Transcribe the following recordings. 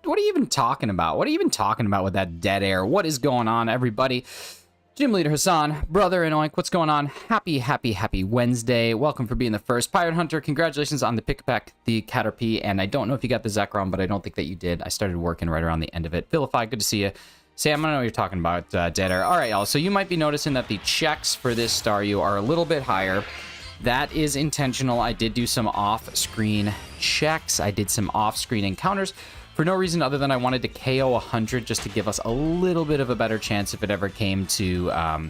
What are you even talking about? What are you even talking about with that dead air? What is going on, everybody? Gym Leader Hassan, brother and Oink, what's going on? Happy Wednesday. Welcome for being the first Pirate Hunter. Congratulations on the pickback, the Caterpie, and I don't know if you got the Zekrom, but I don't think that you did. I started working right around the end of it. Vilify, good to see you. Sam, I know what you're talking about, dead air. All right, y'all, so you might be noticing that the checks for this Staryu are a little bit higher. That is intentional. I did do some off-screen checks. I did some off-screen encounters for no reason other than I wanted to KO 100 just to give us a little bit of a better chance if it ever came to what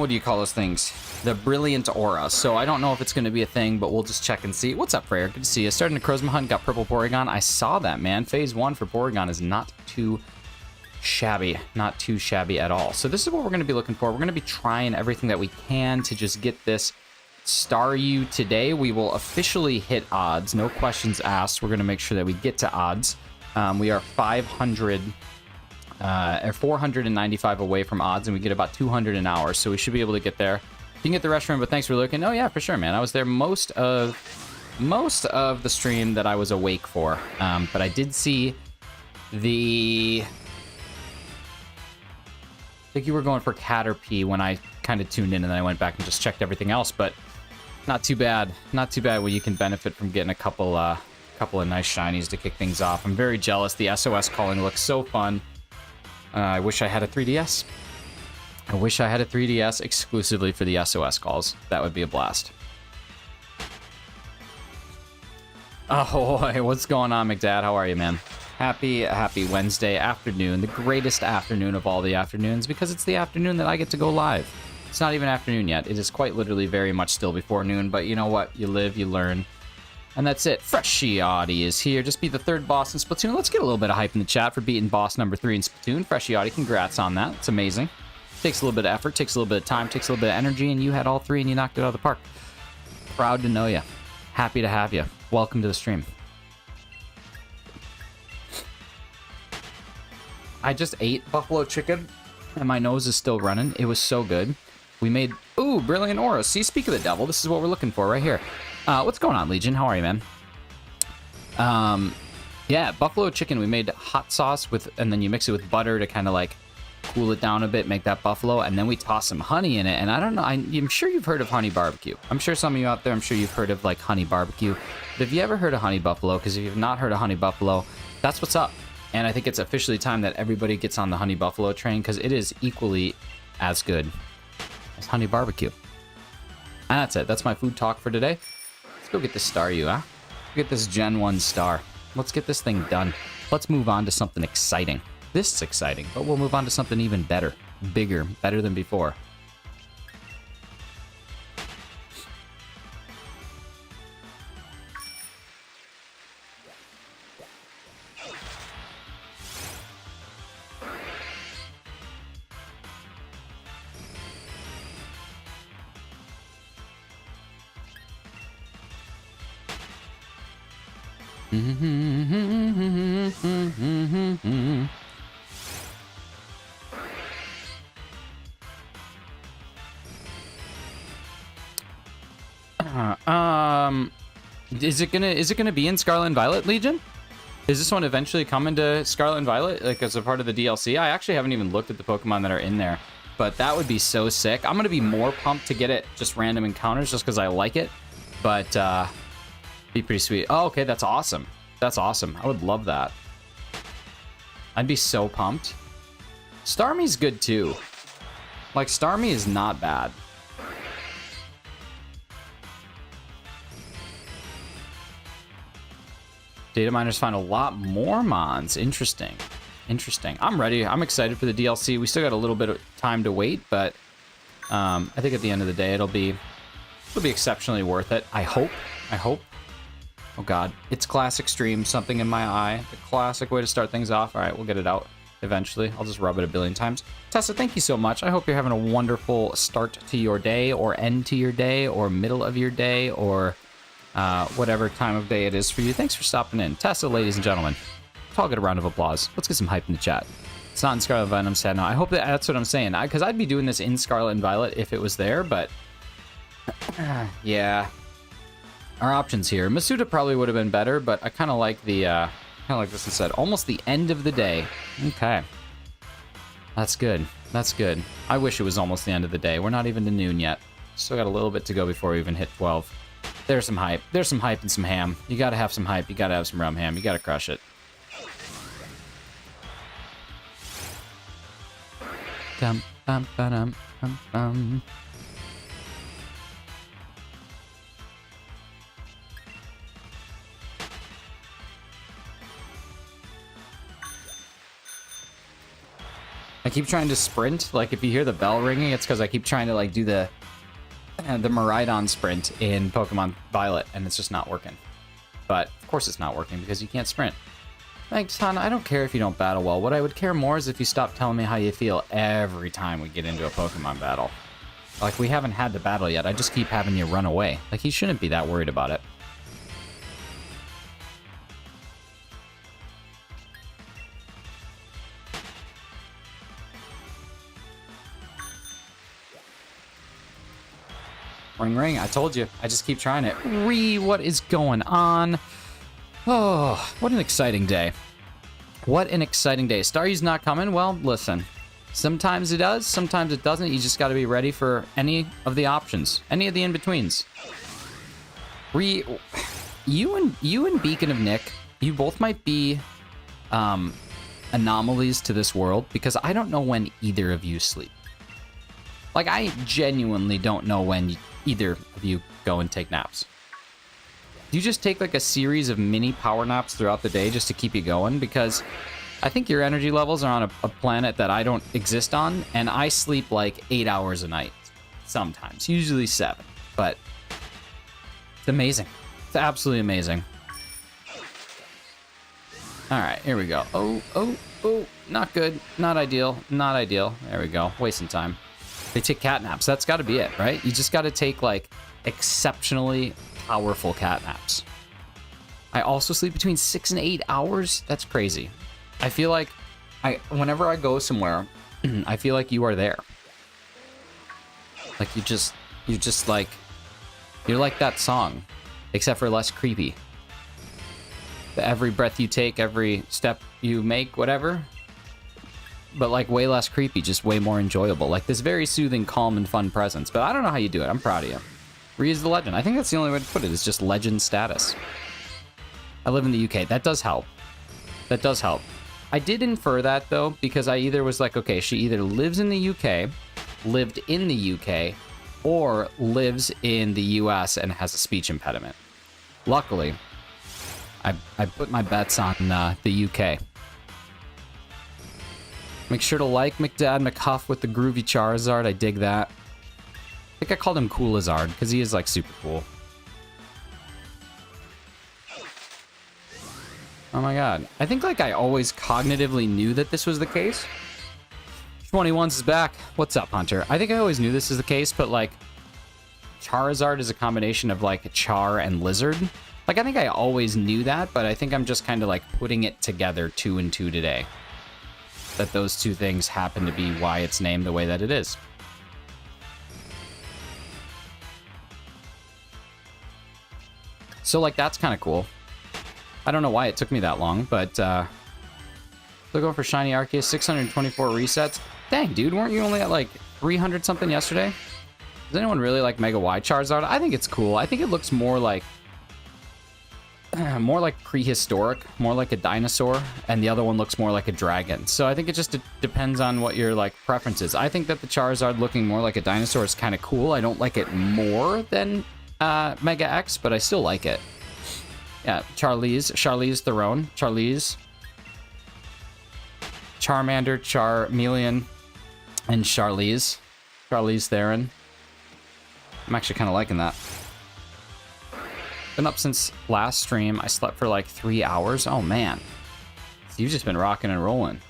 do you call those things? The Brilliant Aura. So I don't know if it's going to be a thing, but we'll just check and see. What's up, Freya? Good to see you. Starting a Necrozma hunt, got Purple Porygon. I saw that, man. Phase 1 for Porygon is not too shabby. Not too shabby at all. So this is what we're going to be looking for. We're going to be trying everything that we can to just get this Staryu today. We will officially hit odds. No questions asked. We're going to make sure that we get to odds. We are 500 or 495 away from odds, and we get about 200 an hour, so we should be able to get there. You can get the restroom, but thanks for looking. Oh yeah, for sure, man. I was there most of the stream that I was awake for, but I did see the... I think you were going for Caterpie when I kind of tuned in, and then I went back and just checked everything else, but not too bad. Not too bad where you can benefit from getting a couple of nice shinies to kick things off. I'm very jealous. The SOS calling looks so fun. I wish I had a 3DS. I wish I had a 3DS exclusively for the SOS calls. That would be a blast. Oh boy, what's going on, McDad? How are you, man? Happy Wednesday afternoon. The greatest afternoon of all the afternoons, because it's the afternoon that I get to go live. It's not even afternoon yet. It is quite literally very much still before noon, but you know what? You live, you learn. And that's it. Freshiati is here. Just beat the third boss in Splatoon. Let's get a little bit of hype in the chat for beating boss number 3 in Splatoon. Freshiati, congrats on that. It's amazing. Takes a little bit of effort, takes a little bit of time, takes a little bit of energy, and you had all 3 and you knocked it out of the park. Proud to know you. Happy to have you. Welcome to the stream. I just ate buffalo chicken, and my nose is still running. It was so good. We made... Ooh, Brilliant Aura. See, speak of the devil. This is what we're looking for right here. What's going on, Legion? How are you, man? Yeah, buffalo chicken. We made hot sauce with... And then you mix it with butter to kind of, like, cool it down a bit, make that buffalo. And then we toss some honey in it. And I don't know... I'm sure you've heard of honey barbecue. I'm sure some of you out there, I'm sure you've heard of, like, honey barbecue. But have you ever heard of honey buffalo? Because if you've not heard of honey buffalo, that's what's up. And I think it's officially time that everybody gets on the honey buffalo train because it is equally as good as honey barbecue. And that's it. That's my food talk for today. Let's go get this Staryu, huh? Get this Gen 1 star. Let's get this thing done. Let's move on to something exciting. This is exciting, but we'll move on to something even better, bigger, better than before. Is it gonna be in Scarlet and Violet, Legion? Is this one eventually coming to Scarlet and Violet, like as a part of the DLC? I actually haven't even looked at the Pokemon that are in there, but that would be so sick. I'm gonna be more pumped to get it just random encounters just because I like it, but be pretty sweet. Oh, okay, that's awesome. That's awesome. I would love that. I'd be so pumped. Starmie's good too. Like, Starmie is not bad. Data miners find a lot more mons. Interesting. Interesting. I'm ready. I'm excited for the DLC. We still got a little bit of time to wait, but I think at the end of the day, it'll be exceptionally worth it. I hope. I hope. Oh God, it's classic stream. Something in my eye. The classic way to start things off. All right, we'll get it out eventually. I'll just rub it a billion times. Tessa, thank you so much. I hope you're having a wonderful start to your day, or end to your day, or middle of your day, or whatever time of day it is for you. Thanks for stopping in. Tessa, ladies and gentlemen. I'll get a round of applause. Let's get some hype in the chat. It's not in Scarlet and Violet, I'm sad now. I hope that's what I'm saying. Because I'd be doing this in Scarlet and Violet if it was there, but yeah. Our options here. Masuda probably would have been better, but I kind of like the, kind of like this instead. Almost the end of the day. Okay. That's good. That's good. I wish it was almost the end of the day. We're not even to noon yet. Still got a little bit to go before we even hit 12. There's some hype. There's some hype and some ham. You gotta have some hype. You gotta have some rum ham. You gotta crush it. Dum, bum, ba-dum, bum, bum. I keep trying to sprint. Like, if you hear the bell ringing, it's because I keep trying to, like, do the Miraidon sprint in Pokemon Violet, and it's just not working. But, of course it's not working, because you can't sprint. Thanks, Hana. I don't care if you don't battle well. What I would care more is if you stop telling me how you feel every time we get into a Pokemon battle. Like, we haven't had the battle yet. I just keep having you run away. Like, you shouldn't be that worried about it. Ring, ring. I told you. I just keep trying it. What is going on? Oh, what an exciting day. What an exciting day. Staryu's not coming? Well, listen. Sometimes it does, sometimes it doesn't. You just got to be ready for any of the options. Any of the in-betweens. You and Beacon of Nick, you both might be anomalies to this world, because I don't know when either of you sleep. Like, I genuinely don't know when either of you go and take naps. Do you just take like a series of mini power naps throughout the day just to keep you going? Because I think your energy levels are on a planet that I don't exist on, and I sleep like 8 hours a night. Sometimes, usually 7. But it's amazing. It's absolutely amazing. All right, here we go. Oh, not good. Not ideal. Not ideal. There we go. Wasting time. They take cat naps. That's got to be it, right? You just got to take, like, exceptionally powerful cat naps. I also sleep between 6 and 8 hours. That's crazy. I feel like whenever I go somewhere, I feel like you are there. Like, you're like that song, except for less creepy. Every breath you take, every step you make, whatever. But, like, way less creepy, just way more enjoyable. Like, this very soothing, calm, and fun presence. But I don't know how you do it. I'm proud of you. Reuse the legend. I think that's the only way to put it, is just legend status. I live in the UK. That does help. That does help. I did infer that, though, because I either was like, okay, she either lives in the UK, lived in the UK, or lives in the US and has a speech impediment. Luckily, I put my bets on the UK. Make sure to like McDad McHuff with the groovy Charizard. I dig that. I think I called him Coolizard because he is like super cool. Oh my god. I think like I always cognitively knew that this was the case. 21's is back. What's up, Hunter? I think I always knew this is the case, but like Charizard is a combination of like Char and Lizard. Like I think I always knew that, but I think I'm just kind of like putting it together 2 and 2 today. That those two things happen to be why it's named the way that it is. So like that's kind of cool. I don't know why it took me that long, but looking for shiny Arceus, 624 resets. Dang, dude, weren't you only at like 300 something yesterday? Does anyone really like Mega Y Charizard? I think it's cool. I think it looks more like prehistoric, more like a dinosaur, and the other one looks more like a dragon. So I think it just depends on what your like preference is. I think that the Charizard looking more like a dinosaur is kind of cool. I don't like it more than Mega X, but I still like it. Yeah, Charlize Theron, Charlize, Charmander, Charmeleon, and Charlize Theron. I'm actually kind of liking that. Been up since last stream. I slept for like 3 hours. Oh man, so you've just been rocking and rolling.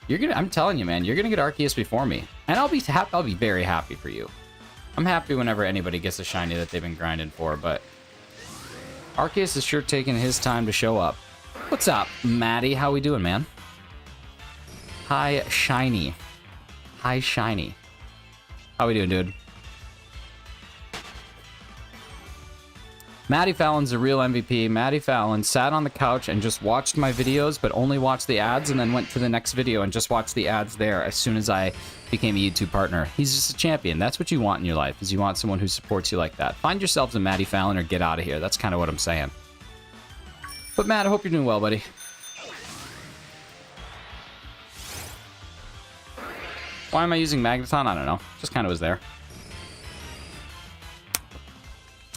I'm telling you, man, you're gonna get Arceus before me, and I'll be very happy for you. I'm happy whenever anybody gets a shiny that they've been grinding for, but Arceus is sure taking his time to show up. What's up, Maddie? How we doing, man? Hi, Shiny. Hi, Shiny. How we doing, dude? Maddie Fallon's a real MVP. Maddie Fallon sat on the couch and just watched my videos, but only watched the ads, and then went to the next video and just watched the ads there as soon as I became a YouTube partner. He's just a champion. That's what you want in your life, is you want someone who supports you like that. Find yourselves a Maddie Fallon or get out of here. That's kind of what I'm saying. But Matt, I hope you're doing well, buddy. Why am I using Magneton? I don't know. Just kind of was there.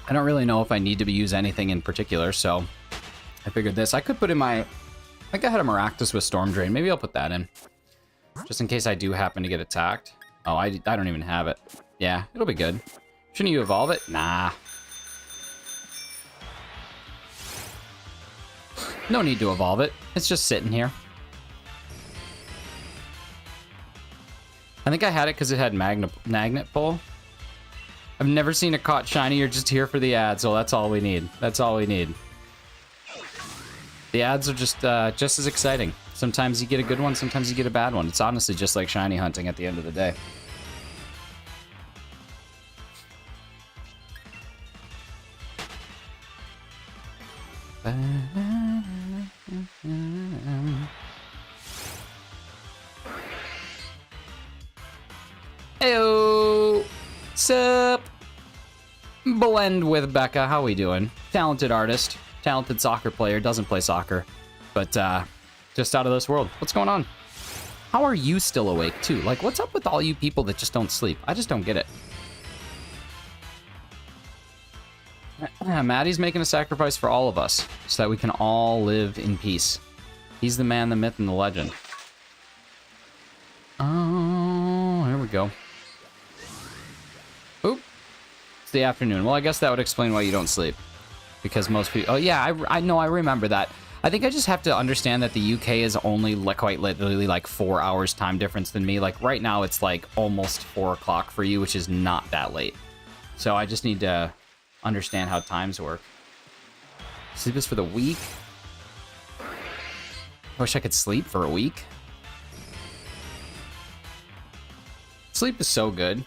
I don't really know if I need to use anything in particular, so I figured this. I could put in my... I think I had a Maractus with Storm Drain. Maybe I'll put that in. Just in case I do happen to get attacked. Oh, I don't even have it. Yeah, it'll be good. Shouldn't you evolve it? Nah. No need to evolve it. It's just sitting here. I think I had it because it had Magnet Pull. I've never seen a caught shiny. You're just here for the ads. So that's all we need. That's all we need. The ads are just as exciting. Sometimes you get a good one, sometimes you get a bad one. It's honestly just like shiny hunting at the end of the day. Heyo! Sup? Blend with Becca. How we doing? Talented artist. Talented soccer player. Doesn't play soccer. But, just out of this world. What's going on? How are you still awake, too? Like, what's up with all you people that just don't sleep? I just don't get it. Maddie's making a sacrifice for all of us, so that we can all live in peace. He's the man, the myth, and the legend. Oh, here we go. Oop. It's the afternoon. Well, I guess that would explain why you don't sleep. Because most people... Oh, yeah, I know, I remember that. I think I just have to understand that the UK is only quite literally like 4 hours time difference than me. Like, right now, it's like almost 4 o'clock for you, which is not that late. So I just need to understand how times work. Sleep is for the week? I wish I could sleep for a week. Sleep is so good.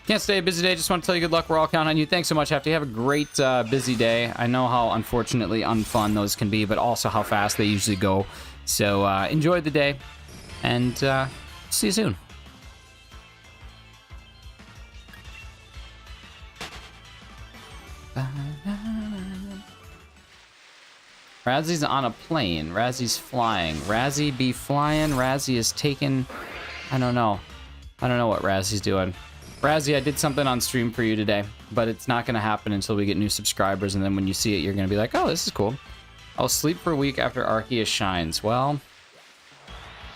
Can't stay a busy day. Just want to tell you good luck. We're all counting on you. Thanks so much, Hefty. Have a great busy day. I know how unfortunately unfun those can be, but also how fast they usually go. So enjoy the day, and see you soon. Razzy's on a plane. Razzy's flying. Razzy be flying. Razzy is taking... I don't know. I don't know what Razzy's doing. Razzy, I did something on stream for you today, but it's not going to happen until we get new subscribers, and then when you see it, you're going to be like, oh, this is cool. I'll sleep for a week after Arceus shines. Well,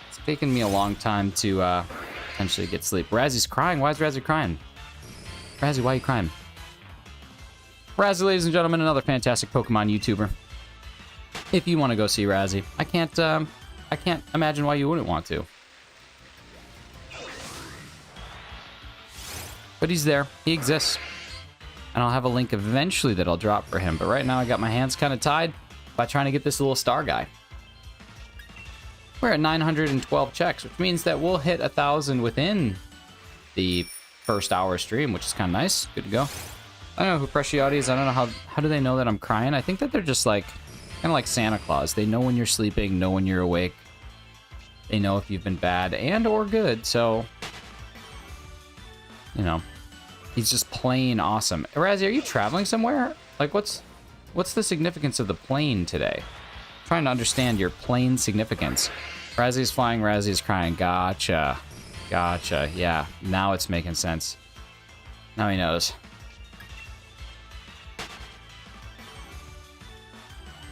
it's taken me a long time to potentially get sleep. Razzy's crying. Why is Razzy crying? Razzy, why are you crying? Razzy, ladies and gentlemen, another fantastic Pokemon YouTuber. If you want to go see Razzy, I can't imagine why you wouldn't want to. But he's there. He exists. And I'll have a link eventually that I'll drop for him. But right now I got my hands kind of tied by trying to get this little star guy. We're at 912 checks, which means that we'll hit 1,000 within the first hour stream, which is kind of nice. Good to go. I don't know who Preciotti is. I don't know how do they know that I'm crying? I think that they're just like, kind of like Santa Claus. They know when you're sleeping, know when you're awake. They know if you've been bad and or good, so... You know, he's just plain awesome. Razzy, are you traveling somewhere? Like, what's the significance of the plane today? I'm trying to understand your plane significance. Razzy's flying, Razzy's crying. Gotcha. Gotcha. Yeah, now it's making sense. Now he knows.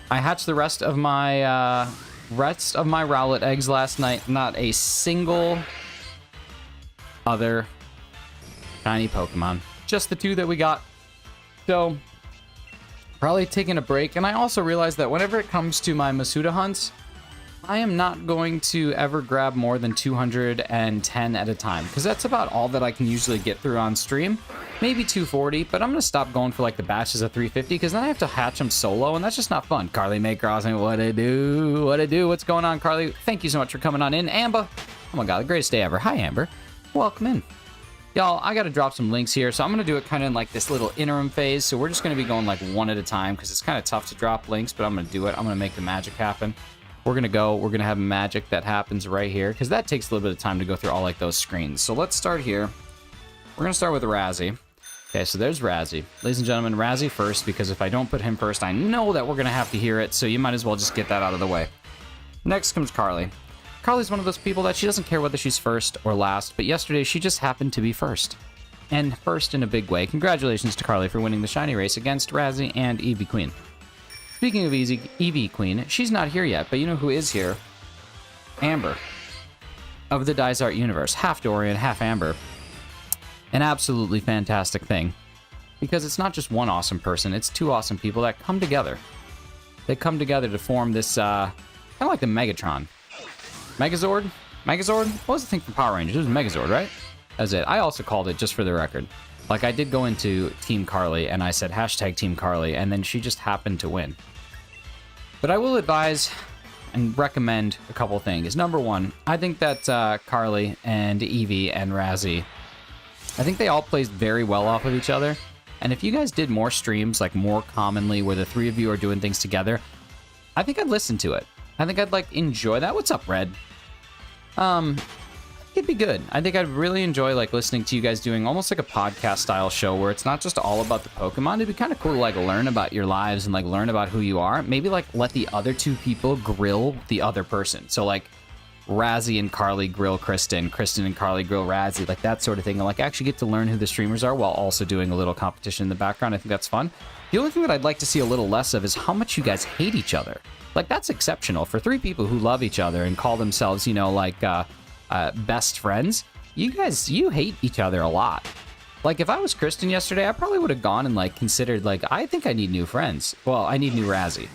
I hatched the rest of my Rowlet eggs last night. Not a single other shiny Pokemon. Just the 2 that we got. So, probably taking a break. And I also realized that whenever it comes to my Masuda hunts, I am not going to ever grab more than 210 at a time, because that's about all that I can usually get through on stream. Maybe 240, but I'm going to stop going for like the batches of 350, because then I have to hatch them solo, and that's just not fun. Carly May Crossing, what it do? What it do? What's going on, Carly? Thank you so much for coming on in. Amber, oh my god, the greatest day ever. Hi, Amber. Welcome in. Y'all, I got to drop some links here, so I'm going to do it kind of in like this little interim phase, so we're just going to be going like one at a time, because it's kind of tough to drop links, but I'm going to do it. I'm going to make the magic happen. We're going to have magic that happens right here, because that takes a little bit of time to go through all like those screens. So let's start here. We're going to start with Razzy. Okay, so there's Razzy. Ladies and gentlemen, Razzy first, because if I don't put him first, I know that we're going to have to hear it, so you might as well just get that out of the way. Next comes Carly. Carly's one of those people that she doesn't care whether she's first or last, but yesterday she just happened to be first. And first in a big way. Congratulations to Carly for winning the shiny race against Razzy and Eevee Queen. Speaking of Eevee Queen, she's not here yet, but you know who is here? Amber. Of the Dysart universe. Half Dorian, half Amber. An absolutely fantastic thing. Because it's not just one awesome person, it's 2 awesome people that come together. They come together to form this, kind of like the Megatron. Megazord? Megazord? What was the thing from Power Rangers? It was Megazord, right? That's it. I also called it, just for the record. Like, I did go into Team Carly, and I said hashtag Team Carly, and then she just happened to win. But I will advise and recommend a couple things. Number one, I think that Carly and Eevee and Razzy, I think they all play very well off of each other. And if you guys did more streams, like more commonly, where the 3 of you are doing things together, I think I'd listen to it. I think I'd like enjoy that. What's up, Red? It'd be good. I think I'd really enjoy like listening to you guys doing almost like a podcast style show where it's not just all about the Pokemon. It'd be kind of cool to like learn about your lives and like learn about who you are. Maybe like let the other 2 people grill the other person. So like Razzy and Carly grill Kristen, Kristen and Carly grill Razzy, like that sort of thing. And like actually get to learn who the streamers are while also doing a little competition in the background. I think that's fun. The only thing that I'd like to see a little less of is how much you guys hate each other. Like, that's exceptional. For 3 people who love each other and call themselves, you know, like, best friends, you hate each other a lot. Like, if I was Kristen yesterday, I probably would have gone and, like, considered, like, I think I need new friends. Well, I need new Razzy.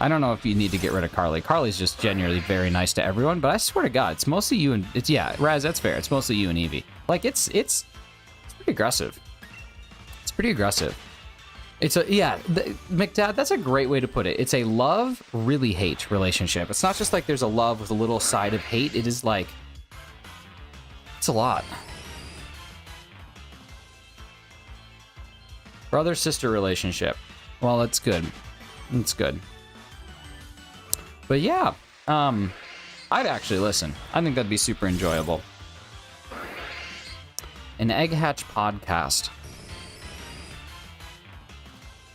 I don't know if you need to get rid of Carly. Carly's just genuinely very nice to everyone, but I swear to God, it's mostly you and... yeah, Raz, that's fair. It's mostly you and Eevee. Like, it's pretty aggressive. It's pretty aggressive. It's a, yeah, McDad, that's a great way to put it. It's a love, really hate relationship. It's not just like there's a love with a little side of hate. It is like, it's a lot. Brother-sister relationship. Well, that's good. It's good. But yeah, I'd actually listen. I think that'd be super enjoyable. An Egg Hatch podcast.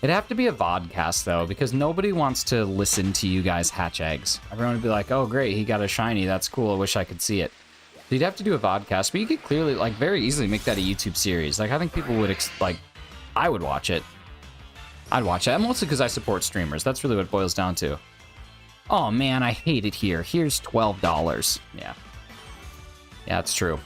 It'd have to be a vodcast, though, because nobody wants to listen to you guys hatch eggs. Everyone would be like, oh, great, he got a shiny. That's cool. I wish I could see it. So you'd have to do a vodcast, but you could clearly, like, very easily make that a YouTube series. Like, I think people would, I would watch it. I'd watch it, mostly because I support streamers. That's really what it boils down to. Oh, man, I hate it here. Here's $12. Yeah. Yeah, it's true.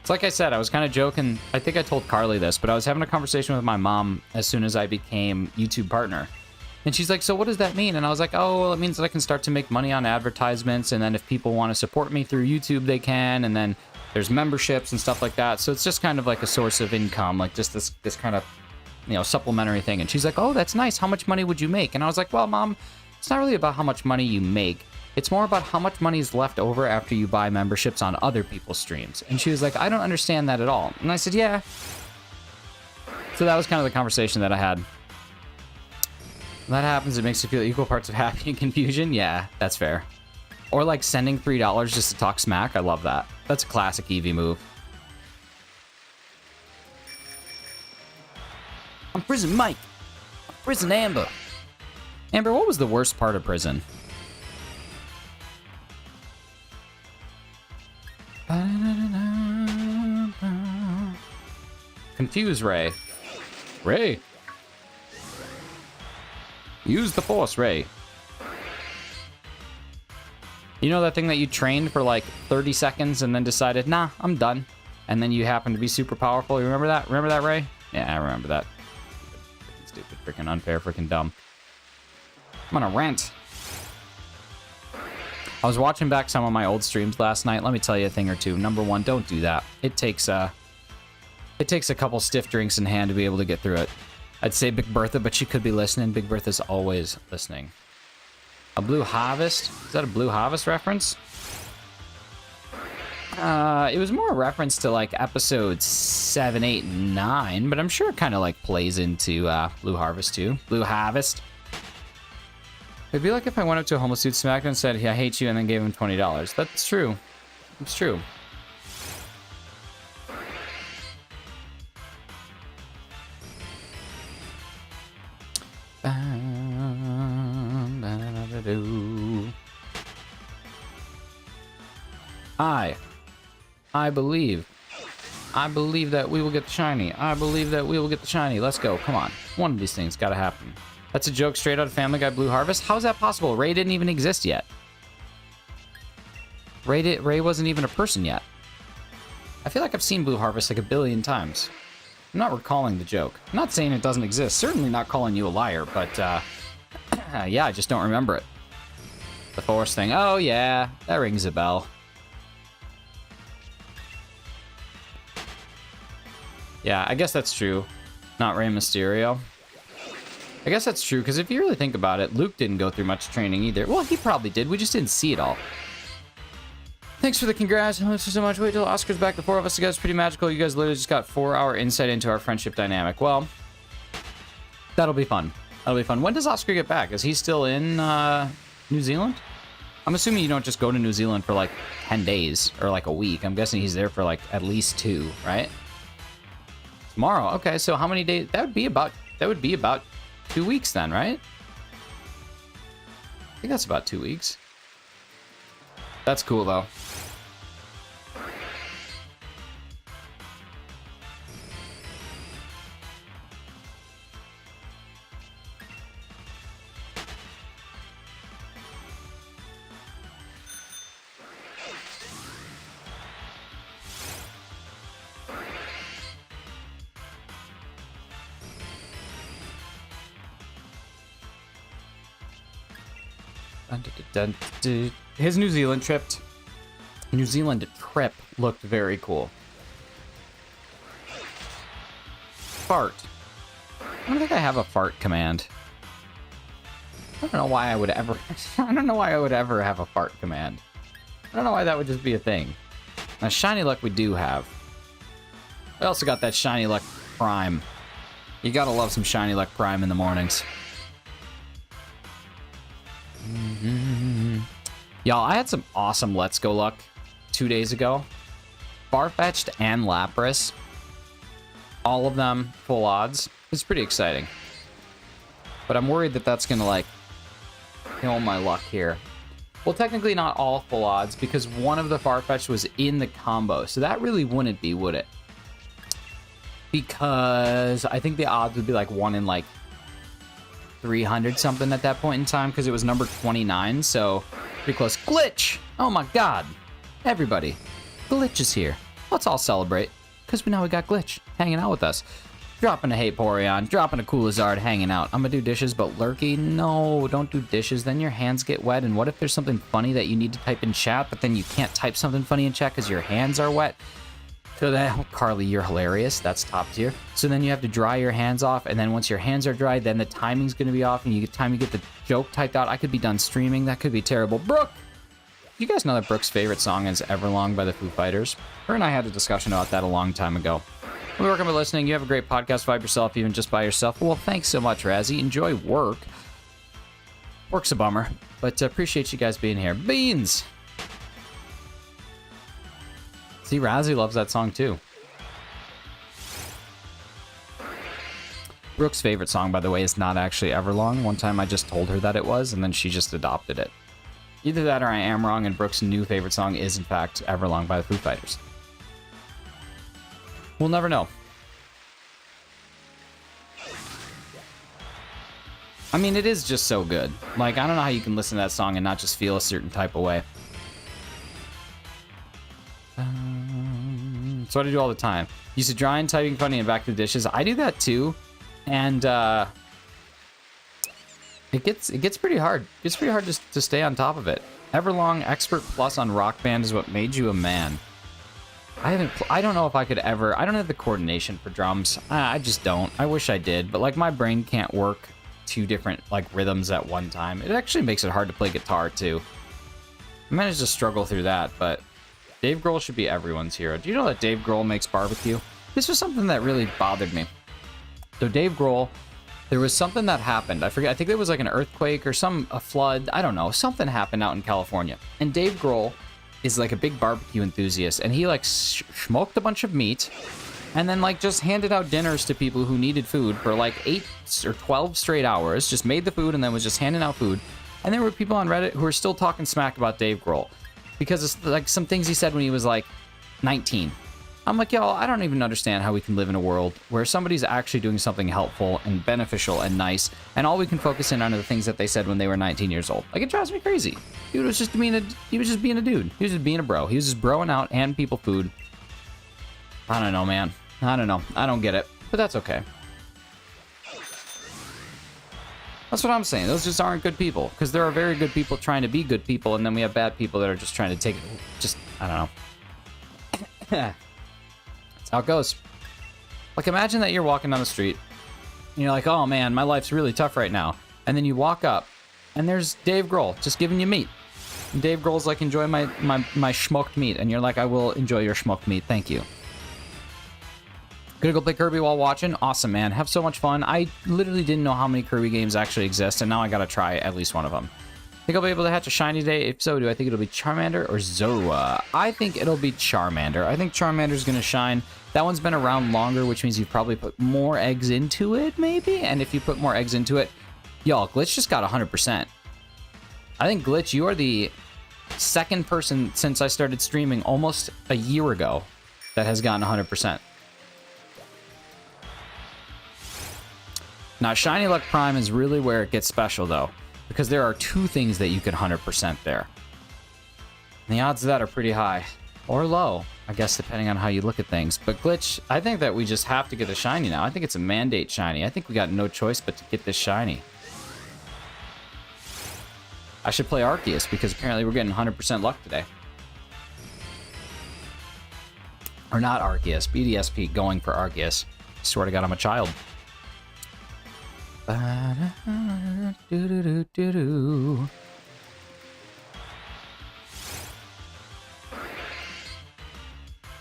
Like I said, I was kind of joking. I think I told Carly this, but I was having a conversation with my mom as soon as I became YouTube partner. And she's like, so what does that mean? And I was like, oh, well, it means that I can start to make money on advertisements. And then if people want to support me through YouTube, they can. And then there's memberships and stuff like that. So it's just kind of like a source of income, like just this kind of, you know, supplementary thing. And she's like, oh, that's nice. How much money would you make? And I was like, well, Mom, it's not really about how much money you make. It's more about how much money is left over after you buy memberships on other people's streams. And she was like, I don't understand that at all. And I said, yeah. So that was kind of the conversation that I had. When that happens, it makes you feel equal parts of happy and confusion. Yeah, that's fair. Or like sending $3 just to talk smack. I love that. That's a classic Eevee move. I'm Prison Mike. I'm Prison Amber. Amber, what was the worst part of prison? Confuse Ray. Ray. Use the force, Ray. You know that thing that you trained for like 30 seconds and then decided, nah, I'm done. And then you happen to be super powerful. You remember that? Remember that, Ray? Yeah, I remember that. Stupid, freaking unfair, freaking dumb. I'm on a rant. I was watching back some of my old streams last night. Let me tell you a thing or two. Number one, don't do that. It takes a couple stiff drinks in hand to be able to get through it. I'd say Big Bertha, but she could be listening. Big Bertha's always listening. A Blue Harvest? Is that a Blue Harvest reference? It was more a reference to like episodes 7, 8, and 9, but I'm sure it kind of like plays into Blue Harvest too. Blue Harvest. It'd be like if I went up to a homeless dude, smacked him, and said, "I hate you," and then gave him $20. That's true. It's true. I believe. I believe that we will get the shiny. I believe that we will get the shiny. Let's go. Come on. One of these things gotta happen. That's a joke straight out of Family Guy Blue Harvest? How is that possible? Ray didn't even exist yet. Ray wasn't even a person yet. I feel like I've seen Blue Harvest like a billion times. I'm not recalling the joke. I'm not saying it doesn't exist. Certainly not calling you a liar, but yeah, I just don't remember it. The Force thing. Oh yeah, that rings a bell. Yeah, I guess that's true. Not Rey Mysterio. I guess that's true, because if you really think about it, Luke didn't go through much training either. Well, he probably did. We just didn't see it all. Thanks for the congrats. Thanks so much. Wait till Oscar's back. The four of us together is pretty magical. You guys literally just got 4-hour insight into our friendship dynamic. Well, that'll be fun. That'll be fun. When does Oscar get back? Is he still in New Zealand? I'm assuming you don't just go to New Zealand for like 10 days or like a week. I'm guessing he's there for like at least 2, right? Tomorrow. Okay, so how many days? That would be about 2 weeks then, right? I think that's about 2 weeks. That's cool though. His New Zealand trip looked very cool. Fart. I don't think I have a fart command. I don't know why I would ever have a fart command. I don't know why that would just be a thing. Now, Shiny Luck we do have. I also got that Shiny Luck Prime. You gotta love some Shiny Luck Prime in the mornings. Y'all, I had some awesome Let's Go luck 2 days ago. Farfetch'd and Lapras, all of them full odds, is pretty exciting. But I'm worried that that's going to, like, kill my luck here. Well, technically not all full odds, because one of the Farfetch'd was in the combo. So that really wouldn't be, would it? Because I think the odds would be, like, 1 in, like, 300 something at that point in time, because it was number 29, so pretty close. Glitch! Oh my god. Everybody. Glitch is here. Let's all celebrate, because we got Glitch hanging out with us. Dropping a Vaporeon, dropping a Coolizard, hanging out. I'm gonna do dishes, but Lurky, no, don't do dishes. Then your hands get wet, and what if there's something funny that you need to type in chat, but then you can't type something funny in chat because your hands are wet? So that, oh, Carly, you're hilarious. That's top tier. So then you have to dry your hands off, and then once your hands are dry, then the timing's gonna be off, and time you get the joke typed out. I could be done streaming. That could be terrible. Brooke! You guys know that Brooke's favorite song is Everlong by the Foo Fighters? Her and I had a discussion about that a long time ago. Well, welcome for listening. You have a great podcast. Vibe yourself, even just by yourself. Well, thanks so much, Razzie. Enjoy work. Work's a bummer, but appreciate you guys being here. Beans! See, Razzie loves that song, too. Brooke's favorite song, by the way, is not actually Everlong. One time I just told her that it was, and then she just adopted it. Either that or I am wrong, and Brooke's new favorite song is, in fact, Everlong by the Foo Fighters. We'll never know. I mean, it is just so good. Like, I don't know how you can listen to that song and not just feel a certain type of way. That's what I do all the time. Used to dry and typing funny and back to the dishes. I do that too. And it gets pretty hard. It gets pretty hard to stay on top of it. Everlong Expert Plus on Rock Band is what made you a man. I don't know if I could ever. I don't have the coordination for drums. I just don't. I wish I did, but like my brain can't work 2 different like rhythms at one time. It actually makes it hard to play guitar too. I managed to struggle through that, but Dave Grohl should be everyone's hero. Do you know that Dave Grohl makes barbecue? This was something that really bothered me. So Dave Grohl, there was something that happened. I forget. I think there was like an earthquake or a flood. I don't know. Something happened out in California, and Dave Grohl is like a big barbecue enthusiast, and he like smoked a bunch of meat and then like just handed out dinners to people who needed food for like 8 or 12 straight hours, just made the food and then was just handing out food. And there were people on Reddit who were still talking smack about Dave Grohl because it's like some things he said when he was like 19. I'm like, y'all, I don't even understand how we can live in a world where somebody's actually doing something helpful and beneficial and nice, and all we can focus in on are the things that they said when they were 19 years old. Like, it drives me crazy. Dude was just being a dude. He was just being a bro. He was just broing out, handing people food. I don't know, man. I don't know. I don't get it, but that's okay. That's what I'm saying. Those just aren't good people, because there are very good people trying to be good people, and then we have bad people that are just trying to take it. Just, I don't know. That's how it goes. Like, imagine that you're walking down the street, and you're like, oh man, my life's really tough right now. And then you walk up, and there's Dave Grohl just giving you meat. And Dave Grohl's like, enjoy my smoked meat. And you're like, I will enjoy your smoked meat. Thank you. Gonna go play Kirby while watching. Awesome, man. Have so much fun. I literally didn't know how many Kirby games actually exist, and now I gotta try at least one of them. Think I'll be able to hatch a shiny today? If so, do I think it'll be Charmander or Zorua? I think it'll be Charmander. I think Charmander's gonna shine. That one's been around longer, which means you've probably put more eggs into it, maybe? And if you put more eggs into it, y'all, Glitch just got 100%. I think, Glitch, you are the second person since I started streaming almost a year ago that has gotten 100%. Now, Shiny Luck Prime is really where it gets special, though, because there are 2 things that you can 100% there. And the odds of that are pretty high. Or low, I guess, depending on how you look at things. But Glitch, I think that we just have to get a shiny now. I think it's a mandate shiny. I think we got no choice but to get this shiny. I should play Arceus, because apparently we're getting 100% luck today. Or not Arceus, BDSP going for Arceus. Swear to God, I'm a child. Do-do-do-do-do.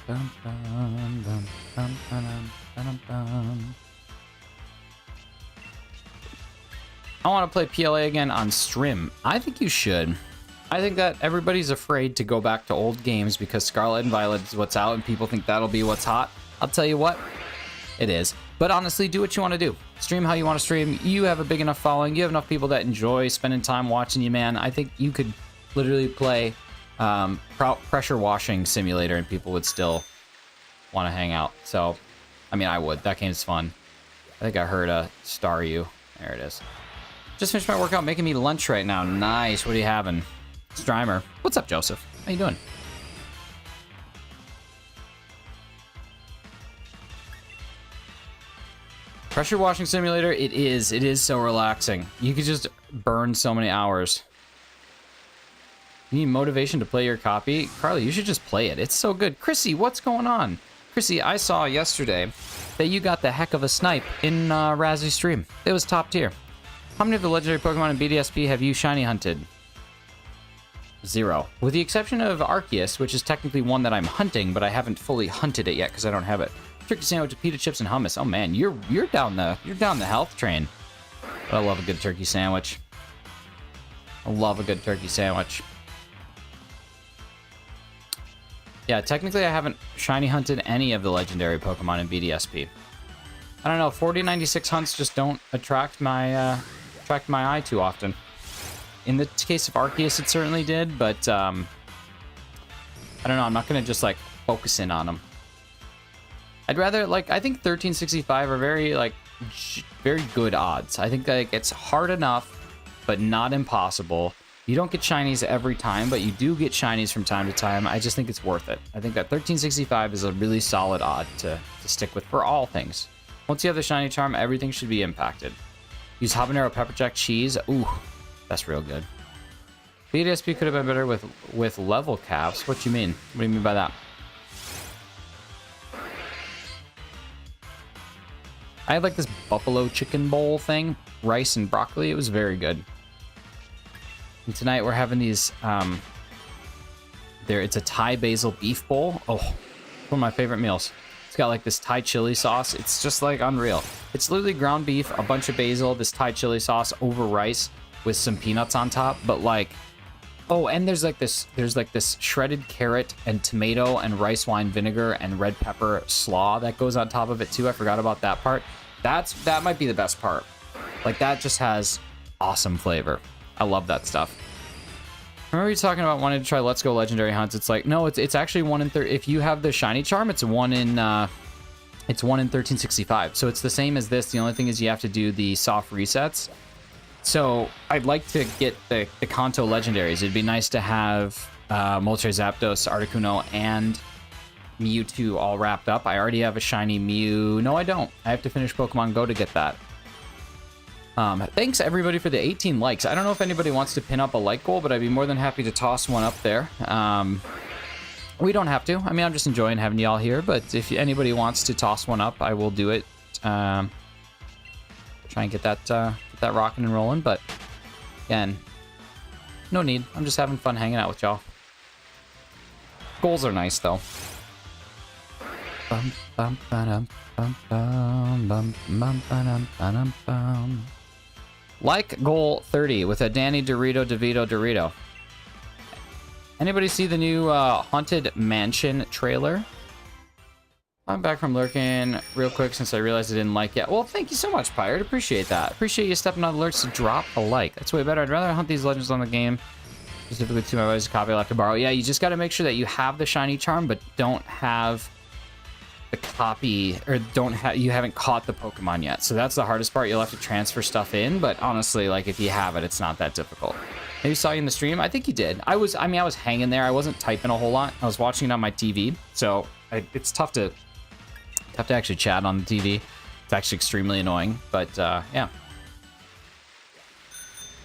Bum, bum, bum, bum, bum, bum, bum. I want to play PLA again on stream. I think you should. I think that everybody's afraid to go back to old games because Scarlet and Violet is what's out and people think that'll be what's hot. I'll tell you what, it is. But honestly, do what you want to do. Stream how you want to stream. You have a big enough following. You have enough people that enjoy spending time watching you, man. I think you could literally play Pressure Washing Simulator and people would still want to hang out. So, I mean, I would. That game's fun. I think I heard Staryu. There it is. Just finished my workout making me lunch right now. Nice. What are you having? Strimer. What's up, Joseph? How you doing? Pressure Washing Simulator, it is so relaxing. You could just burn so many hours. You need motivation to play your copy? Carly, you should just play it. It's so good. Chrissy, what's going on? Chrissy, I saw yesterday that you got the heck of a snipe in Razzy's stream. It was top tier. How many of the legendary Pokemon in BDSP have you shiny hunted? 0. With the exception of Arceus, which is technically one that I'm hunting, but I haven't fully hunted it yet because I don't have it. Turkey sandwich with pita chips and hummus. Oh man, you're down the health train. But I love a good turkey sandwich. I love a good turkey sandwich. Yeah, technically I haven't shiny hunted any of the legendary Pokemon in BDSP. I don't know, 4096 hunts just don't attract my eye too often. In the case of Arceus, it certainly did, but I don't know, I'm not gonna just like focus in on them. I'd rather, like, I think 1365 are very good odds. I think that it's hard enough, but not impossible. You don't get shinies every time, but you do get shinies from time to time. I just think it's worth it. I think that 1365 is a really solid odd to stick with for all things. Once you have the shiny charm, everything should be impacted. Use habanero pepper jack cheese. Ooh, that's real good. BDSP could have been better with level caps. What do you mean? What do you mean by that? I had like this buffalo chicken bowl thing, rice and broccoli. It was very good. And tonight we're having these, it's a Thai basil beef bowl. Oh, one of my favorite meals. It's got like this Thai chili sauce. It's just like unreal. It's literally ground beef, a bunch of basil, this Thai chili sauce over rice with some peanuts on top. But like, oh, and there's like this shredded carrot and tomato and rice wine vinegar and red pepper slaw that goes on top of it too. I forgot about that part. That might be the best part. Like that just has awesome flavor. I love that stuff. Remember you talking about wanting to try Let's Go Legendary Hunts? It's like, no, it's actually 1 in 30. If you have the shiny charm, it's 1 in 1365. So it's the same as this. The only thing is you have to do the soft resets. So I'd like to get the Kanto legendaries. It'd be nice to have Moltres, Zapdos, Articuno, and Mewtwo all wrapped up. I already have a shiny Mew. No, I don't. I have to finish Pokemon Go to get that. Thanks everybody for the 18 likes. I don't know if anybody wants to pin up a like goal, but I'd be more than happy to toss one up there. We don't have to. I mean, I'm just enjoying having y'all here, but if anybody wants to toss one up, I will do it. Try and get that rocking and rolling, but again, no need. I'm just having fun hanging out with y'all. Goals are nice though. Bum, bum, ba-dum, bum, bum, bum, bum, ba-dum, ba-dum, bum. Like goal 30 with a Danny Dorito. Anybody see the new Haunted Mansion trailer? I'm back from lurking real quick since I realized I didn't like it. Well, thank you so much, Pirate. Appreciate that. Appreciate you stepping on alerts to drop a like. That's way better. I'd rather hunt these legends on the game. Specifically to my buddy's copy I left to borrow. Yeah, you just got to make sure that you have the shiny charm, but don't have the copy, or you haven't caught the Pokemon yet. So that's the hardest part. You'll have to transfer stuff in, but honestly, like if you have it, it's not that difficult. Maybe saw you in the stream. I think you did. I was hanging there. I wasn't typing a whole lot. I was watching it on my TV, so it's tough to actually chat on the TV. It's actually extremely annoying, but yeah,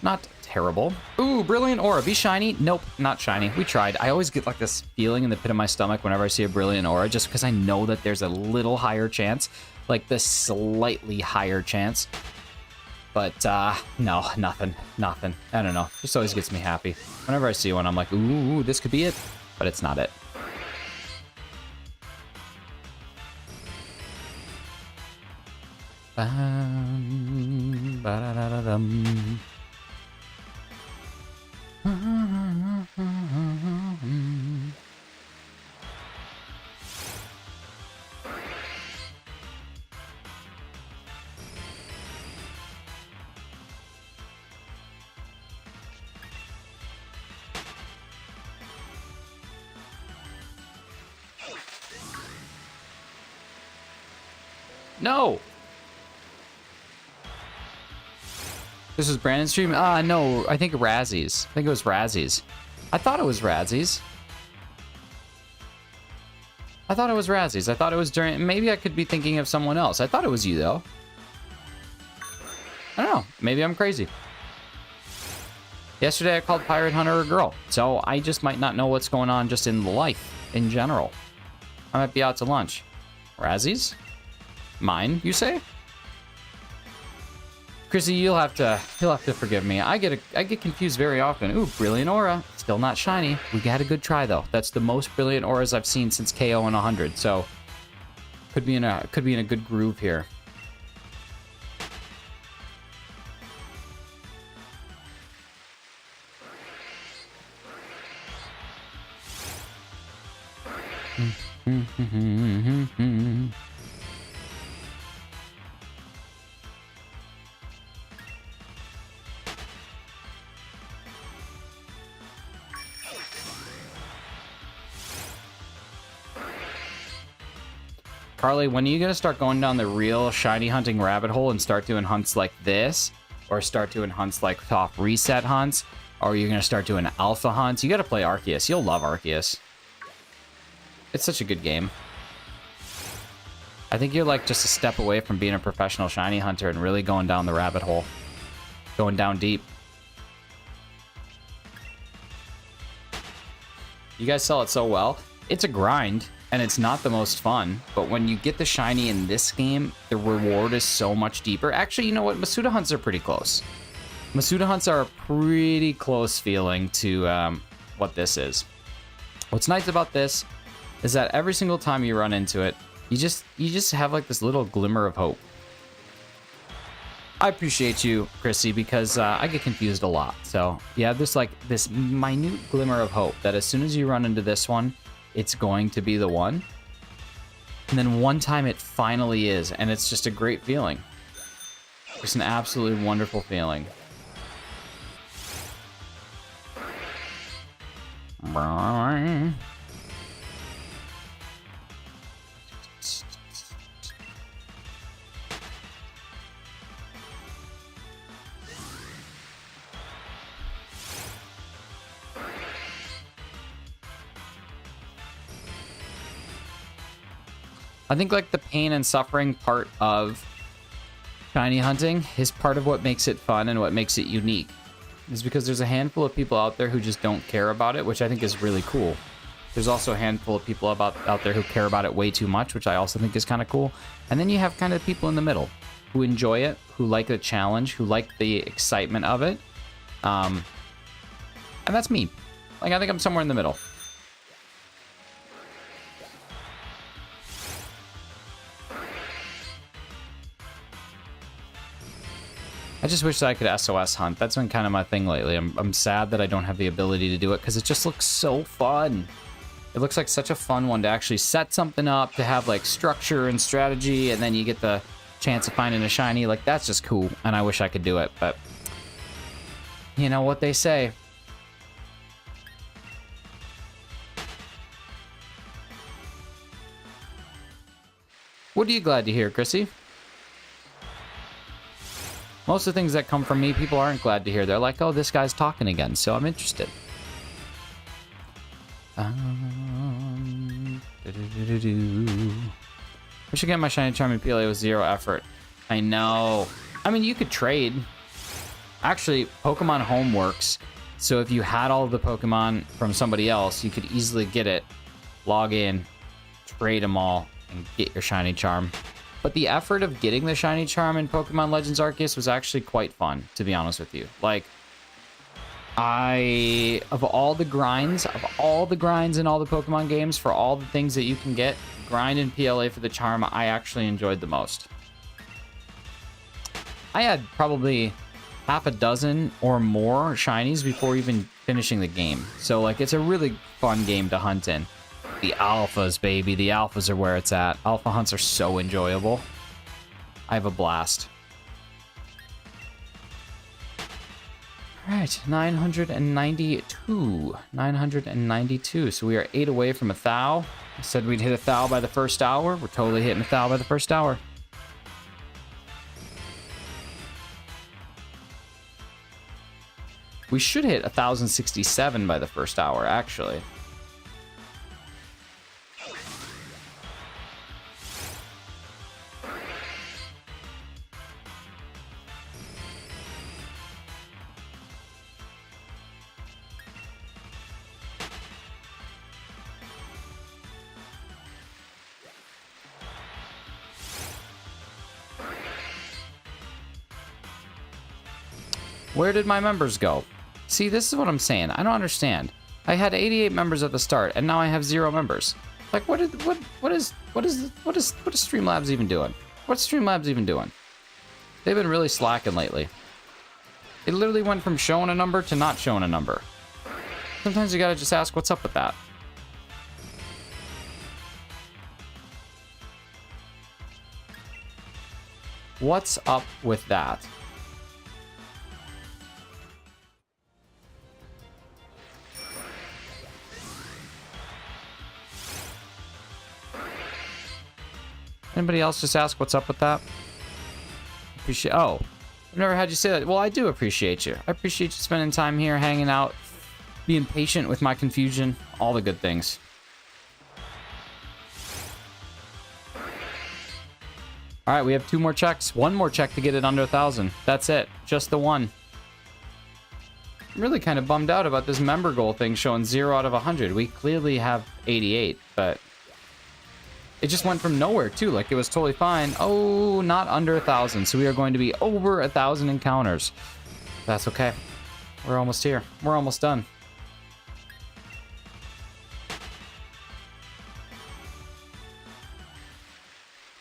not terrible. Ooh, Brilliant Aura. Be shiny? Nope, not shiny. We tried. I always get like this feeling in the pit of my stomach whenever I see a Brilliant Aura, just because I know that there's a little higher chance, like the slightly higher chance. But no, nothing. I don't know. Just always gets me happy. Whenever I see one, I'm like, ooh, this could be it, but it's not it. Ba-da-da-da-dum. No! This was Brandon's stream? No, I think Razzies. I think it was Razzies. I thought it was Razzies. I thought it was during... Maybe I could be thinking of someone else. I thought it was you, though. I don't know. Maybe I'm crazy. Yesterday, I called Pirate Hunter a girl. So I just might not know what's going on just in life in general. I might be out to lunch. Razzies? Mine, you say? Chrissy, you'll have to forgive me. I get confused very often. Ooh, Brilliant Aura. Still not shiny. We got a good try though. That's the most Brilliant Auras I've seen since KO in 100. So could be in a good groove here. Carly, when are you gonna start going down the real shiny hunting rabbit hole and start doing hunts like this? Or start doing hunts like top reset hunts? Or are you gonna start doing alpha hunts? You gotta play Arceus. You'll love Arceus. It's such a good game. I think you're like just a step away from being a professional shiny hunter and really going down the rabbit hole. Going down deep. You guys sell it so well. It's a grind, and it's not the most fun, but when you get the shiny in this game, the reward is so much deeper. Actually, you know what? Masuda hunts are pretty close. Masuda hunts are a pretty close feeling to what this is. What's nice about this is that every single time you run into it, you just have like this little glimmer of hope. I appreciate you, Chrissy, because I get confused a lot. So you have this minute glimmer of hope that as soon as you run into this one, it's going to be the one. And then one time it finally is, and it's just a great feeling. It's an absolutely wonderful feeling. I think like the pain and suffering part of shiny hunting is part of what makes it fun and what makes it unique. Is because there's a handful of people out there who just don't care about it, which I think is really cool. There's also a handful of people out there who care about it way too much, which I also think is kind of cool. And then you have kind of people in the middle who enjoy it, who like the challenge, who like the excitement of it. And that's me. Like, I think I'm somewhere in the middle. I just wish that I could SOS hunt. That's been kind of my thing lately. I'm sad that I don't have the ability to do it because it just looks so fun. It looks like such a fun one to actually set something up, to have like structure and strategy, and then you get the chance of finding a shiny. Like, that's just cool, and I wish I could do it, but you know what they say. What are you glad to hear, Chrissy? Most of the things that come from me, people aren't glad to hear. They're like, oh, this guy's talking again, so I'm interested. I should get my shiny charm in PLA with 0 effort. I know. I mean, you could trade. Actually, Pokemon Home works. So if you had all of the Pokemon from somebody else, you could easily get it, log in, trade them all, and get your shiny charm. But the effort of getting the shiny charm in Pokemon Legends Arceus was actually quite fun, to be honest with you. Like, of all the grinds in all the Pokemon games, for all the things that you can get, grind in PLA for the charm, I actually enjoyed the most. I had probably half a dozen or more shinies before even finishing the game. So, like, it's a really fun game to hunt in. The alphas, baby. The alphas are where it's at. Alpha hunts are so enjoyable. I have a blast. All right, 992. 992. So we are 8 away from 1,000. I said we'd hit 1,000 by the first hour. We're totally hitting 1,000 by the first hour. We should hit 1,067 by the first hour, actually. Where did my members go? See, this is what I'm saying. I don't understand. I had 88 members at the start, and now I have 0 members. Like, what is Streamlabs even doing? What's Streamlabs even doing? They've been really slacking lately. It literally went from showing a number to not showing a number. Sometimes you gotta just ask what's up with that. What's up with that? Anybody else just ask what's up with that? Appreciate. Oh, I've never had you say that. Well, I do appreciate you. I appreciate you spending time here, hanging out, being patient with my confusion, all the good things. All right, we have 2 more checks. 1 more check to get it under 1,000. That's it. Just the one. I'm really kind of bummed out about this member goal thing showing 0 out of 100. We clearly have 88, but it just went from nowhere too. Like it was totally fine. Oh, not under 1,000. So we are going to be over 1,000 encounters. That's okay. We're almost here. We're almost done.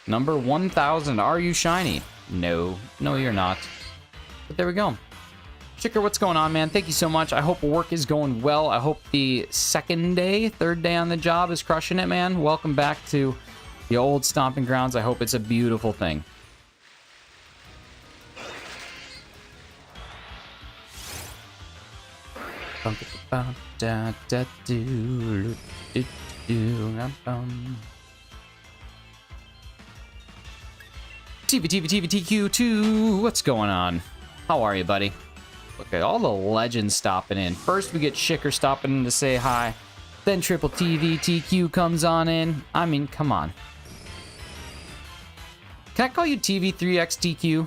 Number 1,000. Are you shiny? No. No, you're not. But there we go. Chicker, what's going on, man? Thank you so much. I hope work is going well. I hope the third day on the job is crushing it, man. Welcome back to the old stomping grounds. I hope it's a beautiful thing. TQ2, what's going on? How are you, buddy? Look at all the legends stopping in. First, we get Shicker stopping in to say hi. Then Triple TQ comes on in. I mean, come on. Can I call you TV3XTQ?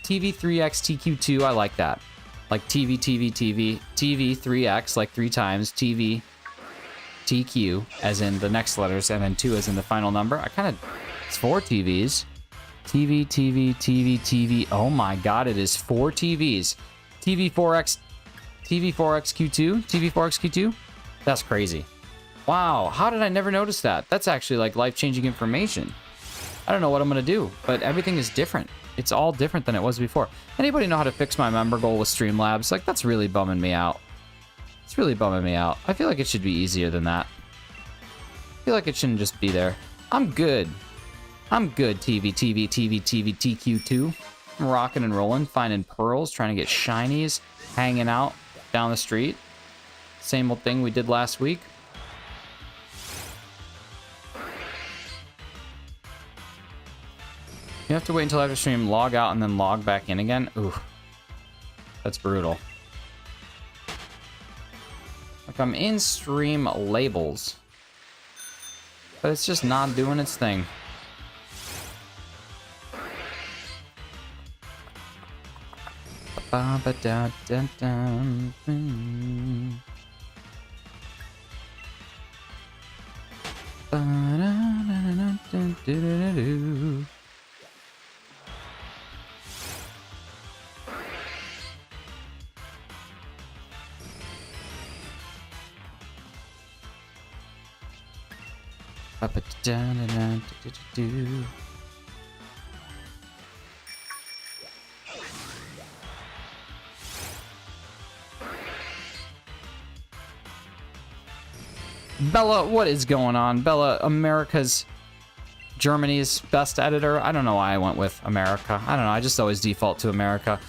TV3XTQ2, I like that. Like TV3X, like 3 times, TQ, as in the next letters, and then 2 as in the final number. It's 4 TVs. TV. Oh my god, it is 4 TVs. TV4XQ2? That's crazy. Wow, how did I never notice that? That's actually like life-changing information. I don't know what I'm gonna do, but everything is different. It's all different than it was before. Anybody know how to fix my member goal with Streamlabs? Like, that's really bumming me out. It's really bumming me out. I feel like it should be easier than that. I feel like it shouldn't just be there. I'm good. TQ2. I'm rocking and rolling, finding pearls, trying to get shinies, hanging out down the street. Same old thing we did last week. You have to wait until after stream, log out, and then log back in again. Ooh, that's brutal. Like, I'm in stream labels, but it's just not doing its thing. Bella, what is going on? Bella, Germany's best editor. I don't know why I went with America. I don't know. I just always default to America.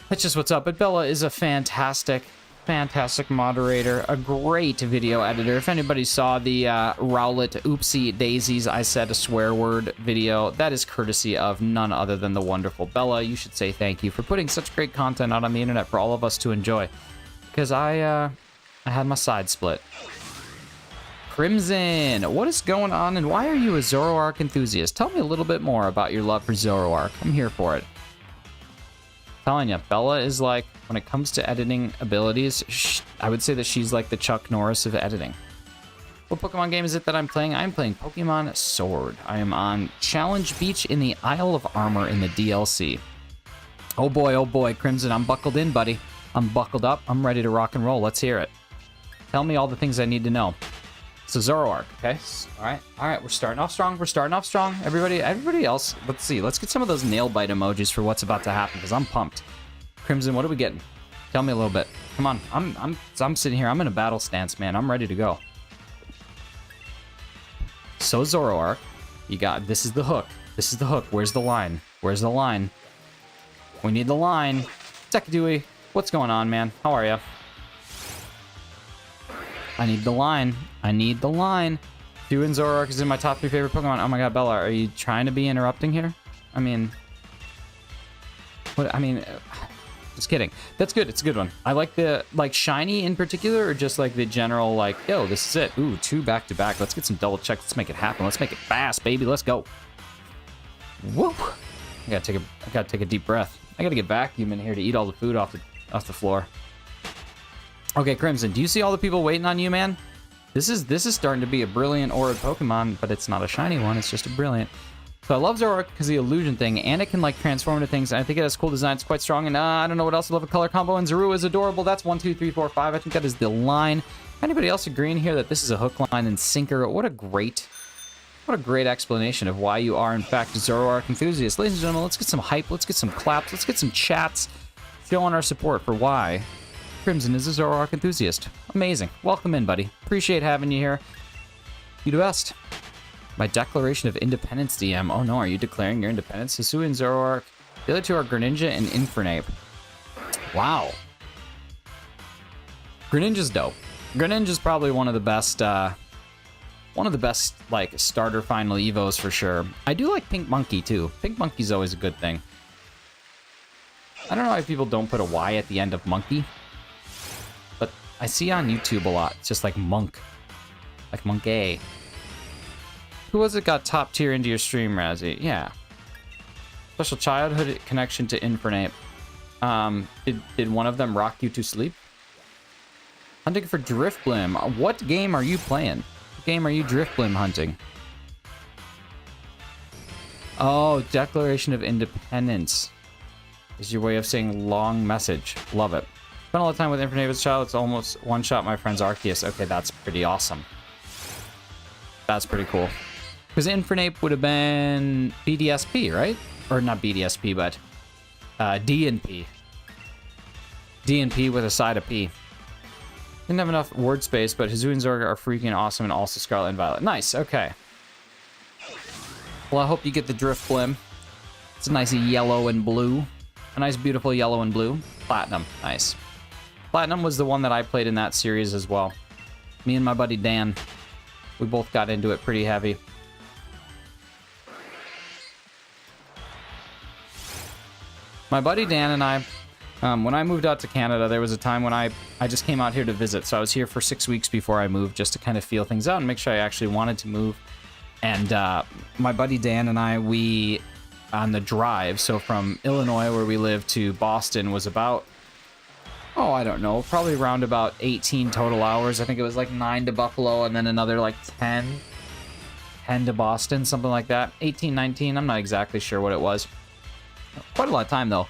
That's just what's up. But Bella is a fantastic fantastic moderator, a great video editor. If anybody saw the Rowlet Oopsie Daisies I Said a Swear Word video, that is courtesy of none other than the wonderful Bella. You should say thank you for putting such great content out on the internet for all of us to enjoy. Because I had my side split. Crimson, what is going on and why are you a Zoroark enthusiast? Tell me a little bit more about your love for Zoroark. I'm here for it. Telling you, Bella is like, when it comes to editing abilities, I would say that she's like the Chuck Norris of editing. What Pokemon game is it that I'm playing? I'm playing Pokemon Sword. I am on Challenge Beach in the Isle of Armor in the DLC. Oh boy, Crimson, I'm buckled in, buddy. I'm buckled up. I'm ready to rock and roll. Let's hear it. Tell me all the things I need to know. So Zoroark, okay? All right, we're starting off strong. Everybody else, let's see. Let's get some of those nail bite emojis for what's about to happen, because I'm pumped. Crimson, what are we getting? Tell me a little bit. Come on, I'm sitting here. I'm in a battle stance, man. I'm ready to go. So Zoroark, you got, this is the hook. Where's the line? We need the line. Zekadooey, what's going on, man? How are you? I need the line. Dew and Zoroark is in my top 3 favorite Pokemon. Oh my god, Bella, are you trying to be interrupting here? I mean... just kidding. That's good, it's a good one. I like the, like, shiny in particular, or just like the general, like, yo, this is it. Ooh, 2 back-to-back. Let's get some double checks. Let's make it happen. Let's make it fast, baby. Let's go. Woo! I gotta take a deep breath. I gotta get vacuum in here to eat all the food off the floor. Okay, Crimson, do you see all the people waiting on you, man? This is starting to be a brilliant aura Pokemon, but it's not a shiny one, it's just a brilliant. So I love Zoroark because the illusion thing, and it can like transform into things, and I think it has cool design, it's quite strong, and I don't know what else, I love a color combo, and Zorua is adorable. That's 1, 2, 3, 4, 5. I think that is the line. Anybody else agreeing here that this is a hook, line, and sinker? What a great explanation of why you are, in fact, a Zoroark enthusiast. Ladies and gentlemen, let's get some hype, let's get some claps, let's get some chats showing our support for why Crimson is a Zoroark enthusiast. Amazing. Welcome in, buddy. Appreciate having you here. You the best. My Declaration of Independence DM. Oh no, are you declaring your independence? Hisui and Zoroark. The other 2 are Greninja and Infernape. Wow. Greninja's dope. Greninja's probably one of the best, like, starter final evos for sure. I do like Pink Monkey, too. Pink Monkey's always a good thing. I don't know why people don't put a Y at the end of monkey. I see on YouTube a lot. It's just like monk. Like monkey. Who was it got top tier into your stream, Razzie? Yeah. Special childhood connection to Infernape. Did one of them rock you to sleep? Hunting for Driftblim. What game are you playing? What game are you Driftblim hunting? Oh, Declaration of Independence is your way of saying long message. Love it. Spent a lot of time with Infernape as a child. It's almost one-shot my friend's Arceus. Okay, that's pretty awesome. That's pretty cool. Because Infernape would have been BDSP, right? Or not BDSP, but DNP. DNP with a side of P. Didn't have enough word space, but Hisui and Zoroark are freaking awesome, and also Scarlet and Violet. Nice, okay. Well, I hope you get the Driftblim. It's a nice yellow and blue. A nice, beautiful yellow and blue. Platinum, nice. Platinum was the one that I played in that series as well. Me and my buddy Dan, we both got into it pretty heavy. My buddy Dan and I, when I moved out to Canada, there was a time when I just came out here to visit. So I was here for 6 weeks before I moved, just to kind of feel things out and make sure I actually wanted to move. And my buddy Dan and I, we, on the drive, so from Illinois where we live to Boston was about, oh, I don't know, probably around about 18 total hours. I think it was like 9 to Buffalo and then another like 10 to Boston, something like that. 18, 19, I'm not exactly sure what it was. Quite a lot of time though.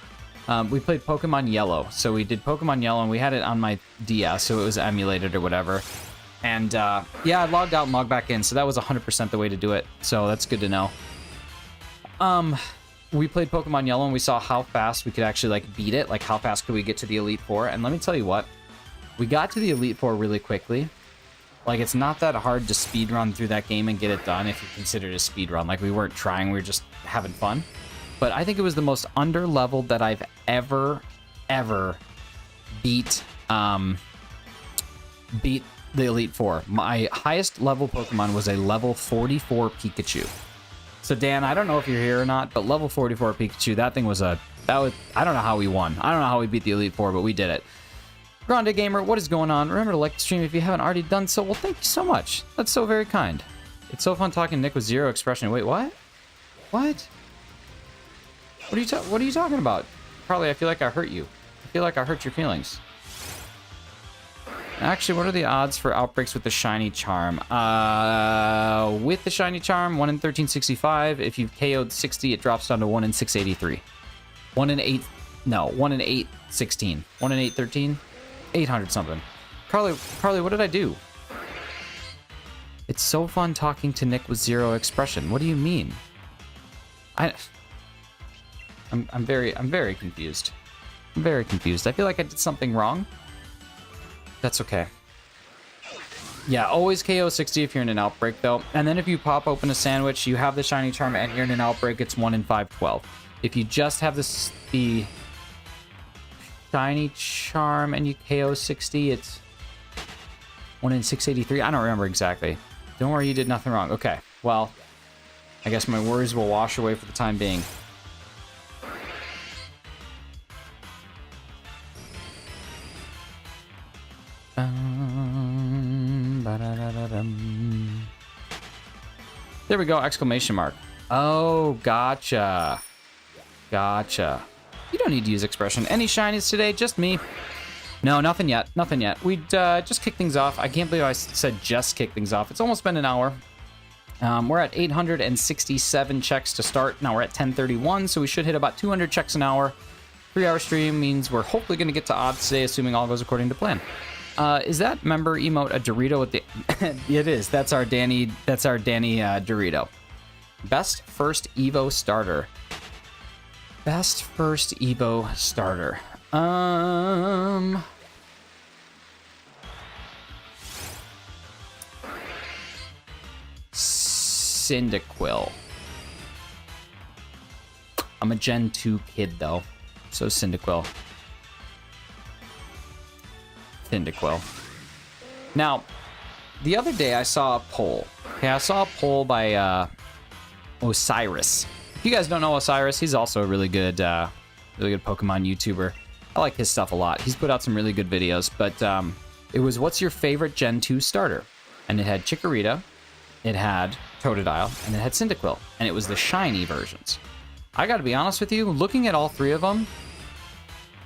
We played Pokemon Yellow. So we did Pokemon Yellow and we had it on my DS, so it was emulated or whatever. And yeah, I logged out and logged back in, so that was 100% the way to do it. So that's good to know. We played Pokemon Yellow and we saw how fast we could actually like beat it. Like how fast could we get to the Elite Four? And let me tell you what, we got to the Elite Four really quickly. Like it's not that hard to speed run through that game and get it done if you consider it a speed run. Like we weren't trying, we were just having fun. But I think it was the most under-leveled that I've ever beat beat the Elite Four. My highest level Pokemon was a level 44 Pikachu. So Dan, I don't know if you're here or not, but level 44 Pikachu, that thing was I don't know how we won. I don't know how we beat the Elite Four, but we did it. Grande Gamer, what is going on? Remember to like the stream if you haven't already done so. Well, thank you so much. That's so very kind. It's so fun talking to Nick with zero expression. Wait, what? What? What are you talking about? Carly, I feel like I hurt you. I feel like I hurt your feelings. Actually, what are the odds for outbreaks with the Shiny Charm? With the Shiny Charm, 1 in 1365. If you've KO'd 60, it drops down to 1 in 683. 1 in 816. 1 in 813? 800 something. Carly, what did I do? It's so fun talking to Nick with zero expression. What do you mean? I'm very confused. I'm very confused. I feel like I did something wrong. That's okay. Yeah, always KO 60 if you're in an outbreak, though. And then if you pop open a sandwich, you have the Shiny Charm, and you're in an outbreak, it's 1 in 512. If you just have the Shiny Charm and you KO 60, it's 1 in 683. I don't remember exactly. Don't worry, you did nothing wrong. Okay, well, I guess my worries will wash away for the time being. There we go, exclamation mark. Oh, gotcha. Gotcha. You don't need to use expression. Any shinies today? Just me. No, nothing yet. Nothing yet. We'd just kick things off. I can't believe I said just kick things off. It's almost been an hour. We're at 867 checks to start. Now we're at 1031, so we should hit about 200 checks an hour. 3-hour stream means we're hopefully going to get to odds today, assuming all goes according to plan. Is that member emote a Dorito with the... It is. That's our Danny Dorito. Best first Evo starter. Best first Evo starter. Cyndaquil. I'm a Gen 2 kid, though. So Cyndaquil. Now, the other day I saw a poll. Okay, I saw a poll by Osiris. If you guys don't know Osiris, he's also a really good Pokemon YouTuber. I like his stuff a lot. He's put out some really good videos, but it was what's your favorite Gen 2 starter? And it had Chikorita, it had Totodile, and it had Cyndaquil, and it was the shiny versions. I gotta be honest with you, looking at all three of them,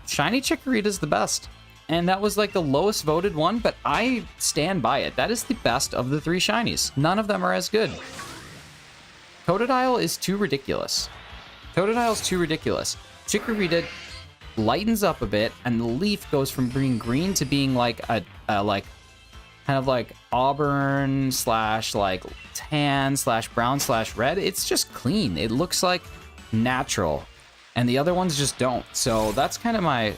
shiny Chikorita's the best. And that was like the lowest voted one, but I stand by it. That is the best of the three shinies. None of them are as good. Totodile is too ridiculous. Totodile's too ridiculous. Chikorita lightens up a bit, and the leaf goes from being green to being like a kind of like auburn slash like tan slash brown slash red. It's just clean. It looks like natural, and the other ones just don't. So that's kind of my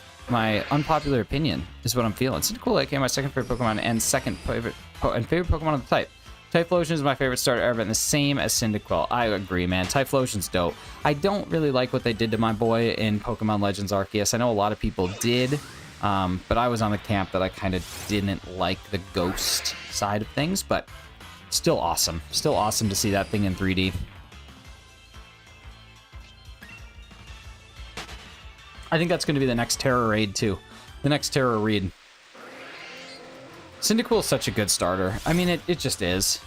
unpopular opinion is what I'm feeling. Cyndaquil became my second favorite Pokemon and favorite Pokemon of the type. Typhlosion is my favorite starter ever, and the same as Cyndaquil. I agree, man. Typhlosion's dope. I don't really like what they did to my boy in Pokemon Legends Arceus. I know a lot of people did, but I was on the camp that I kind of didn't like the ghost side of things, but still awesome. Still awesome to see that thing in 3D. I think that's going to be the next Terror Raid, too. The next Terror Raid. Cyndaquil is such a good starter. I mean, it just is.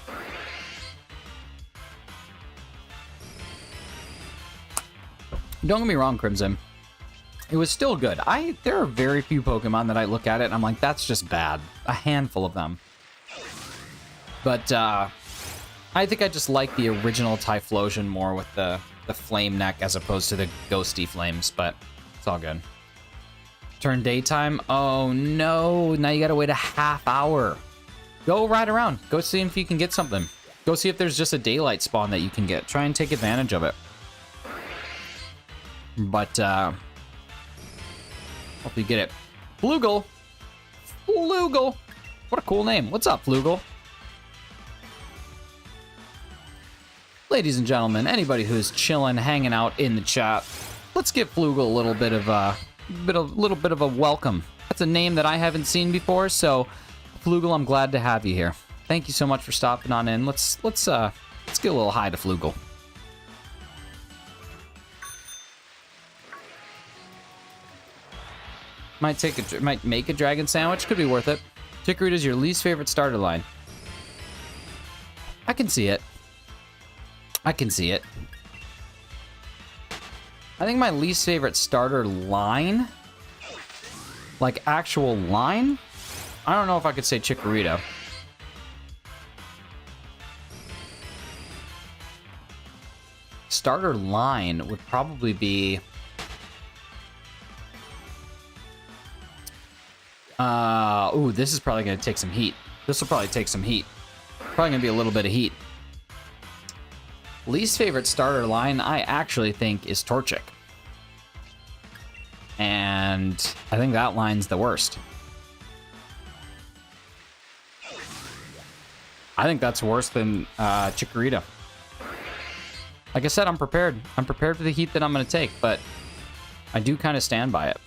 Don't get me wrong, Crimson. It was still good. There are very few Pokemon that I look at it and I'm like, that's just bad. A handful of them. But I think I just like the original Typhlosion more with the flame neck as opposed to the ghosty flames, but it's all good. Turn daytime. Oh no, now you gotta wait a half hour. Go ride around. Go see if you can get something. Go see if there's just a daylight spawn that you can get. Try and take advantage of it. But hope you get it. Flugel. Flugel. What a cool name. What's up, Flugel? Ladies and gentlemen, anybody who's chilling, hanging out in the chat, let's give Flugel a little bit of little bit of a welcome. That's a name that I haven't seen before, so Flugel, I'm glad to have you here. Thank you so much for stopping on in. Let's get a little hi to Flugel. Might make a dragon sandwich. Could be worth it. Chikorita's your least favorite starter line. I can see it. I can see it. I think my least favorite starter line, like actual line, I don't know if I could say Chikorita. Starter line would probably be... ooh, this is probably going to take some heat. This will probably take some heat. Probably going to be a little bit of heat. Least favorite starter line, I actually think, is Torchic. And I think that line's the worst. I think that's worse than Chikorita. Like I said, I'm prepared. I'm prepared for the heat that I'm going to take, but I do kind of stand by it.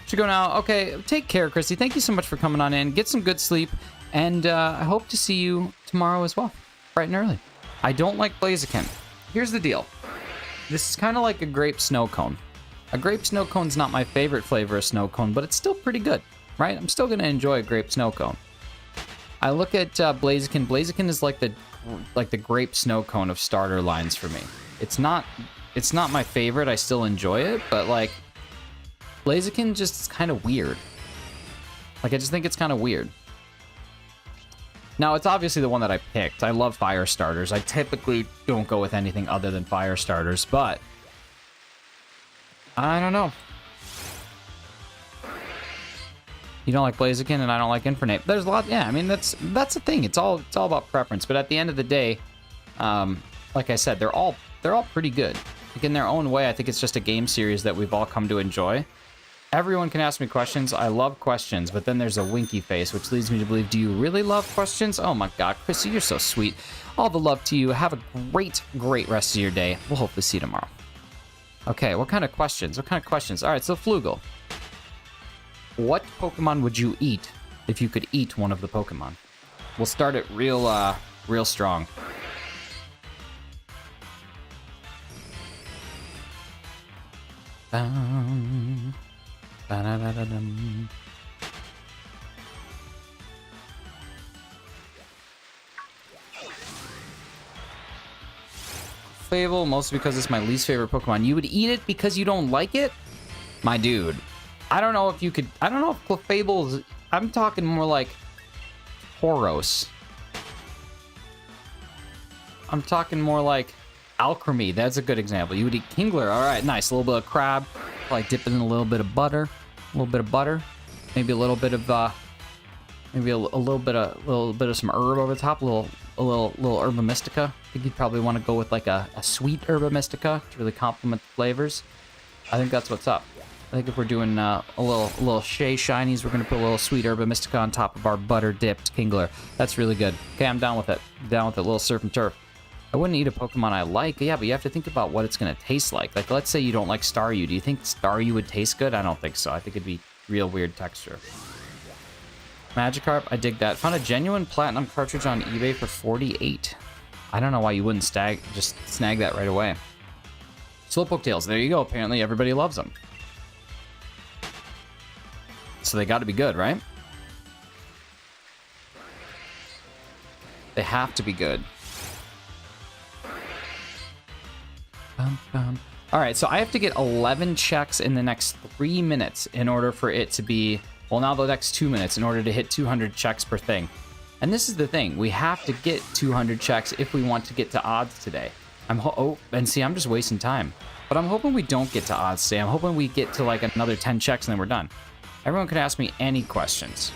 Should go now. Okay, take care, Christy. Thank you so much for coming on in. Get some good sleep, and I hope to see you tomorrow as well, bright and early. I don't like Blaziken. Here's the deal. This is kind of like a grape snow cone. A grape snow cone's not my favorite flavor of snow cone, but it's still pretty good, right? I'm still going to enjoy a grape snow cone. I look at Blaziken. Blaziken is like the grape snow cone of starter lines for me. It's not my favorite. I still enjoy it, but like Blaziken just is kind of weird. Like I just think it's kind of weird. Now, it's obviously the one that I picked. I love fire starters. I typically don't go with anything other than fire starters, but I don't know. You don't like Blaziken, and I don't like Infernape. There's a lot. Yeah, I mean that's the thing. It's all about preference. But at the end of the day, like I said, they're all pretty good. Like in their own way, I think it's just a game series that we've all come to enjoy. Everyone can ask me questions. I love questions, but then there's a winky face, which leads me to believe, do you really love questions? Oh my God, Chrissy, you're so sweet. All the love to you. Have a great rest of your day. We'll hopefully see you tomorrow. Okay, what kind of questions? What kind of questions? All right, so Flugel. What Pokemon would you eat if you could eat one of the Pokemon? We'll start it real strong. Fable, mostly because it's my least favorite Pokemon. You would eat it because you don't like it? My dude. I don't know if you could... I don't know if Clefable's... I'm talking more like Tauros. I'm talking more like Alchemy. That's a good example. You would eat Kingler. All right, nice. A little bit of crab. Like dip it in a little bit of butter. A little bit of butter. Maybe a little bit of... maybe a little bit of some herb over the top. A little Herba Mystica. I think you'd probably want to go with like a sweet Herba Mystica to really complement the flavors. I think that's what's up. I think if we're doing a little Shea Shinies, we're going to put a little sweet Herba Mystica on top of our butter-dipped Kingler. That's really good. Okay, I'm down with it. Down with it. A little surf and turf. I wouldn't eat a Pokemon I like. Yeah, but you have to think about what it's going to taste like. Like, let's say you don't like Staryu. Do you think Staryu would taste good? I don't think so. I think it'd be real weird texture. Magikarp, I dig that. Found a genuine platinum cartridge on eBay for $48. I don't know why you wouldn't just snag that right away. Slowpoke tails, there you go. Apparently everybody loves them. So they got to be good, right? They have to be good. All right, so I have to get 11 checks in the next 3 minutes in order for it to be... Well, now the next 2 minutes in order to hit 200 checks per thing. And this is the thing. We have to get 200 checks if we want to get to odds today. And see, I'm just wasting time. But I'm hoping we don't get to odds today. I'm hoping we get to like another 10 checks and then we're done. Everyone can ask me any questions.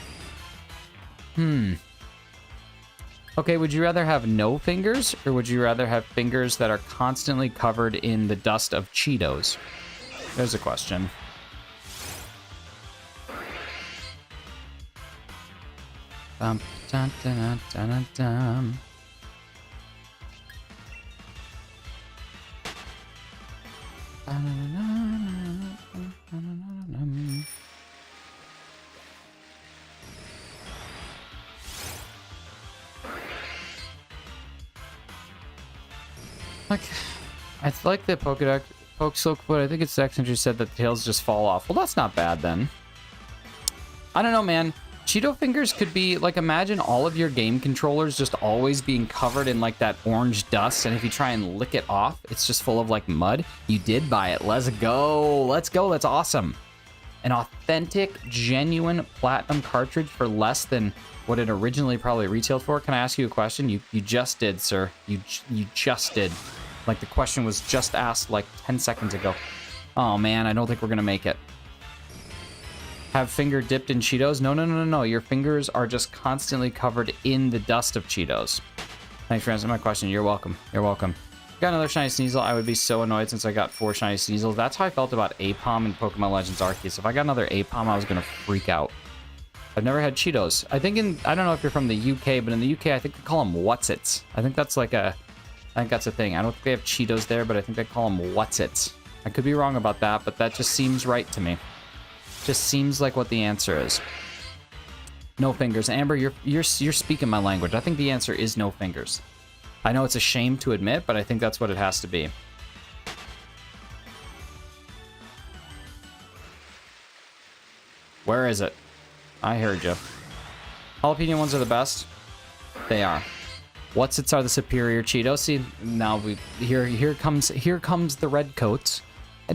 Okay, would you rather have no fingers, or would you rather have fingers that are constantly covered in the dust of Cheetos? There's a question. Dun, dun, dun, dun, dun, dun. Dun, dun, dun, dun. Like, I like the Pokedex Pokesilk, but I think it's Exentry said that the tails just fall off. Well, that's not bad then. I don't know, man. Cheeto fingers could be, like, imagine all of your game controllers just always being covered in, like, that orange dust, and if you try and lick it off, it's just full of, like, mud. You did buy it. Let's go. Let's go. That's awesome. An authentic, genuine platinum cartridge for less than what it originally probably retailed for. Can I ask you a question? You just did, sir. You just did. Like, the question was just asked, like, 10 seconds ago. Oh, man, I don't think we're going to make it. Have finger dipped in Cheetos? No. Your fingers are just constantly covered in the dust of Cheetos. Thanks for answering my question. You're welcome. You're welcome. Got another shiny Sneasel. I would be so annoyed since I got 4 shiny Sneasels. That's how I felt about Apom in Pokemon Legends Arceus. If I got another Apom, I was going to freak out. I've never had Cheetos. I think I don't know if you're from the UK, but in the UK, I think they call them Whatsits. I think that's like I think that's a thing. I don't think they have Cheetos there, but I think they call them Whatsits. I could be wrong about that, but that just seems right to me. Just seems like what the answer is. No fingers. Amber, you're speaking my language. I think the answer is no fingers. I know it's a shame to admit, but I think that's what it has to be. Where is it? I heard you. Jalapeno ones are the best. They are. Whatsits are the superior Cheetos. See, now here comes the red coats.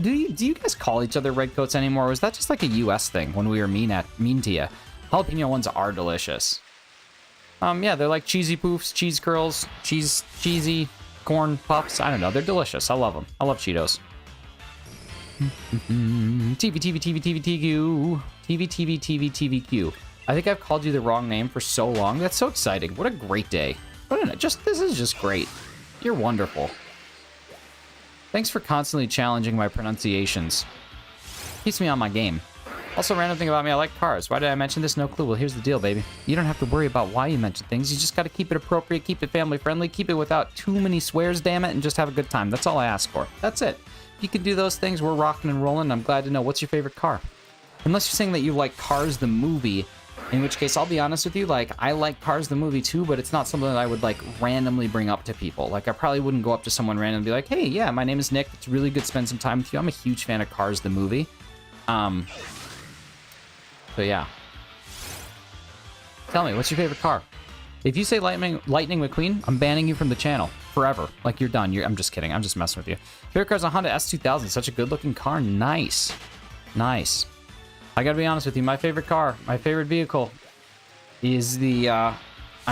Do you guys call each other red coats anymore? Or was that just like a US thing when we were mean to you? Jalapeno ones are delicious. Yeah, they're like cheesy poofs, cheese curls, cheesy corn puffs. I don't know, they're delicious. I love them. I love Cheetos. TVTVTVTVQ. I think I've called you the wrong name for so long. That's so exciting. What a great day. This is just great. You're wonderful. Thanks for constantly challenging my pronunciations. Keeps me on my game. Also, random thing about me, I like cars. Why did I mention this? No clue. Well, here's the deal, baby. You don't have to worry about why you mention things. You just got to keep it appropriate, keep it family friendly, keep it without too many swears, damn it, and just have a good time. That's all I ask for. That's it. If you can do those things, we're rocking and rolling. I'm glad to know. What's your favorite car? Unless you're saying that you like Cars the movie, in which case, I'll be honest with you, like, I like Cars the movie too, but it's not something that I would, like, randomly bring up to people. Like, I probably wouldn't go up to someone random and be like, hey, yeah, my name is Nick. It's really good to spend some time with you. I'm a huge fan of Cars the movie. So, yeah. Tell me, what's your favorite car? If you say Lightning McQueen, I'm banning you from the channel. Forever. Like, you're done. I'm just kidding. I'm just messing with you. Favorite car's a Honda S2000. Such a good-looking car. Nice. Nice. I gotta be honest with you, my favorite car, my favorite vehicle is the, I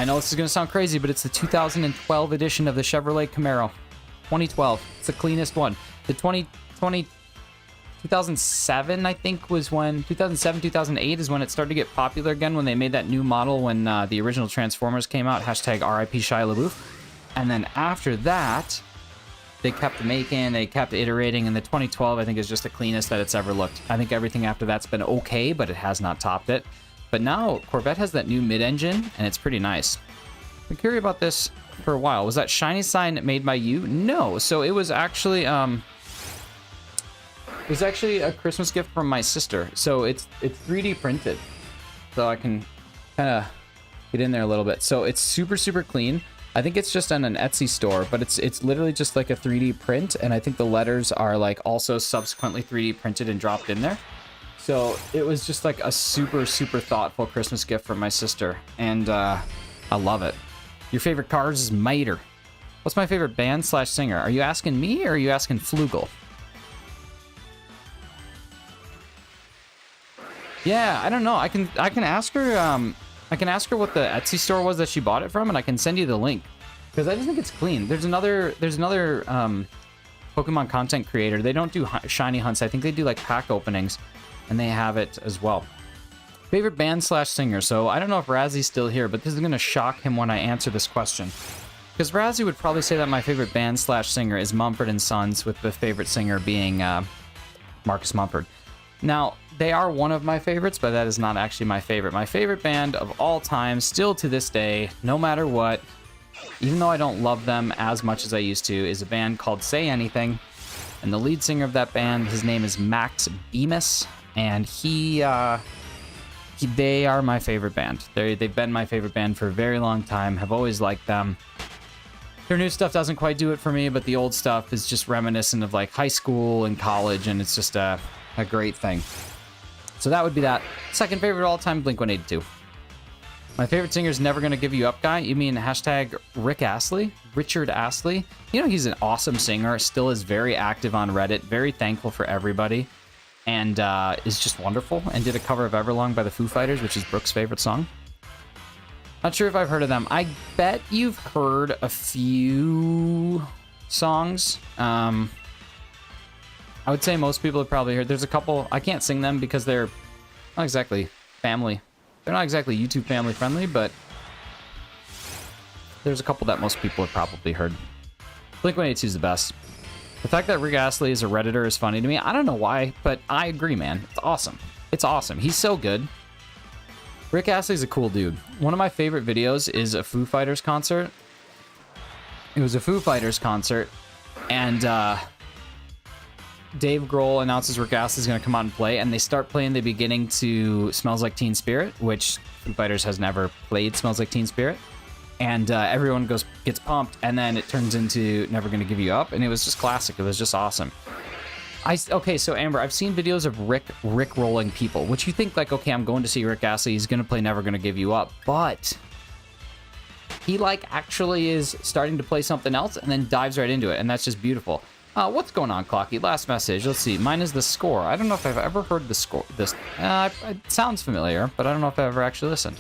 know this is gonna sound crazy, but it's the 2012 edition of the Chevrolet Camaro. 2012. It's the cleanest one. The 2007, I think, was when, 2007, 2008 is when it started to get popular again, when they made that new model when the original Transformers came out, hashtag RIP Shia LaBeouf. And then after that, they kept making, they kept iterating, and the 2012, I think, is just the cleanest that it's ever looked. I think everything after that's been okay, but it has not topped it. But now, Corvette has that new mid-engine, and it's pretty nice. I've been curious about this for a while. Was that shiny sign made by you? No. So it was actually, a Christmas gift from my sister. So it's 3D printed. So I can kind of get in there a little bit. So it's super, super clean. I think it's just on an Etsy store, but it's literally just like a 3D print, and I think the letters are like also subsequently 3D printed and dropped in there. So it was just like a super, super thoughtful Christmas gift from my sister, and I love it. Your favorite cars is Mater. What's my favorite band / singer? Are you asking me or are you asking Flugel? Yeah, I don't know. I can ask her. I can ask her what the Etsy store was that she bought it from, and I can send you the link. Because I just think it's clean. There's another Pokemon content creator. They don't do shiny hunts. I think they do like pack openings, and they have it as well. Favorite band / singer. So I don't know if Razzy's still here, but this is going to shock him when I answer this question. Because Razzy would probably say that my favorite band / singer is Mumford & Sons, with the favorite singer being Marcus Mumford. Now, they are one of my favorites, but that is not actually my favorite. My favorite band of all time, still to this day, no matter what, even though I don't love them as much as I used to, is a band called Say Anything. And the lead singer of that band, his name is Max Bemis, and they are my favorite band. They've been my favorite band for a very long time, have always liked them. Their new stuff doesn't quite do it for me, but the old stuff is just reminiscent of like high school and college, and it's just a great thing. So that would be that. Second favorite of all time, Blink-182. My favorite singer is Never Gonna Give You Up guy. You mean hashtag Rick Astley? Richard Astley? You know, he's an awesome singer, still is very active on Reddit, very thankful for everybody, and is just wonderful, and did a cover of Everlong by the Foo Fighters, which is Brooke's favorite song. Not sure if I've heard of them. I bet you've heard a few songs. I would say most people have probably heard. There's a couple. I can't sing them because they're not exactly family. They're not exactly YouTube family friendly, but there's a couple that most people have probably heard. Blink-182 is the best. The fact that Rick Astley is a Redditor is funny to me. I don't know why, but I agree, man. It's awesome. It's awesome. He's so good. Rick Astley's a cool dude. One of my favorite videos is a Foo Fighters concert. It was a Foo Fighters concert, and Dave Grohl announces Rick Astley's going to come out and play, and they start playing the beginning to Smells Like Teen Spirit, which Foo Fighters has never played Smells Like Teen Spirit. And everyone gets pumped, and then it turns into Never Gonna Give You Up, and it was just classic. It was just awesome. Okay, so Amber, I've seen videos of Rick rolling people, which you think like, okay, I'm going to see Rick Astley, he's gonna play Never Gonna Give You Up, but he like actually is starting to play something else and then dives right into it, and that's just beautiful. What's going on, Clocky? Last message. Let's see. Mine is the score. I don't know if I've ever heard the score. It sounds familiar, but I don't know if I've ever actually listened.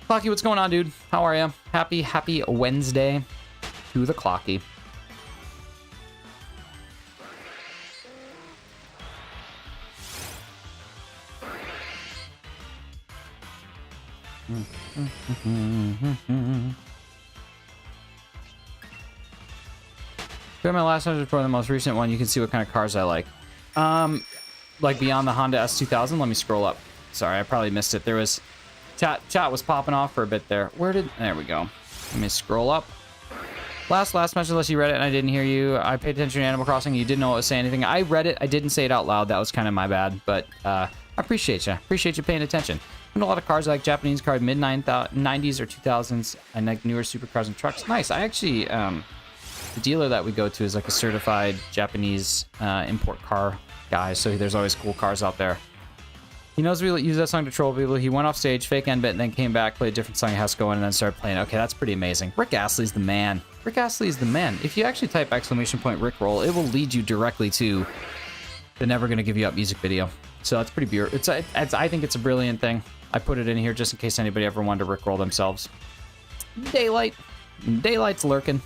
Clocky, what's going on, dude? How are you? Happy Wednesday to the Clocky. Go to my last message for the most recent one. You can see what kind of cars I like. Like beyond the Honda S2000. Let me scroll up. Sorry, I probably missed it. There was chat was popping off for a bit there. There we go. Let me scroll up. Last message, unless you read it and I didn't hear you. I paid attention to Animal Crossing. You didn't know it was saying anything. I read it. I didn't say it out loud. That was kind of my bad. But I appreciate you. Appreciate you paying attention. I know a lot of cars. I like Japanese cars, mid-90s or 2000s. I like newer supercars and trucks. Nice. I actually, the dealer that we go to is like a certified Japanese import car guy. So there's always cool cars out there. He knows we use that song to troll people. He went off stage, fake end bit, and then came back, played a different song he has going, and then started playing. Okay, that's pretty amazing. Rick Astley's the man. Rick Astley is the man. If you actually type ! Rickroll, it will lead you directly to the Never Gonna Give You Up music video. So that's pretty beautiful. I think it's a brilliant thing. I put it in here just in case anybody ever wanted to Rickroll themselves. Daylight's lurking.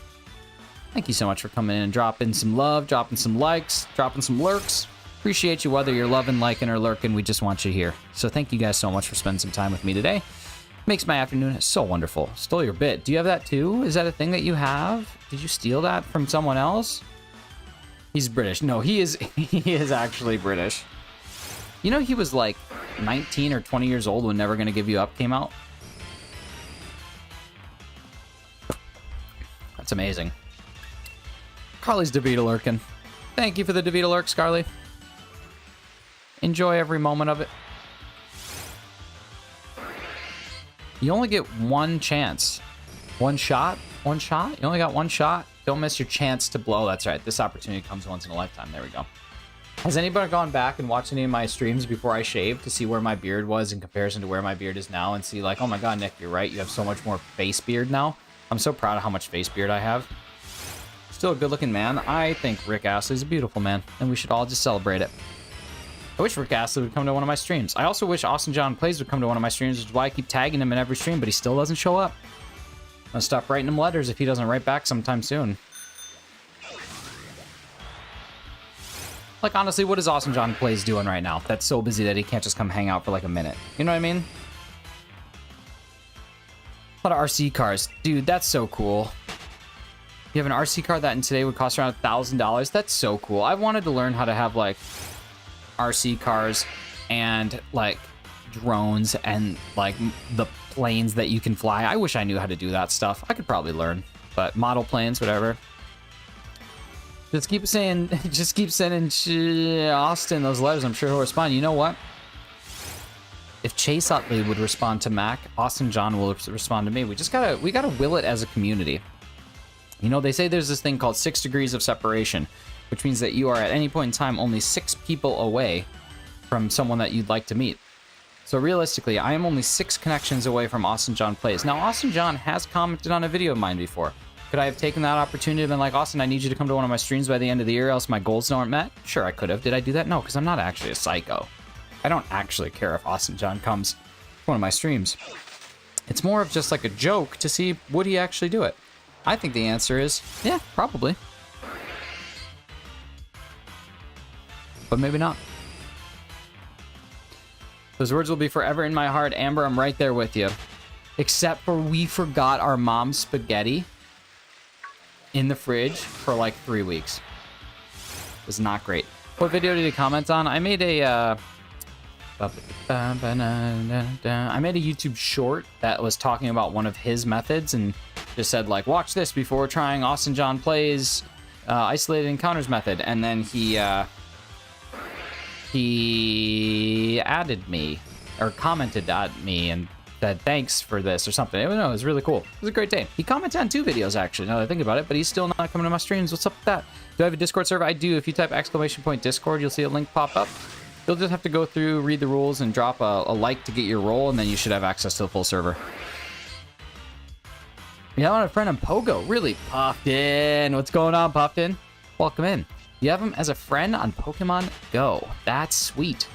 Thank you so much for coming in and dropping some love, dropping some likes, dropping some lurks. Appreciate you whether you're loving, liking, or lurking. We just want you here. So thank you guys so much for spending some time with me today. Makes my afternoon so wonderful. Stole your bit. Do you have that too? Is that a thing that you have? Did you steal that from someone else? He's British. No, he is actually British. You know he was like 19 or 20 years old when Never Gonna Give You Up came out? That's amazing. Carly's DeVita lurking. Thank you for the DeVita lurks, Carly. Enjoy every moment of it. You only get one chance. One shot? One shot? You only got one shot? Don't miss your chance to blow. That's right. This opportunity comes once in a lifetime. There we go. Has anybody gone back and watched any of my streams before I shaved to see where my beard was in comparison to where my beard is now and see like, oh my god, Nick, you're right. You have so much more face beard now. I'm so proud of how much face beard I have. Still a good looking man. I think Rick Astley's a beautiful man and we should all just celebrate it. I wish Rick Astley would come to one of my streams. I also wish Austin John Plays would come to one of my streams, which is why I keep tagging him in every stream, but he still doesn't show up. I'm gonna stop writing him letters if he doesn't write back sometime soon. Like, honestly, what is Austin John Plays doing right now that's so busy that he can't just come hang out for like a minute? You know what I mean? A lot of RC cars. Dude, that's so cool. You have an RC car that in today would cost around $1,000. That's so cool. I wanted to learn how to have like RC cars and like drones and like the planes that you can fly. I wish I knew how to do that stuff. I could probably learn, but model planes, whatever. Just keep sending Austin those letters. I'm sure he'll respond. You know what? If Chase Utley would respond to Mac, Austin John will respond to me. We gotta will it as a community. You know, they say there's this thing called 6 degrees of separation, which means that you are at any point in time only 6 people away from someone that you'd like to meet. So realistically, I am only 6 connections away from Austin John Plays. Now, Austin John has commented on a video of mine before. Could I have taken that opportunity and been like, Austin, I need you to come to one of my streams by the end of the year, else my goals aren't met? Sure, I could have. Did I do that? No, because I'm not actually a psycho. I don't actually care if Austin John comes to one of my streams. It's more of just like a joke to see, would he actually do it? I think the answer is, yeah, probably. But maybe not. Those words will be forever in my heart. Amber, I'm right there with you. Except for we forgot our mom's spaghetti in the fridge for like 3 weeks. It was not great. What video did he comment on? I made a YouTube short that was talking about one of his methods and just said like, watch this before trying Austin John Plays isolated encounters method. And then he added me or commented at me and said thanks for this or something. It was really cool. It was a great day. He commented on 2 videos actually, now that I think about it, but he's still not coming to my streams. What's up with that? Do I have a Discord server? I do. If you type !Discord, you'll see a link pop up. You'll just have to go through, read the rules, and drop a like to get your role, and then you should have access to the full server. Yeah, I want a friend on Pogo. Really? Puffin. What's going on, Puffin? Welcome in. You have him as a friend on Pokemon Go. That's sweet.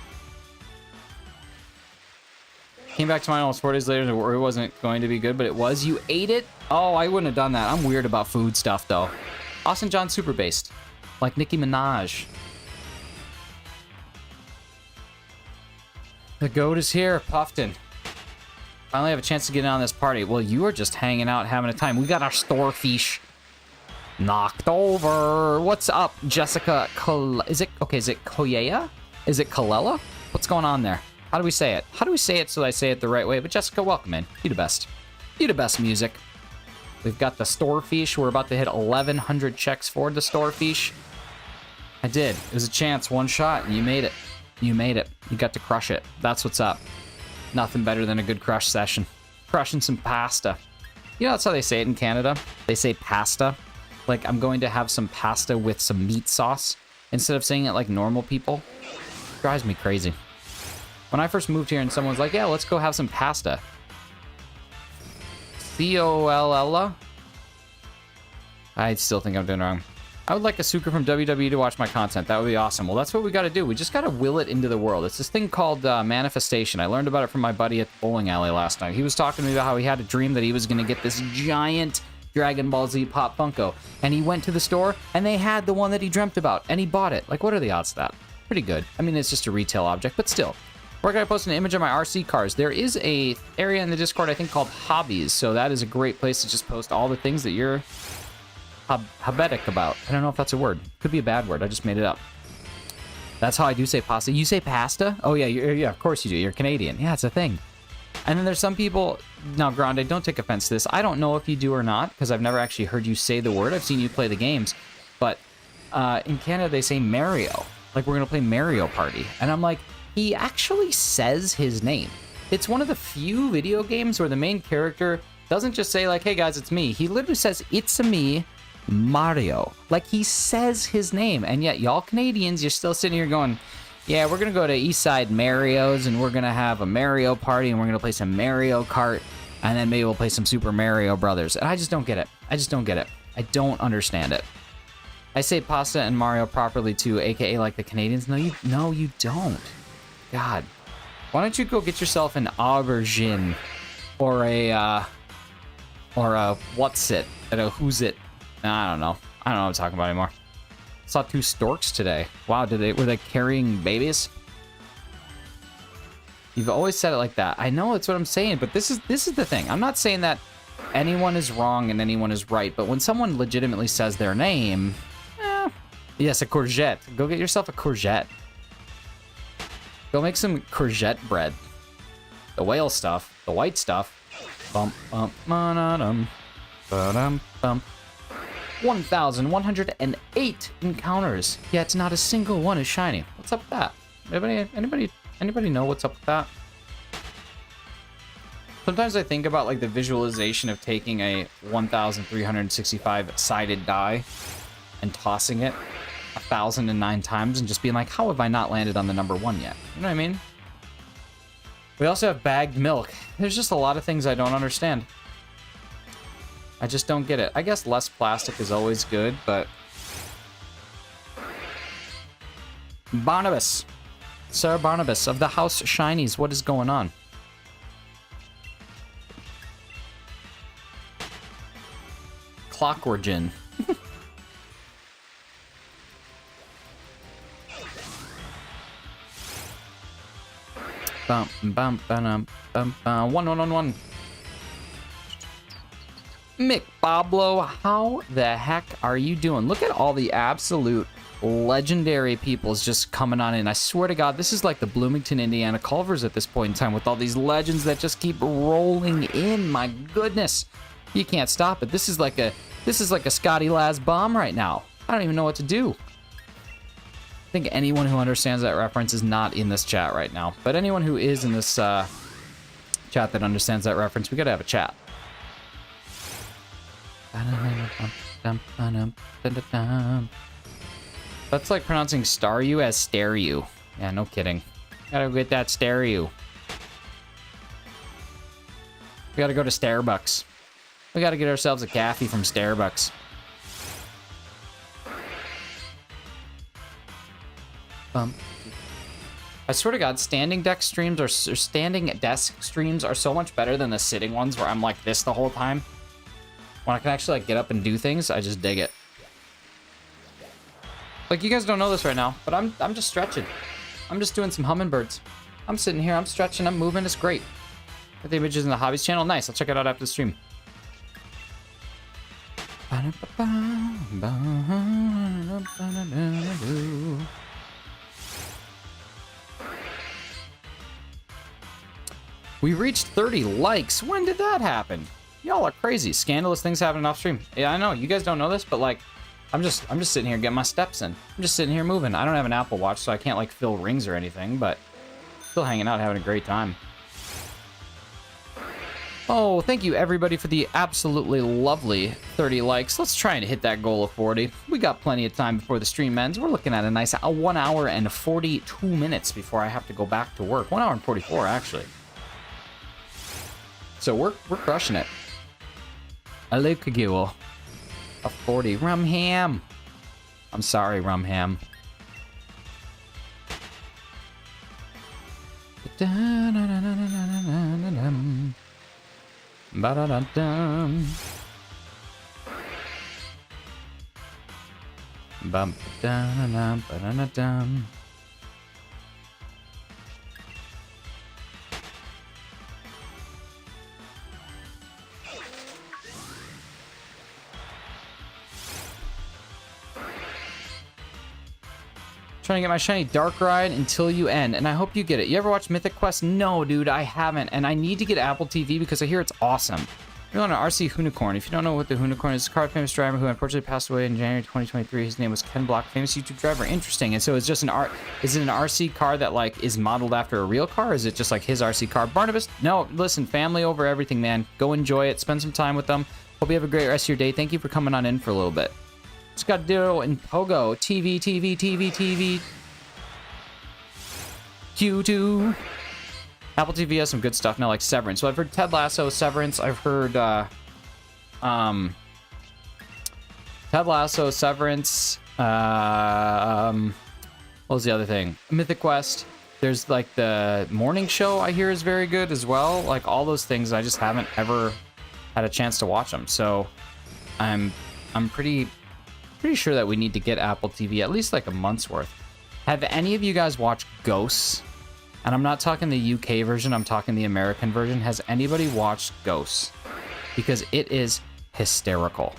Came back to mine almost 4 days later. It wasn't going to be good, but it was. You ate it? Oh, I wouldn't have done that. I'm weird about food stuff, though. Austin John super based. Like Nicki Minaj. The goat is here, Puffin. Finally have a chance to get in on this party. Well, you are just hanging out, having a time. We got our storefish knocked over. What's up, Jessica? Is it Koyea? Is it Kalela? What's going on there? How do we say it? How do we say it so I say it the right way? But Jessica, welcome in. You the best. You the best, music. We've got the storefish. We're about to hit 1,100 checks for the storefish. I did. It was a chance, one shot, and you made it. You made it. You got to crush it. That's what's up. Nothing better than a good crush session. Crushing some pasta. You know, that's how they say it in Canada. They say pasta. Like, I'm going to have some pasta with some meat sauce. Instead of saying it like normal people. It drives me crazy. When I first moved here and someone's like, yeah, let's go have some pasta. C-O-L-L-A? I still think I'm doing it wrong. I would like a Suka from WWE to watch my content. That would be awesome. Well, that's what we got to do. We just got to will it into the world. It's this thing called manifestation. I learned about it from my buddy at the bowling alley last night. He was talking to me about how he had a dream that he was going to get this giant Dragon Ball Z Pop Funko. And he went to the store, and they had the one that he dreamt about, and he bought it. Like, what are the odds of that? Pretty good. I mean, it's just a retail object, but still. We're going to post an image of my RC cars. There is a area in the Discord, I think, called Hobbies. So that is a great place to just post all the things that you're habetic about. I don't know if that's a word. Could be a bad word. I just made it up. That's how I do say pasta. You say pasta? Oh, yeah. Yeah, of course you do. You're Canadian. Yeah, it's a thing. And then there's some people... Now, Grande, don't take offense to this. I don't know if you do or not, because I've never actually heard you say the word. I've seen you play the games. But in Canada, they say Mario. Like, we're going to play Mario Party. And I'm like, he actually says his name. It's one of the few video games where the main character doesn't just say, like, hey, guys, it's me. He literally says, it's me, Mario. Like, he says his name. And yet, y'all Canadians, you're still sitting here going, yeah, we're going to go to Eastside Mario's, and we're going to have a Mario Party, and we're going to play some Mario Kart, and then maybe we'll play some Super Mario Brothers. And I just don't get it. I just don't get it. I don't understand it. I say pasta and Mario properly, too, a.k.a. like the Canadians. No, you don't. God. Why don't you go get yourself an aubergine, or a what's it, and a who's it. I don't know. I don't know what I'm talking about anymore. Saw 2 storks today. Wow, were they carrying babies? You've always said it like that. I know that's what I'm saying, but this is the thing. I'm not saying that anyone is wrong and anyone is right, but when someone legitimately says their name, yes, a courgette. Go get yourself a courgette. Go make some courgette bread. The whale stuff, the white stuff. Bump, bump, ba-da-dum, ba-dum, bump. 1,108 encounters, yet not a single one is shiny. What's up with that? Anybody know what's up with that? Sometimes I think about like the visualization of taking a 1,365 sided die and tossing it 1,009 times and just being like, how have I not landed on the number 1 yet? You know what I mean? We also have bagged milk. There's just a lot of things I don't understand. I just don't get it. I guess less plastic is always good, but... Barnabas. Sir Barnabas of the House Shinies, what is going on? Clockorigin. Bum bum bum bum bum. 1-1-1-1. Mick Pablo, how the heck are you doing? Look at all the absolute legendary peoples just coming on in. I swear to God, this is like the Bloomington, Indiana Culvers at this point in time with all these legends that just keep rolling in. My goodness, you can't stop it. This is like a Scotty Laz bomb right now. I don't even know what to do. I think anyone who understands that reference is not in this chat right now. But anyone who is in this chat that understands that reference, we gotta have a chat. That's like pronouncing Staryu as Staryu. Yeah, no kidding. Gotta get that Staryu. We gotta go to Starbucks. We gotta get ourselves a coffee from Starbucks. I swear to God, standing desk streams or standing desk streams are so much better than the sitting ones where I'm like this the whole time. When I can actually like get up and do things, I just dig it. Like, you guys don't know this right now, but I'm just stretching. I'm just doing some hummingbirds. I'm sitting here, I'm stretching, I'm moving, it's great. Got the images in the hobbies channel, nice. I'll check it out after the stream. We reached 30 likes. When did that happen? Y'all are crazy. Scandalous things happening off stream. Yeah, I know. You guys don't know this, but like, I'm just sitting here getting my steps in. I'm just sitting here moving. I don't have an Apple Watch, so I can't like fill rings or anything, but still hanging out, having a great time. Oh, thank you everybody for the absolutely lovely 30 likes. Let's try and hit that goal of 40. We got plenty of time before the stream ends. We're looking at a nice 1 hour and 42 minutes before I have to go back to work. 1 hour and 44, actually. So we're crushing it. I like Kagil. A 40. Rum ham. I'm sorry, rum ham. Ba-da-da-dum. Bum-da-da-dum, ba-da-da-dum. Trying to get my shiny dark ride until you end, and I hope you get it. You ever watch Mythic Quest? No, dude, I haven't, and I need to get Apple TV because I hear it's awesome. You're on an RC Unicorn. If you don't know what the Unicorn is, a car famous driver who unfortunately passed away in January 2023. His name was Ken Block, famous YouTube driver. Interesting. And so it's just is it an RC car that like is modeled after a real car? Or is it just like his RC car? Barnabas, no, listen, family over everything, man. Go enjoy it. Spend some time with them. Hope you have a great rest of your day. Thank you for coming on in for a little bit. Scudero and Pogo. TV. Q2. Apple TV has some good stuff now, like Severance. So I've heard Ted Lasso, Severance. I've heard Ted Lasso, Severance. What was the other thing? Mythic Quest. There's like the morning show I hear is very good as well. Like all those things, I just haven't ever had a chance to watch them. So I'm pretty sure that we need to get Apple TV at least like a month's worth. Have any of you guys watched Ghosts? And I'm not talking the UK version, I'm talking the American version. Has anybody watched Ghosts? Because it is hysterical.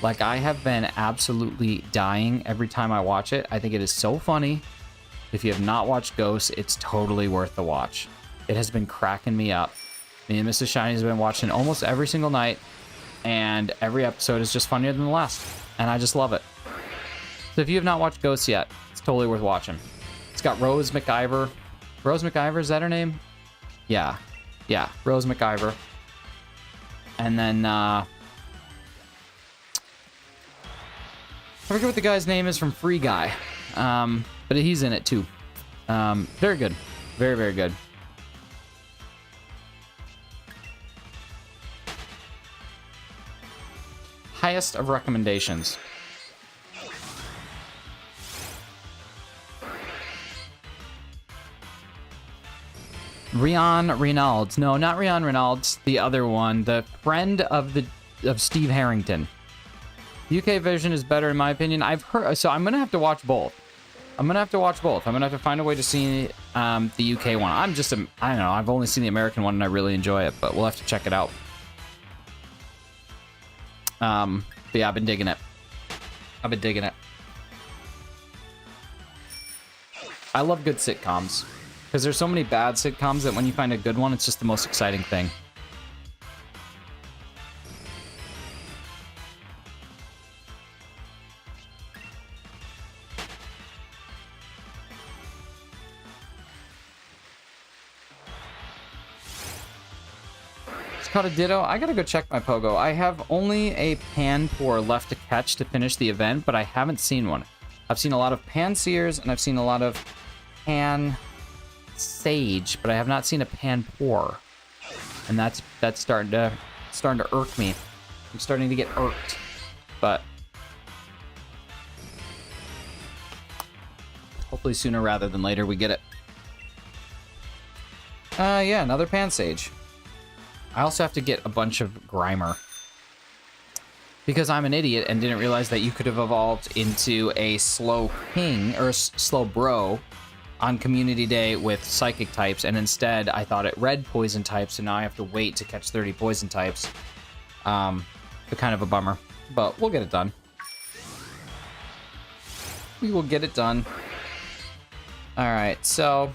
Like, I have been absolutely dying every time I watch it. I think it is so funny. If you have not watched Ghosts, it's totally worth the watch. It has been cracking me up. Me and Mrs. Shiny has been watching almost every single night, and every episode is just funnier than the last. And I just love it. So if you have not watched Ghosts yet, it's totally worth watching. It's got Rose McIver. Rose McIver, is that her name? Yeah. Yeah, Rose McIver. And then, I forget what the guy's name is from Free Guy. But he's in it too. Very good. Very, very good. Highest of recommendations. Rian Reynolds. No, not Rian Reynolds. The other one. The friend of Steve Harrington. UK version is better in my opinion. I've heard, so I'm gonna have to watch both. I'm gonna have to find a way to see the UK one. I don't know. I've only seen the American one and I really enjoy it, but we'll have to check it out. But yeah, I've been digging it. I love good sitcoms because there's so many bad sitcoms that when you find a good one, it's just the most exciting thing. Caught a Ditto. I gotta go check my Pogo. I have only a Panpour left to catch to finish the event, but I haven't seen one. I've seen a lot of Panseers and I've seen a lot of Pansage, but I have not seen a Panpour, and that's starting to irk me. I'm starting to get irked, but hopefully sooner rather than later we get it. Yeah, another Pansage. I also have to get a bunch of Grimer. Because I'm an idiot and didn't realize that you could have evolved into a slow king, or slow bro, on Community Day with Psychic types, and instead I thought it read poison types, so now I have to wait to catch 30 poison types. So kind of a bummer. But we'll get it done. We will get it done. Alright, so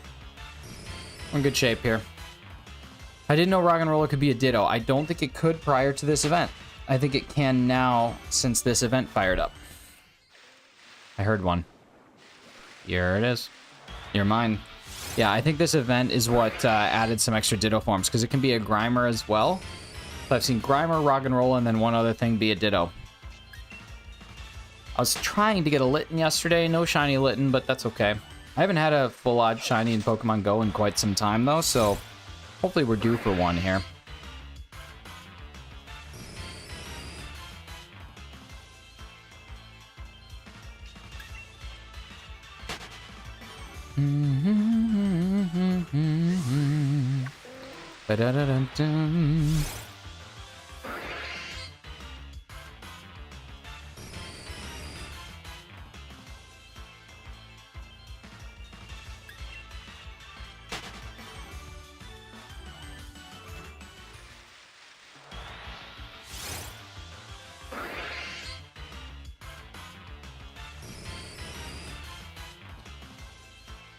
we're in good shape here. I didn't know Roggenrola could be a Ditto. I don't think it could prior to this event. I think it can now since this event fired up. I heard one. Here it is. You're mine. Yeah, I think this event is what added some extra Ditto forms, because it can be a Grimer as well. So I've seen Grimer, Roggenrola, and then one other thing be a Ditto. I was trying to get a Litten yesterday. No shiny Litten, but that's okay. I haven't had a full odd shiny in Pokemon Go in quite some time, though, so hopefully we're due for one here. Ba-da-da-dun-dun.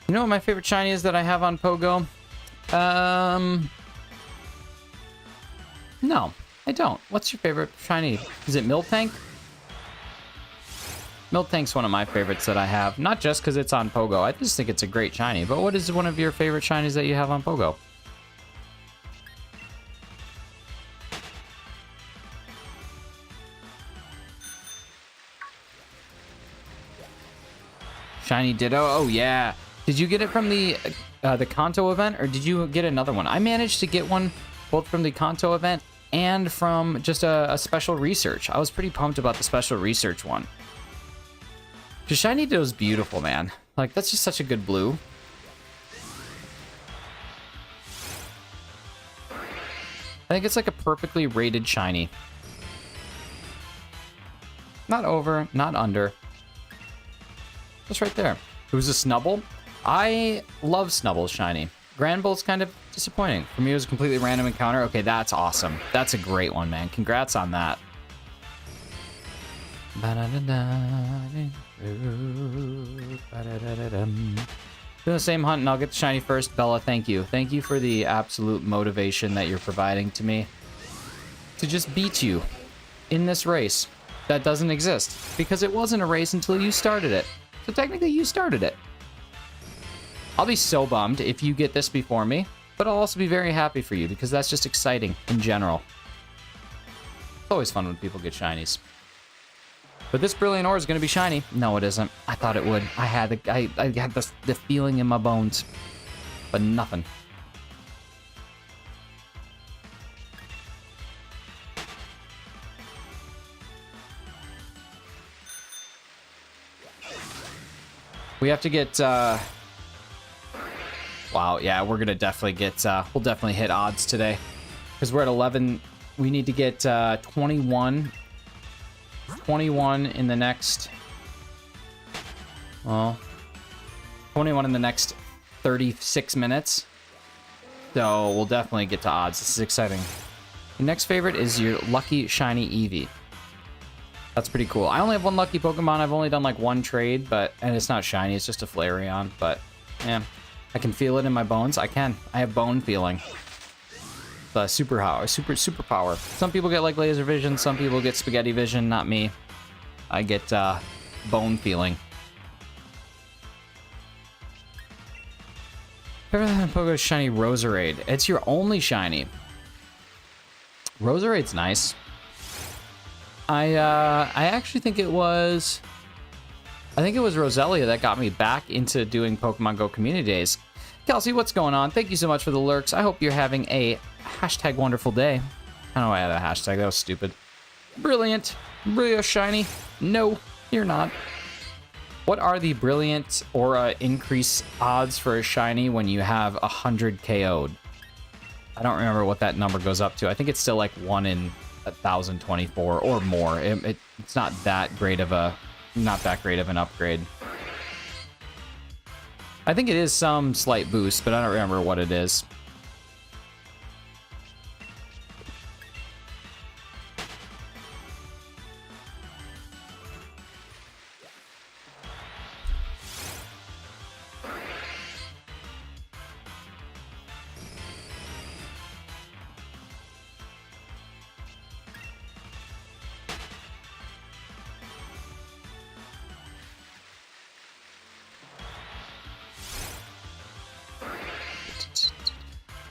You know what my favorite shiny is that I have on Pogo? No, I don't. What's your favorite shiny? Is it Miltank? Miltank's one of my favorites that I have. Not just because it's on Pogo. I just think it's a great shiny. But what is one of your favorite shinies that you have on Pogo? Shiny Ditto? Oh, yeah. Did you get it from the Kanto event, or did you get another one? I managed to get one both from the Kanto event and from just a special research. I was pretty pumped about the special research one. Because Shiny Ditto's beautiful, man. Like, that's just such a good blue. I think it's like a perfectly rated shiny. Not over, not under. Just right there. Who's a Snubble? I love Snubble's shiny. Granbull's kind of disappointing. For me, it was a completely random encounter. Okay, that's awesome. That's a great one, man. Congrats on that. Do the same hunt and I'll get the shiny first. Bella, thank you. Thank you for the absolute motivation that you're providing to me to just beat you in this race that doesn't exist, because it wasn't a race until you started it. So technically you started it. I'll be so bummed if you get this before me, But I'll also be very happy for you because that's just exciting in general. It's always fun when people get shinies. But this Brilliant Ore is going to be shiny. No, it isn't. I thought it would. I had the feeling in my bones. But nothing. We have to get, wow, yeah, we're gonna definitely get, we'll definitely hit odds today. Because we're at 11, we need to get 21 in the next, well, 21 in the next 36 minutes. So we'll definitely get to odds. This is exciting. The next favorite is your lucky shiny Eevee. That's pretty cool. I only have one lucky Pokemon. I've only done like one trade, and it's not shiny. It's just a Flareon. But yeah, I can feel it in my bones. I have bone feeling. The superpower. Some people get like laser vision. Some people get spaghetti vision. Not me. I get bone feeling. Pogo shiny Roserade. It's your only shiny. Roserade's nice. I actually think it was Roselia that got me back into doing Pokemon Go community days. Kelsey, what's going on? Thank you so much for the lurks. I hope you're having a hashtag wonderful day. I know I had a hashtag. That was stupid. Brilliant. Brilliant shiny. No, you're not. What are the Brilliant Aura increase odds for a shiny when you have 100 KO'd? I don't remember what that number goes up to. I think it's still like 1 in 1,024 or more. It's not that great of an upgrade. I think it is some slight boost, but I don't remember what it is.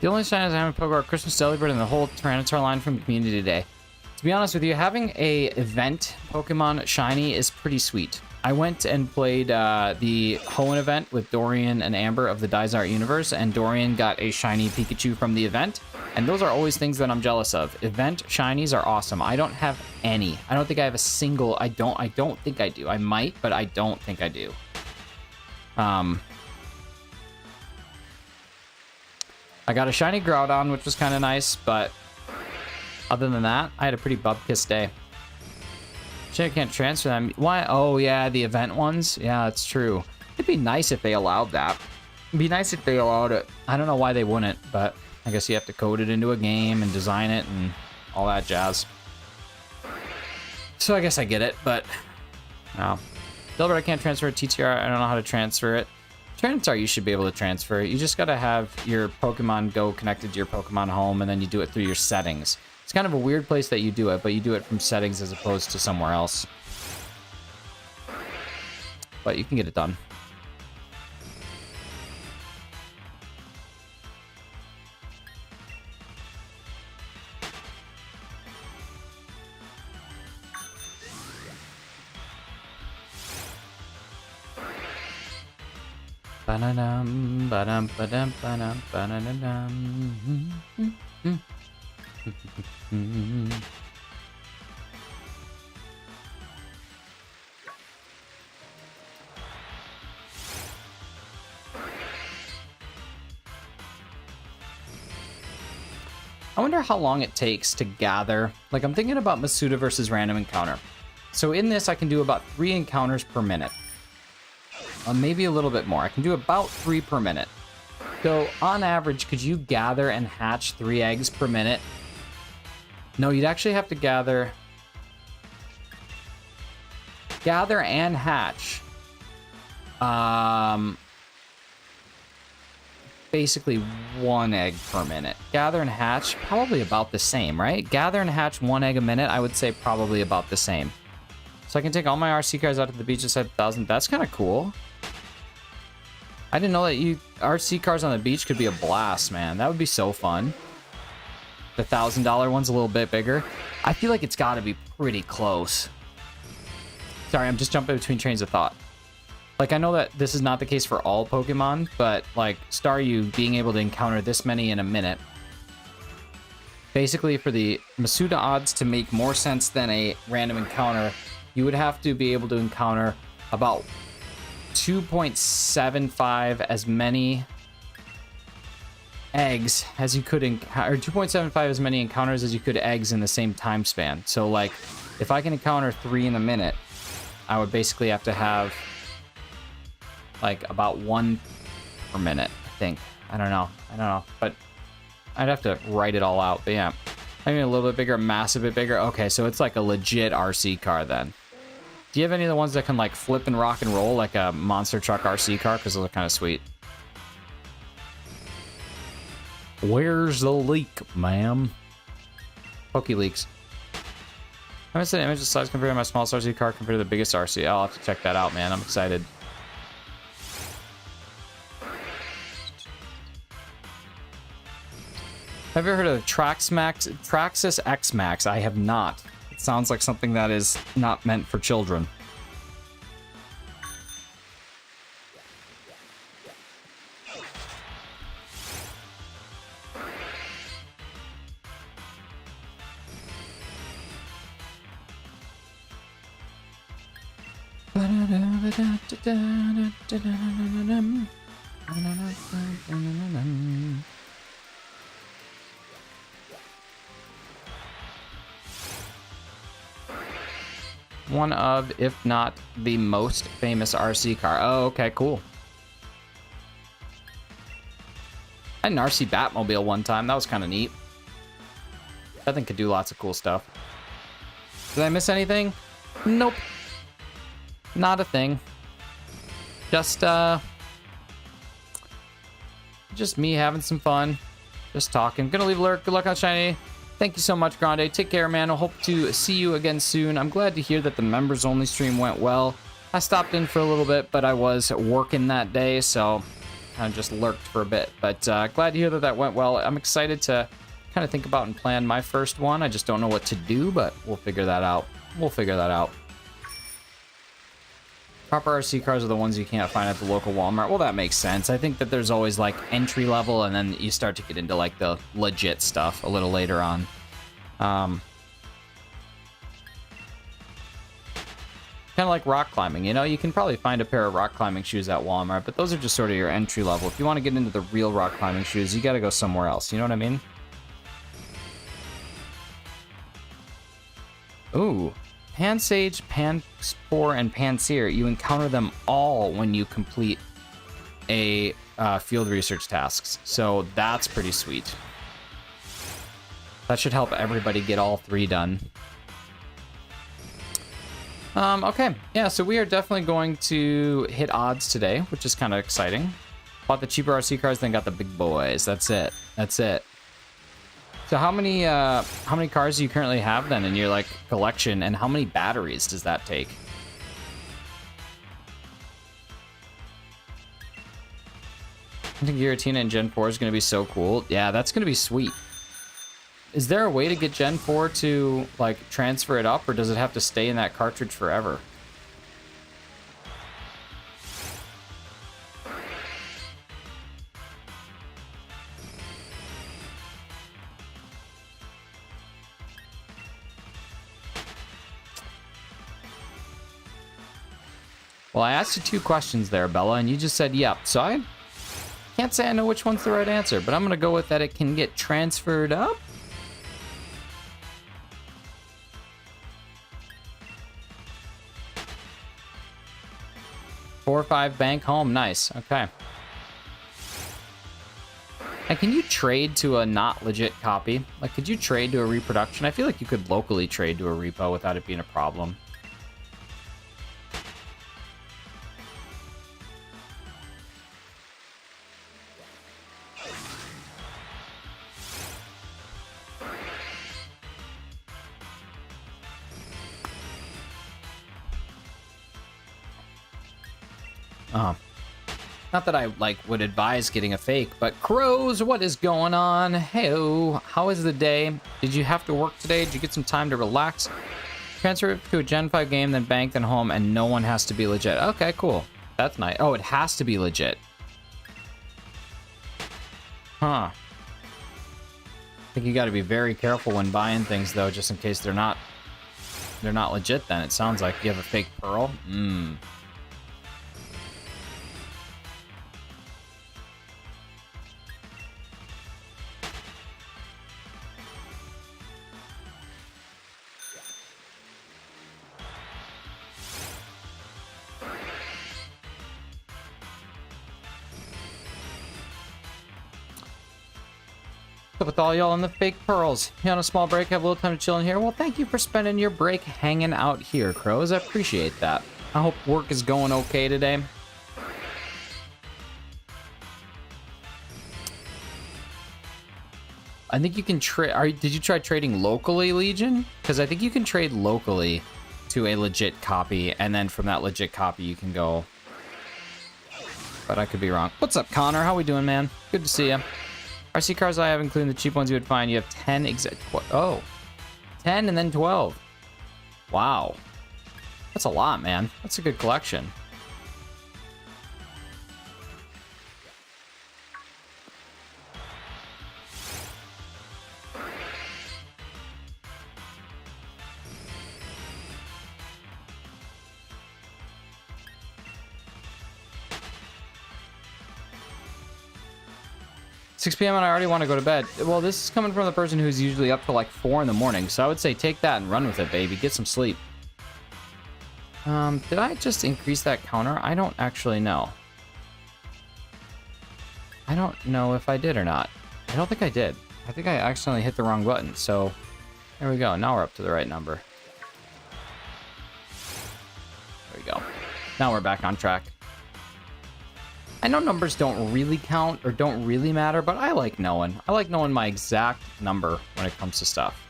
The only shinies I haven't Pogo are Christmas Delibird and the whole Tyranitar line from community today. To be honest with you, having a event Pokemon shiny is pretty sweet. I went and played the Hoenn event with Dorian and Amber of the Dysart universe, and Dorian got a shiny Pikachu from the event, and those are always things that I'm jealous of. Event shinies are awesome. I don't have any. I don't think I have a single. I don't think I do. I might, but I don't think I do. I got a shiny Groudon, which was kind of nice, but other than that, I had a pretty bub-kiss day. Shit, I can't transfer them. Why? Oh, yeah, the event ones? Yeah, that's true. It'd be nice if they allowed that. It'd be nice if they allowed it. I don't know why they wouldn't, but I guess you have to code it into a game and design it and all that jazz. So I guess I get it, but no. Delbert, I can't transfer a TTR. I don't know how to transfer it. Tyranitar, you should be able to transfer it. You just gotta have your Pokemon Go connected to your Pokemon Home, and then you do it through your settings. It's kind of a weird place that you do it, but you do it from settings as opposed to somewhere else. But you can get it done. Ba-da-dum, ba-dum, ba-dum, ba-dum, ba-da-da-dum. I wonder how long it takes to gather. Like, I'm thinking about Masuda versus Random Encounter. So in this, I can do about 3 encounters per minute. Maybe a little bit more. I can do about 3 per minute. So on average, could you gather and hatch 3 eggs per minute? No, you'd actually have to gather and hatch. Basically 1 egg per minute. Gather and hatch, probably about the same, right? Gather and hatch 1 egg a minute, I would say probably about the same. So I can take all my RC cars out to the beach inside 1,000. That's kind of cool. I didn't know that RC cars on the beach could be a blast, man. That would be so fun. The $1,000 one's a little bit bigger. I feel like it's got to be pretty close. Sorry, I'm just jumping between trains of thought. Like, I know that this is not the case for all Pokemon, but, like, Staryu being able to encounter this many in a minute. Basically, for the Masuda odds to make more sense than a random encounter, you would have to be able to encounter about 2.75 as many eggs as you could, or 2.75 as many encounters as you could eggs in the same time span. So, like, if I can encounter 3 in a minute, I would basically have to have, like, about 1 per minute, I think. I don't know. But I'd have to write it all out. But yeah, I mean, a little bit bigger, a massive bit bigger. Okay, so it's like a legit RC car then. Do you have any of the ones that can, like, flip and rock and roll like a monster truck RC car? Because those are kind of sweet. Where's the leak, ma'am? PokeLeaks. I missed an image of size compared to my smallest RC car compared to the biggest RC. I'll have to check that out, man. I'm excited. Have you ever heard of Traxxas X Max? I have not. It sounds like something that is not meant for children. One of, if not the most famous RC car. Oh, okay, cool. I had an RC Batmobile one time. That was kind of neat. That thing could do lots of cool stuff. Did I miss anything? Nope. Not a thing. Just me having some fun. Just talking. Gonna leave a lurk. Good luck on Shiny. Thank you so much, Grande. Take care, man. I hope to see you again soon. I'm glad to hear that the members-only stream went well. I stopped in for a little bit, but I was working that day, so kind of just lurked for a bit. But glad to hear that that went well. I'm excited to kind of think about and plan my first one. I just don't know what to do, but we'll figure that out. Proper RC cars are the ones you can't find at the local Walmart. Well, that makes sense. I think that there's always, like, entry level, and then you start to get into, like, the legit stuff a little later on. Kind of like rock climbing, you know? You can probably find a pair of rock climbing shoes at Walmart, but those are just sort of your entry level. If you want to get into the real rock climbing shoes, you got to go somewhere else. You know what I mean? Ooh. Pansage, Panspore, and Panseer, you encounter them all when you complete a field research tasks. So that's pretty sweet. That should help everybody get all 3 done. Okay, yeah, so we are definitely going to hit odds today, which is kind of exciting. Bought the cheaper RC cars, then got the big boys. That's it. So how many cars do you currently have then in your, like, collection, and how many batteries does that take? I think Giratina in Gen 4 is going to be so cool. Yeah, that's going to be sweet. Is there a way to get Gen 4 to, like, transfer it up, or does it have to stay in that cartridge forever? Well, I asked you 2 questions there, Bella, and you just said yep. So I can't say I know which one's the right answer, but I'm going to go with that it can get transferred up. Four or 5 bank home. Nice. Okay. And can you trade to a not legit copy? Like, could you trade to a reproduction? I feel like you could locally trade to a repo without it being a problem. Not that I, like, would advise getting a fake, but Crows, what is going on? Hey-o, how is the day? Did you have to work today? Did you get some time to relax? Transfer it to a Gen 5 game, then bank, then home, and no one has to be legit. Okay, cool. That's nice. Oh, it has to be legit. Huh. I think you got to be very careful when buying things, though, just in case they're not legit. Then it sounds like you have a fake pearl. 'What's up with all y'all in the fake pearls? You on a small break? Have a little time to chill in here? Well, thank you for spending your break hanging out here, Crows. I appreciate that. I hope work is going okay today. I think you can trade. Did you try trading locally, Legion? Because I think you can trade locally to a legit copy, and then from that legit copy you can go. But I could be wrong. What's up, Connor? How we doing, man? Good to see you. RC cars I have, including the cheap ones you would find. You have 10 Oh, 10 and then 12. Wow, that's a lot, man. That's a good collection. 6 p.m. and I already want to go to bed. Well, this is coming from the person who's usually up till like 4 in the morning, so I would say take that and run with it, baby. Get some sleep. Did I just increase that counter? I don't actually know. I don't know if I did or not. I don't think I did. I think I accidentally hit the wrong button, so there we go. Now we're up to the right number. There we go. Now we're back on track. I know numbers don't really count or don't really matter, but I like knowing. I like knowing my exact number when it comes to stuff.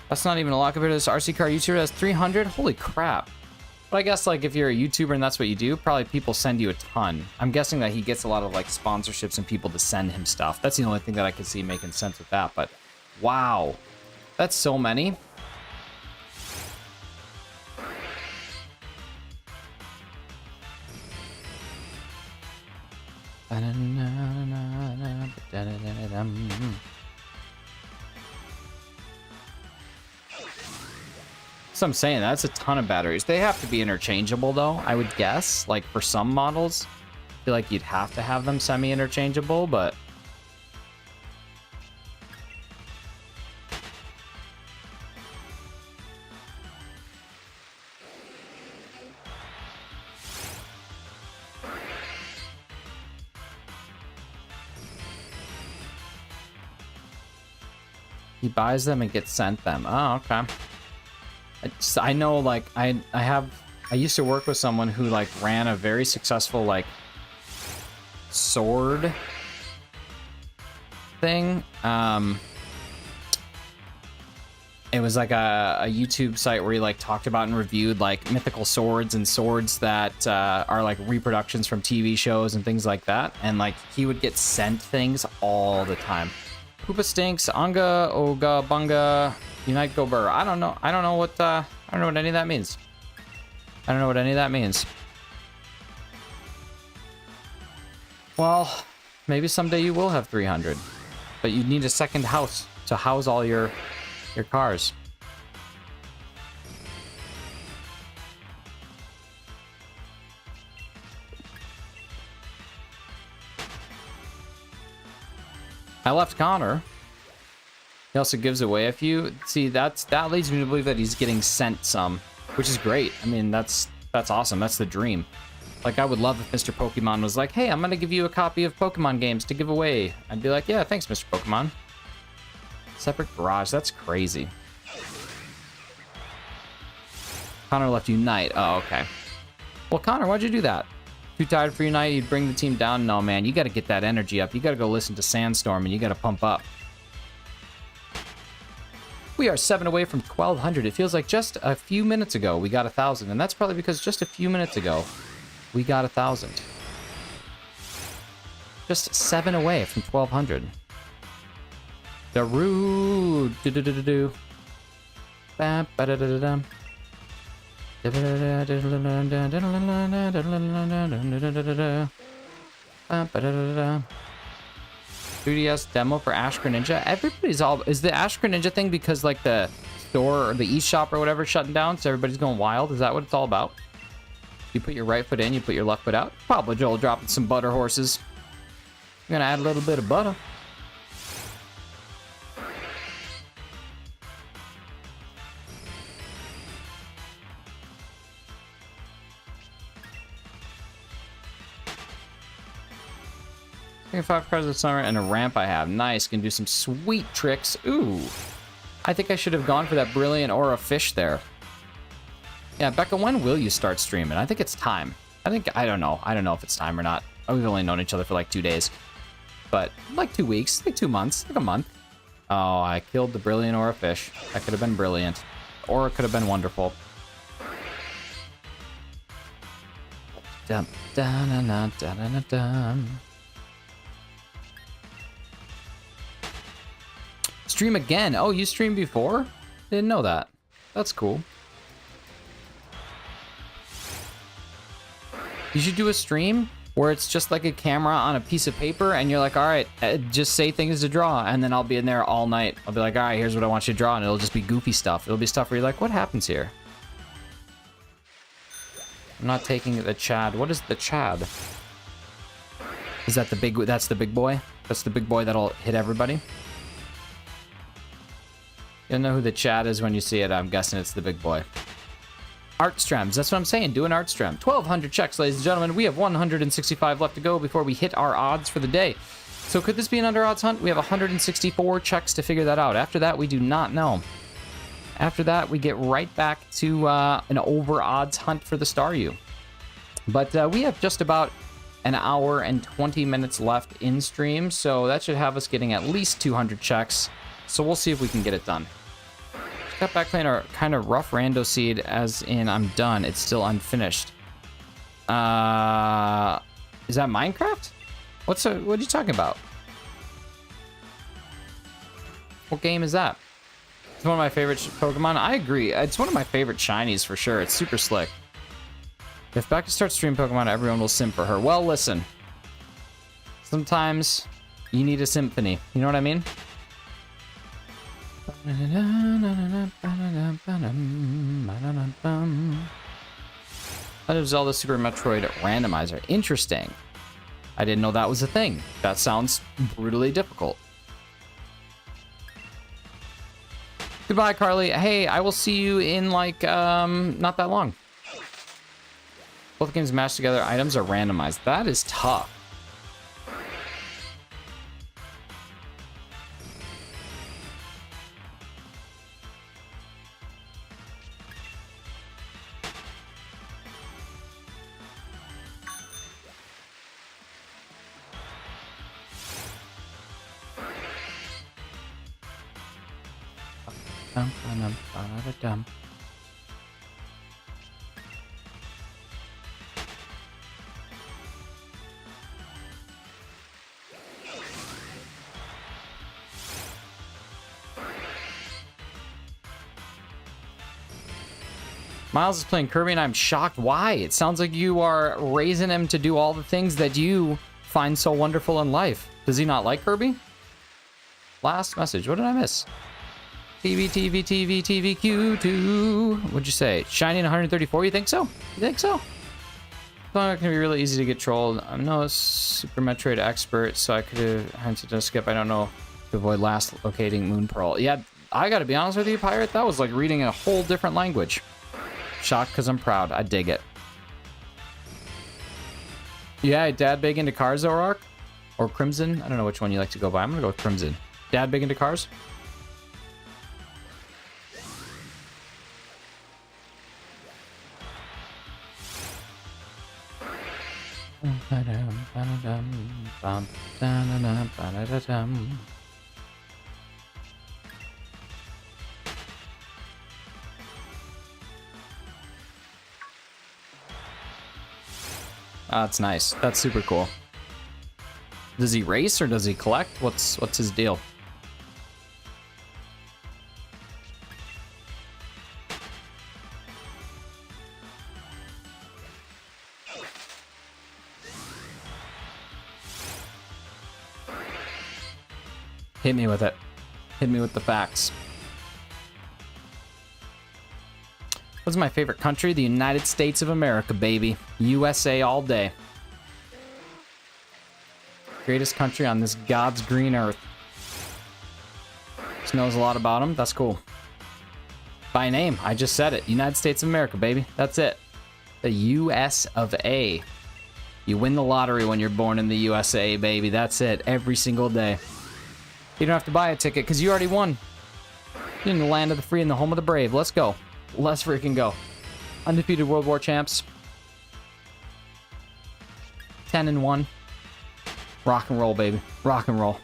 That's not even a lot compared to this RC car YouTuber that has 300. Holy crap. But I guess like if you're a YouTuber and that's what you do, probably people send you a ton. I'm guessing that he gets a lot of like sponsorships and people to send him stuff. That's the only thing that I can see making sense with that. But wow. That's so many. So I'm saying that's a ton of batteries. They have to be interchangeable though, I would guess. Like for some models, I feel like you'd have to have them semi-interchangeable, but he buys them and gets sent them. Oh, okay. I know, like, I used to work with someone who, like, ran a very successful, like, sword thing. It was, like, a YouTube site where he, like, talked about and reviewed, like, mythical swords and swords that are, like, reproductions from TV shows and things like that. And, like, he would get sent things all the time. Poopa stinks, Anga, Oga, Bunga, Unite Go Burr. I don't know. I don't know what any of that means. I don't know what any of that means. Well, maybe someday you will have 300. But you need a second house to house all your cars. I left Connor. He also gives away a few. See, that leads me to believe that he's getting sent some, which is great. I mean, that's awesome. That's the dream. Like, I would love if Mr. Pokemon was like, hey, I'm gonna give you a copy of Pokemon games to give away. I'd be like, yeah, thanks, Mr. Pokemon. Separate garage. That's crazy. Connor left Unite. Oh, okay. Well, Connor, why'd you do that? Too tired for Unite? You'd bring the team down? No, man. You got to get that energy up. You got to go listen to Sandstorm, and you got to pump up. We are 7 away from 1,200. It feels like just a few minutes ago we got 1,000, and that's probably because just a few minutes ago we got 1,000. Just 7 away from 1,200. Darude. Do-do-do-do-do. Ba-ba-da-da-da-dum. 3DS demo for Ash Greninja. Everybody's all... Is the Ash Greninja thing because, like, the store or the eShop or whatever is shutting down, so everybody's going wild? Is that what it's all about? You put your right foot in, you put your left foot out. Papa Joel dropping some butter horses. I'm gonna add a little bit of butter. I think 5 cards of summer and a ramp I have. Nice, can do some sweet tricks. Ooh. I think I should have gone for that Brilliant Aura fish there. Yeah, Becca, when will you start streaming? I think it's time. I don't know. I don't know if it's time or not. We've only known each other for like 2 days. But like 2 weeks, like 2 months, like a month. Oh, I killed the Brilliant Aura fish. That could have been brilliant. Or it could have been wonderful. Dum, da, na, na, da, na, na, dum. Stream again. Oh, you streamed before? Didn't know that. That's cool. You should do a stream where it's just like a camera on a piece of paper and you're like, all right, just say things to draw. And then I'll be in there all night. I'll be like, all right, here's what I want you to draw. And it'll just be goofy stuff. It'll be stuff where you're like, what happens here? I'm not taking the Chad. What is the Chad? Is that the big, that's the big boy? That's the big boy that'll hit everybody? You'll know who the Chad is when you see it. I'm guessing it's the big boy. Art streams. That's what I'm saying. Do an art stream. 1,200 checks, ladies and gentlemen. We have 165 left to go before we hit our odds for the day. So could this be an under odds hunt? We have 164 checks to figure that out. After that, we do not know. After that, we get right back to an over odds hunt for the Staryu. But we have just about an hour and 20 minutes left in stream. So that should have us getting at least 200 checks. So we'll see if we can get it done. Got back playing our kind of rough rando seed, as in I'm done. It's still unfinished. Is that Minecraft? What are you talking about? What game is that? It's one of my favorite Pokemon. I agree. It's one of my favorite shinies for sure. It's super slick. If Becca starts streaming Pokemon, everyone will simp for her. Well, listen. Sometimes you need a symphony. You know what I mean? Legend of Zelda Super Metroid Randomizer. Interesting. I didn't know that was a thing. That sounds brutally difficult. Goodbye, Carly. Hey, I will see you in like not that long. Both games mashed together. Items are randomized. That is tough. Miles is playing Kirby and I'm shocked. Why? It sounds like you are raising him to do all the things that you find so wonderful in life. Does he not like Kirby? Last message. What did I miss? TVQ2. What'd you say? Shiny in 134? You think so? You think so? It's going to be really easy to get trolled. I'm no Super Metroid expert, so I could have hinted to skip. I don't know to avoid last locating Moon Pearl. Yeah, I got to be honest with you, Pirate. That was like reading a whole different language. Shocked because I'm proud. I dig it. Yeah, Dad big into cars, Zorak? Or Crimson? I don't know which one you like to go by. I'm going to go with Crimson. Dad big into cars? That's nice. That's super cool. Does he race or does he collect? What's his deal? Hit me with it. Hit me with the facts. What's my favorite country? The United States of America, baby. USA all day. Greatest country on this God's green earth. Just knows a lot about him. That's cool. By name, I just said it. United States of America, baby. That's it. The US of A. You win the lottery when you're born in the USA, baby. That's it. Every single day. You don't have to buy a ticket because you already won. You're in the land of the free and the home of the brave. Let's go. Let's freaking go. Undefeated World War champs. 10-1. Rock and roll, baby. Rock and roll.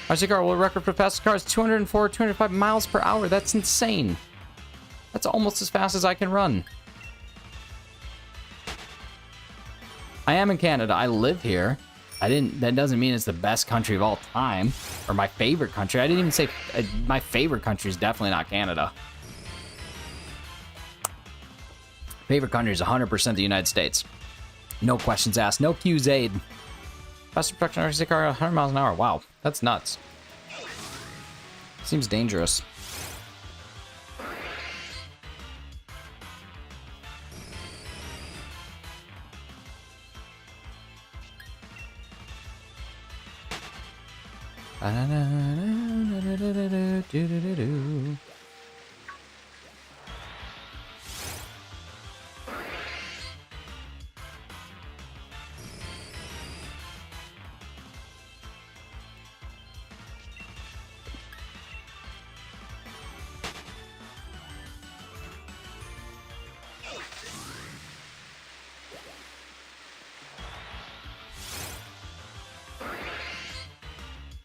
RC car world record for fastest car is 204, 205 miles per hour. That's insane. That's almost as fast as I can run. I am in Canada. I live here. That doesn't mean it's the best country of all time or my favorite country. I didn't even say my favorite country is definitely not Canada. Favorite country is 100% the United States. No questions asked. No Q's aid. Faster production RC car 100 miles an hour. Wow, that's nuts. Seems dangerous.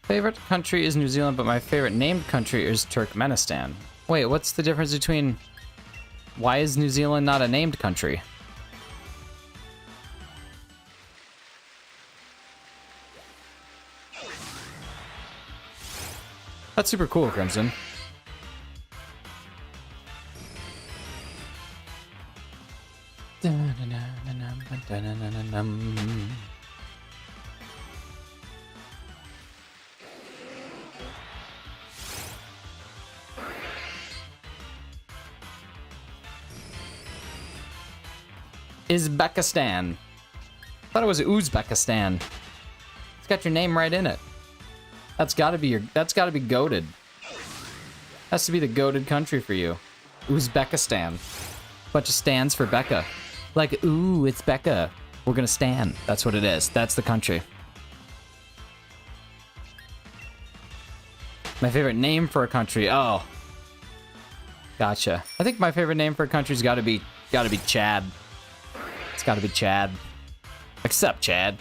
Favorite country is New Zealand, but my favorite named country is Turkmenistan. Wait, what's the difference between... Why is New Zealand not a named country? That's super cool, Crimson. Uzbekistan. I thought it was Uzbekistan. It's got your name right in it. That's gotta be goated. Has to be the goated country for you. Uzbekistan. Bunch of stands for Becca. Like, ooh, it's Becca. We're gonna stand. That's what it is. That's the country. My favorite name for a country. Oh. Gotcha. I think my favorite name for a country's gotta be Chad. It's gotta be Chad. Except Chad.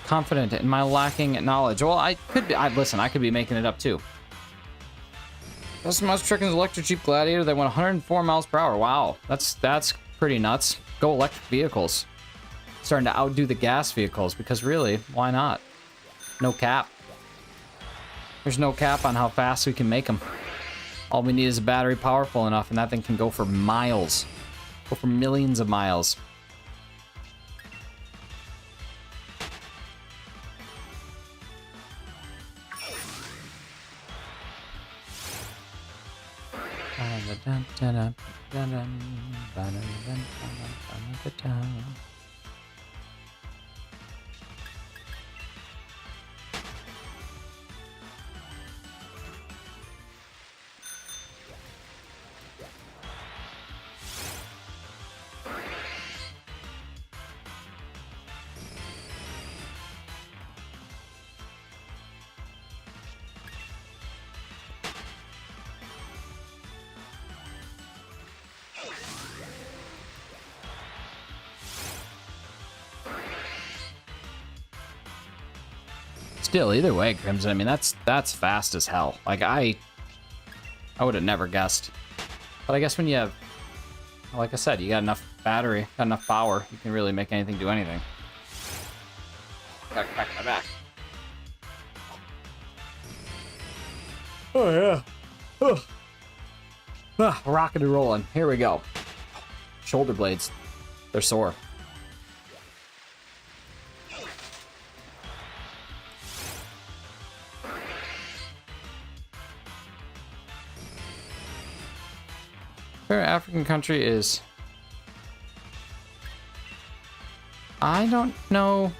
Confident in my lacking knowledge. Well, I could be. Listen, I could be making it up too. Customized Chicken's electric Jeep Gladiator. They went 104 miles per hour. Wow, that's pretty nuts. Go electric vehicles. Starting to outdo the gas vehicles because really, why not? No cap. There's no cap on how fast we can make them. All we need is a battery powerful enough, and that thing can go for miles. Go for millions of miles. still, either way, Crimson, I mean, that's fast as hell. Like, I would have never guessed. But I guess when you have, like I said, you got enough battery, got enough power, you can really make anything do anything. Got crack my back. Oh, yeah. Oh. Ah, rocking and rolling. Here we go. Shoulder blades. They're sore. Favorite African country is... I don't know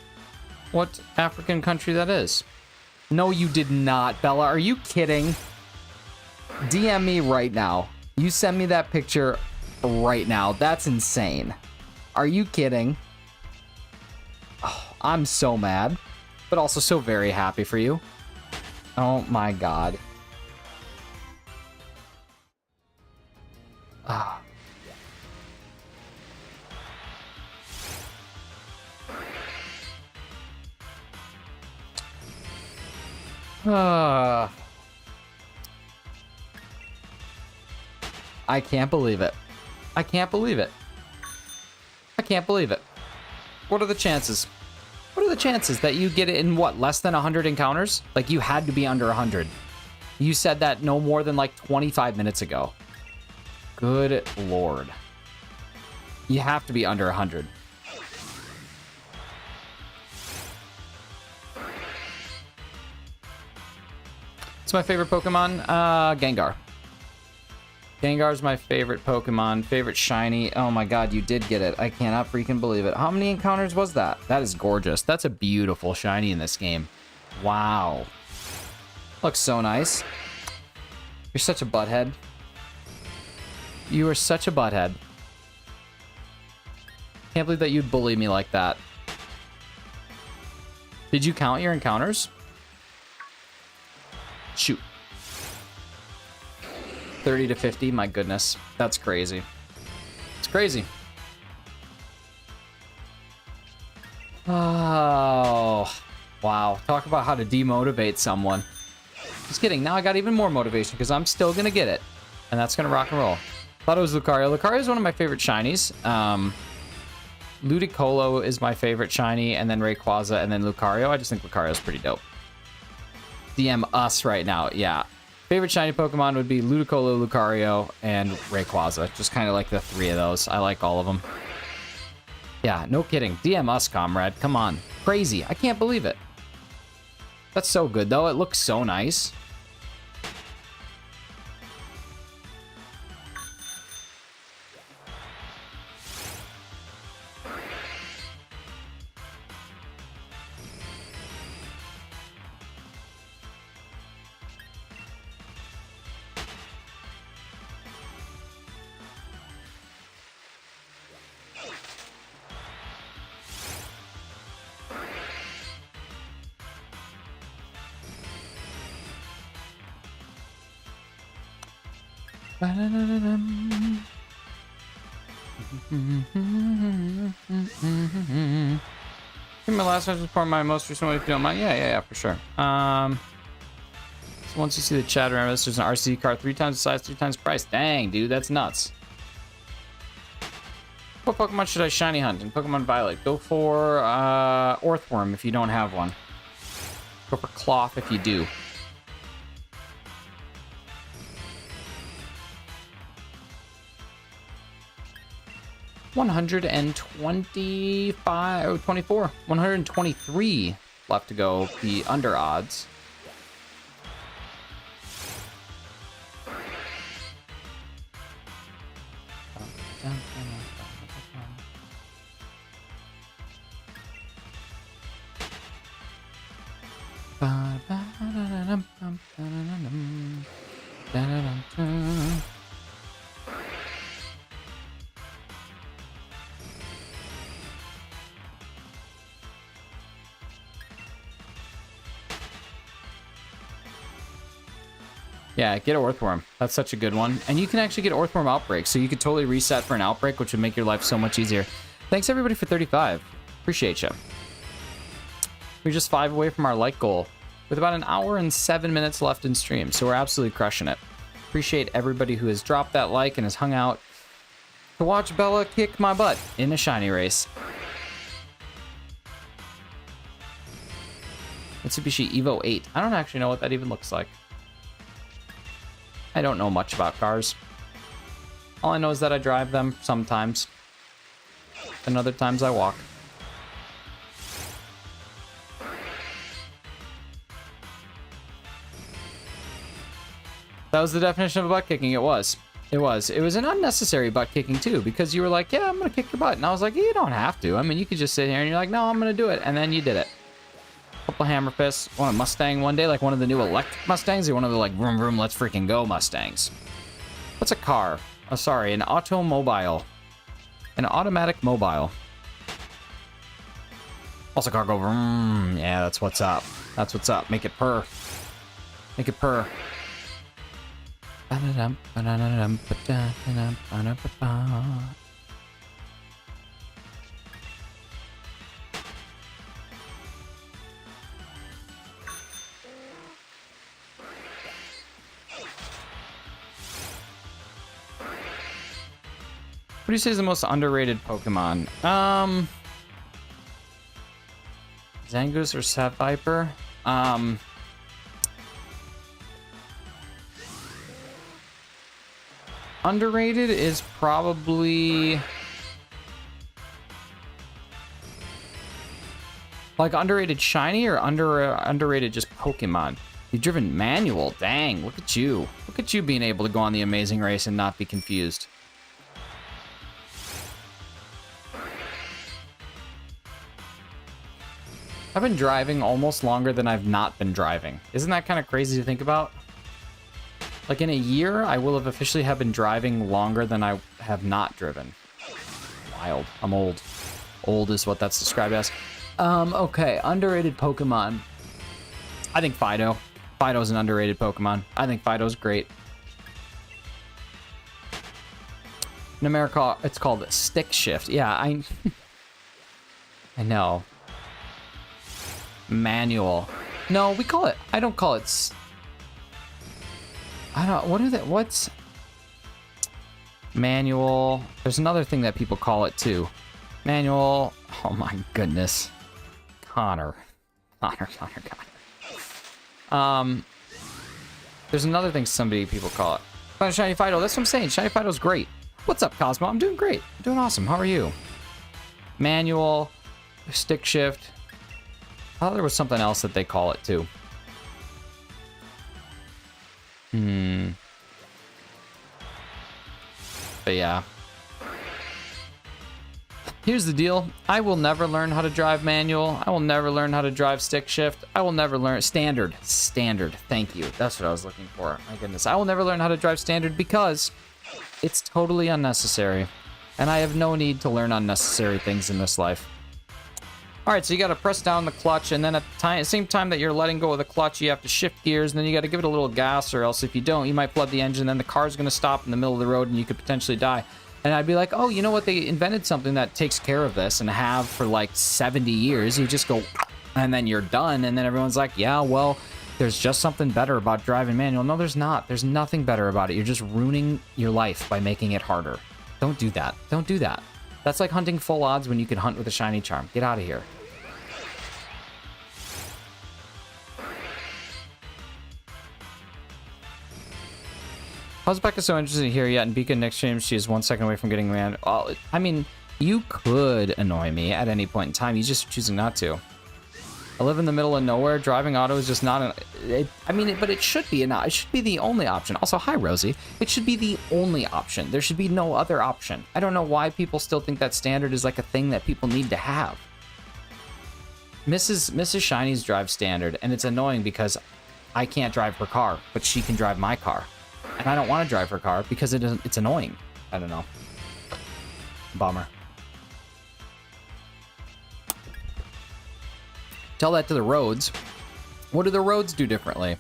what African country that is. No, you did not, Bella. Are you kidding? DM me right now. You send me that picture right now. That's insane. Are you kidding? Oh, I'm so mad, but also so very happy for you. Oh my god. Ah. I can't believe it. I can't believe it. I can't believe it. What are the chances? What are the chances that you get it in, what, less than 100 encounters? Like, you had to be under 100. You said that no more than, like, 25 minutes ago. Good lord. You have to be under 100. It's my favorite Pokemon, Gengar. Gengar's my favorite Pokemon, favorite shiny. Oh my god, you did get it. I cannot freaking believe it. How many encounters was that? That is gorgeous. That's a beautiful shiny in this game. Wow. Looks so nice. You're such a butthead. You are such a butthead. Can't believe that you'd bully me like that. Did you count your encounters? Shoot. 30 to 50, my goodness. That's crazy. It's crazy. Oh, wow. Talk about how to demotivate someone. Just kidding. Now I got even more motivation because I'm still going to get it. And that's going to rock and roll. Thought it was Lucario. Lucario is one of my favorite shinies. Ludicolo is my favorite shiny, and then Rayquaza, and then Lucario. I just think Lucario is pretty dope. DM us right now. Yeah. Favorite shiny Pokemon would be Ludicolo, Lucario, and Rayquaza. Just kind of like the three of those. I like all of them. Yeah, no kidding. DM us, comrade. Come on. Crazy. I can't believe it. That's so good, though. It looks so nice. My last one was part of my most recent one, if you don't mind. Yeah, for sure. So once you see the chat, remember this is an RC car 3 times the size, 3 times the price. Dang, dude, that's nuts. What Pokemon should I shiny hunt in Pokemon Violet? Go for Orthworm if you don't have one. Go for Cloth if you do. $125, 24, 123 left to go. The under odds. Yeah, get Orthworm. That's such a good one. And you can actually get Orthworm Outbreak, so you could totally reset for an Outbreak, which would make your life so much easier. Thanks, everybody, for 35. Appreciate you. We're just 5 away from our like goal. with about an hour and 7 minutes left in stream. So we're absolutely crushing it. Appreciate everybody who has dropped that like and has hung out to watch Bella kick my butt in a shiny race. Mitsubishi Evo 8. I don't actually know what that even looks like. I don't know much about cars. All I know is that I drive them sometimes, and other times I walk. That was the definition of butt kicking. It was. It was an unnecessary butt kicking too, because you were like, yeah, I'm gonna kick your butt, and I was like, you don't have to. I mean, you could just sit here and you're like, no, I'm gonna do it, and then you did it. Couple hammer fists. Want a Mustang one day, like one of the new electric Mustangs, or one of the like vroom vroom let's freaking go Mustangs? What's a car? Oh, sorry, an automobile. An automatic mobile. Also, car go vroom. Yeah, that's what's up. That's what's up. Make it purr. Make it purr. What do you say is the most underrated Pokemon? Zangoose or Sapviper? Underrated is probably... like underrated shiny or underrated just Pokemon? You've driven manual. Dang, look at you. Look at you being able to go on the Amazing Race and not be confused. I've been driving almost longer than I've not been driving. Isn't that kind of crazy to think about? Like in a year, I will have officially been driving longer than I have not driven. Wild. I'm old. Old is what that's described as. Okay, underrated Pokemon. I think Fido. Fido's an underrated Pokemon. I think Fido's great. In America, it's called Stick Shift. Yeah, I know. Manual. No, we call it... I don't call it... I don't... What are they... What's... Manual. There's another thing that people call it, too. Manual. Oh, my goodness. Connor. There's another thing people call it. Shiny Fido. That's what I'm saying. Shiny Fido's great. What's up, Cosmo? I'm doing great. I'm doing awesome. How are you? Manual. Stick Shift. I thought there was something else that they call it too. But yeah. Here's the deal. I will never learn how to drive manual. I will never learn how to drive stick shift. I will never learn standard. Standard. Thank you. That's what I was looking for. My goodness. I will never learn how to drive standard because it's totally unnecessary. And I have no need to learn unnecessary things in this life. All right, so you got to press down the clutch, and then at the same time that you're letting go of the clutch, you have to shift gears, and then you got to give it a little gas, or else if you don't, you might flood the engine, then the car's going to stop in the middle of the road, and you could potentially die. And I'd be like, oh, you know what? They invented something that takes care of this and have for like 70 years. You just go, and then you're done, and then everyone's like, yeah, well, there's just something better about driving manual. No, there's not. There's nothing better about it. You're just ruining your life by making it harder. Don't do that. Don't do that. That's like hunting full odds when you can hunt with a shiny charm. Get out of here. How's Becca so interested here yet? In Beacon next stream, she is 1 second away from getting ran. Oh, I mean, you could annoy me at any point in time. You just choosing not to. I live in the middle of nowhere. Driving auto is just not an... but it should be it should be the only option. Also, hi, Rosie. It should be the only option. There should be no other option. I don't know why people still think that standard is like a thing that people need to have. Mrs. Shiny's drive standard, and it's annoying because I can't drive her car, but she can drive my car. And I don't want to drive her car because it's annoying. I don't know. Bummer. Tell that to the roads. What do the roads do differently?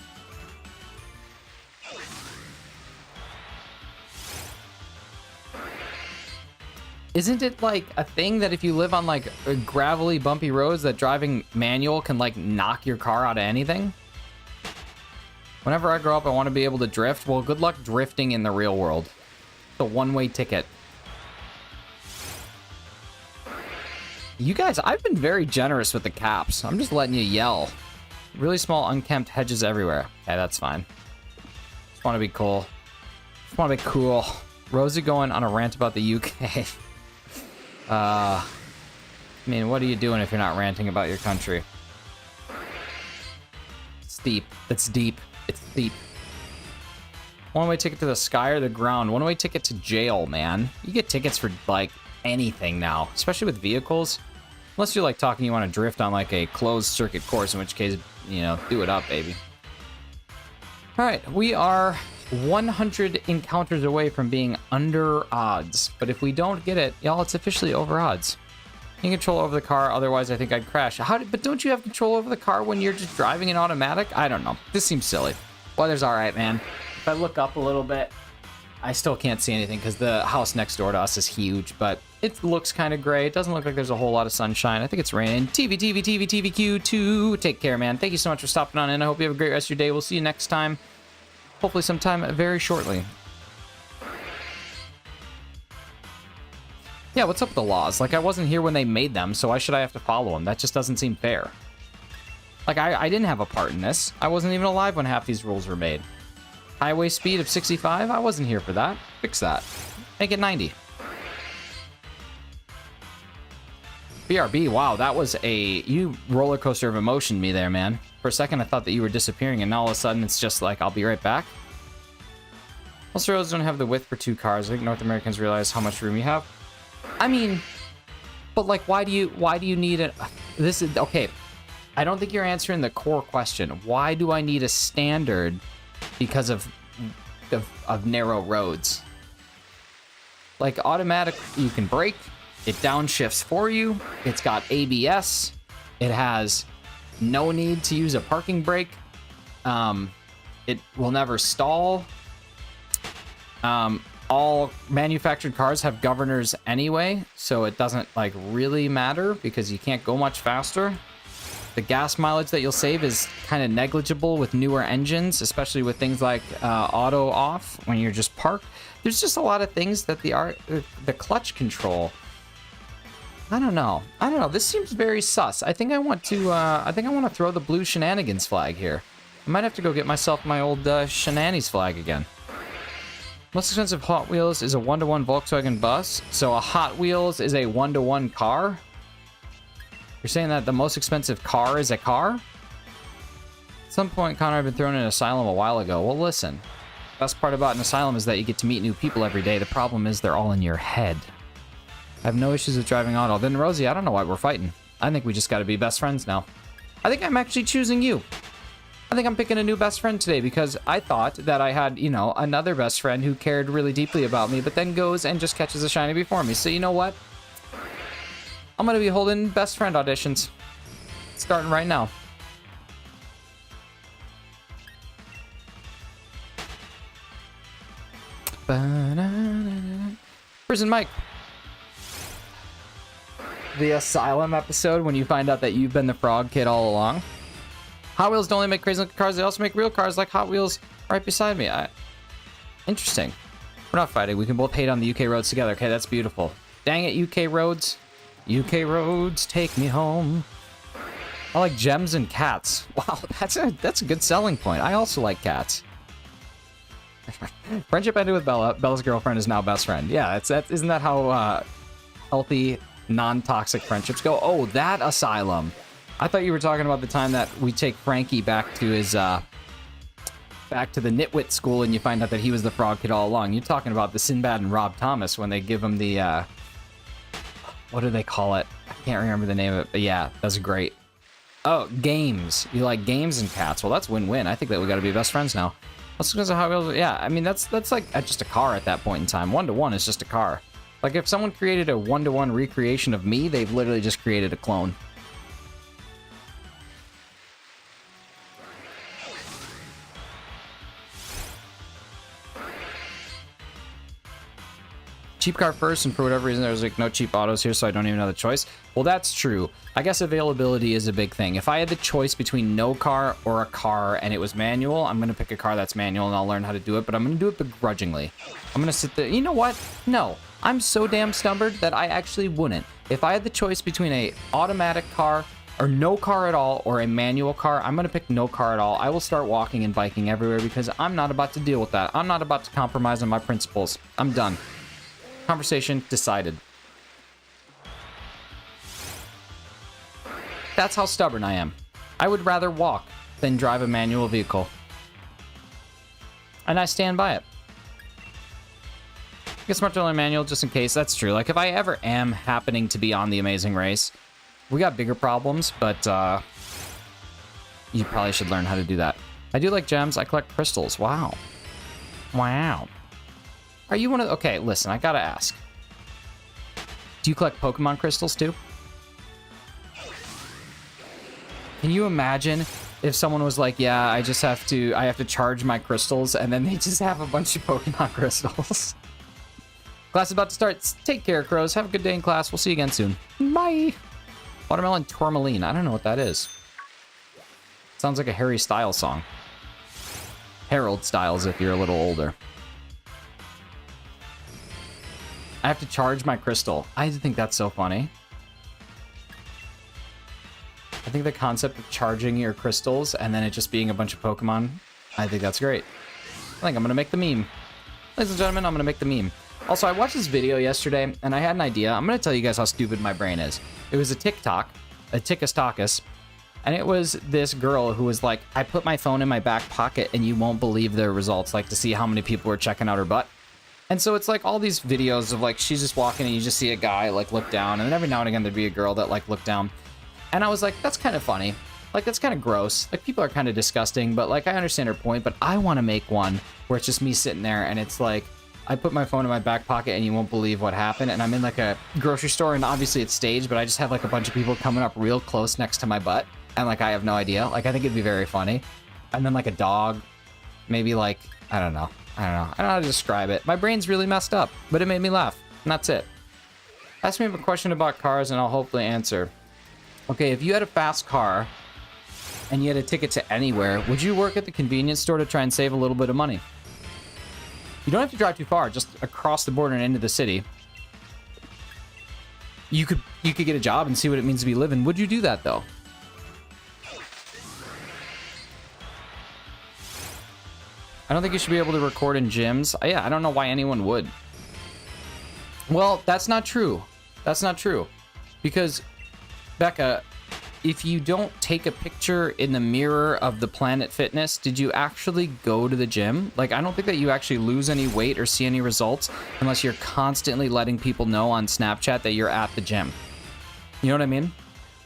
Isn't it like a thing that if you live on like gravelly, bumpy roads that driving manual can like knock your car out of anything? Whenever I grow up, I want to be able to drift. Well, good luck drifting in the real world. It's a one-way ticket. You guys, I've been very generous with the caps. I'm just letting you yell. Really small, unkempt hedges everywhere. Okay, that's fine. Just want to be cool. Just want to be cool. Rosie going on a rant about the UK. I mean, what are you doing if you're not ranting about your country? It's deep. It's deep. It's deep. One-way ticket to the sky or the ground. One-way ticket to jail, man. You get tickets for, like, anything now. Especially with vehicles. Unless you're, like, talking you want to drift on, like, a closed circuit course. In which case, you know, do it up, baby. Alright, we are 100 encounters away from being under odds. But if we don't get it, y'all, it's officially over odds. You can control over the car, otherwise I think I'd crash. But don't you have control over the car when you're just driving in automatic? I don't know. This seems silly. Weather's alright, man. If I look up a little bit, I still can't see anything because the house next door to us is huge, but it looks kind of gray. It doesn't look like there's a whole lot of sunshine. I think it's raining. TVQ2. Take care, man. Thank you so much for stopping on in. I hope you have a great rest of your day. We'll see you next time. Hopefully sometime very shortly. Yeah, what's up with the laws? Like, I wasn't here when they made them, so why should I have to follow them? That just doesn't seem fair. Like, I didn't have a part in this. I wasn't even alive when half these rules were made. Highway speed of 65? I wasn't here for that. Fix that. Make it 90. BRB, wow, that was you roller coaster of emotion me there, man. For a second, I thought that you were disappearing, and now all of a sudden, it's just like, I'll be right back. Most roads don't have the width for 2 cars. I think North Americans realize how much room you have. I mean, but like, why do you need it? This is, okay, I don't think you're answering the core question. Why do I need a standard because of narrow roads? Like, automatic, you can brake. It downshifts for you. It's got ABS. It has no need to use a parking brake. It will never stall. All manufactured cars have governors anyway, so it doesn't like really matter because you can't go much faster. The gas mileage that you'll save is kind of negligible with newer engines, especially with things like auto off when you're just parked. There's just a lot of things that the clutch control. I don't know. This seems very sus. I think I want to throw the blue shenanigans flag here. I might have to go get myself my old shenanigans flag again. Most expensive Hot Wheels is a 1-to-1 Volkswagen bus. So a Hot Wheels is a 1-to-1 car? You're saying that the most expensive car is a car? At some point, Connor had been thrown in an asylum a while ago. Well, listen. Best part about an asylum is that you get to meet new people every day. The problem is they're all in your head. I have no issues with driving auto. Then, Rosie, I don't know why we're fighting. I think we just got to be best friends now. I think I'm actually choosing you. I think I'm picking a new best friend today because I thought that I had, you know, another best friend who cared really deeply about me, but then goes and just catches a shiny before me. So you know what? I'm going to be holding best friend auditions. Starting right now. Prison Mike. The asylum episode when you find out that you've been the frog kid all along. Hot Wheels don't only make crazy looking cars, they also make real cars like Hot Wheels right beside me. Interesting. We're not fighting. We can both hate on the UK roads together. Okay, that's beautiful. Dang it, UK roads. UK roads, take me home. I like gems and cats. Wow, that's a good selling point. I also like cats. Friendship ended with Bella. Bella's girlfriend is now best friend. Yeah, isn't that how healthy, non-toxic friendships go? Oh, that asylum. I thought you were talking about the time that we take Frankie back to his back to the nitwit school and you find out that he was the frog kid all along. You're talking about the Sinbad and Rob Thomas when they give him the what do they call it? I can't remember the name of it, but yeah, that's great. Oh, games. You like games and cats. Well, that's win-win. I think that we got to be best friends now. That's because of how yeah, I mean that's like just a car at that point in time. 1-to-1 is just a car. Like if someone created a 1-to-1 recreation of me, they've literally just created a clone. cheap car first, and for whatever reason there's like no cheap autos here, so I don't even have the choice. Well, that's true. I guess availability is a big thing. If I had the choice between no car or a car and it was manual, I'm gonna pick a car that's manual and I'll learn how to do it, but I'm gonna do it begrudgingly. I'm gonna sit there. You know what? No, I'm so damn stubborn that I actually wouldn't. If I had the choice between a automatic car or no car at all or a manual car, I'm gonna pick no car at all. I will start walking and biking everywhere because I'm not about to deal with that. I'm not about to compromise on my principles. I'm done. Conversation decided. That's how stubborn I am. I would rather walk than drive a manual vehicle. And I stand by it. Get smart to learn manual just in case. That's true. Like if I ever am happening to be on the Amazing Race, we got bigger problems, but you probably should learn how to do that. I do like gems. I collect crystals. Wow. Wow. Are you one of... Okay, listen, I gotta ask. Do you collect Pokemon crystals too? Can you imagine if someone was like, yeah, I have to charge my crystals, and then they just have a bunch of Pokemon crystals? Class is about to start. Take care, crows. Have a good day in class. We'll see you again soon. Bye. Watermelon Tourmaline. I don't know what that is. Sounds like a Harry Styles song. Harold Styles if you're a little older. I have to charge my crystal. I think that's so funny. I think the concept of charging your crystals and then it just being a bunch of Pokemon, I think that's great. I think I'm going to make the meme. Ladies and gentlemen, I'm going to make the meme. Also, I watched this video yesterday and I had an idea. I'm going to tell you guys how stupid my brain is. It was a TikTok, a Tikistakis, and it was this girl who was like, I put my phone in my back pocket and you won't believe the results, like to see how many people were checking out her butt. And so it's like all these videos of like, she's just walking and you just see a guy like look down, and then every now and again there'd be a girl that like looked down. And I was like, that's kind of funny. Like, that's kind of gross. Like, people are kind of disgusting, but like, I understand her point, but I want to make one where it's just me sitting there and it's like, I put my phone in my back pocket and you won't believe what happened. And I'm in like a grocery store and obviously it's staged, but I just have like a bunch of people coming up real close next to my butt. And like, I have no idea. Like, I think it'd be very funny. And then like a dog, maybe like, I don't know how to describe it. My brain's really messed up, but it made me laugh. And that's it. Ask me a question about cars and I'll hopefully answer. Okay, if you had a fast car and you had a ticket to anywhere, would you work at the convenience store to try and save a little bit of money? You don't have to drive too far, just across the border and into the city. You could get a job and see what it means to be living. Would you do that though? I don't think you should be able to record in gyms. Yeah, I don't know why anyone would. Well, that's not true. That's not true. Because, Becca, if you don't take a picture in the mirror of the Planet Fitness, did you actually go to the gym? Like, I don't think that you actually lose any weight or see any results unless you're constantly letting people know on Snapchat that you're at the gym. You know what I mean?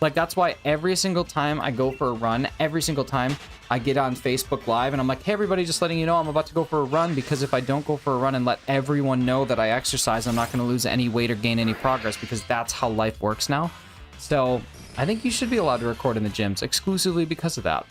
Like, that's why every single time I go for a run, every single time I get on Facebook Live and I'm like, hey, everybody, just letting you know I'm about to go for a run, because if I don't go for a run and let everyone know that I exercise, I'm not going to lose any weight or gain any progress, because that's how life works now. So I think you should be allowed to record in the gyms exclusively because of that.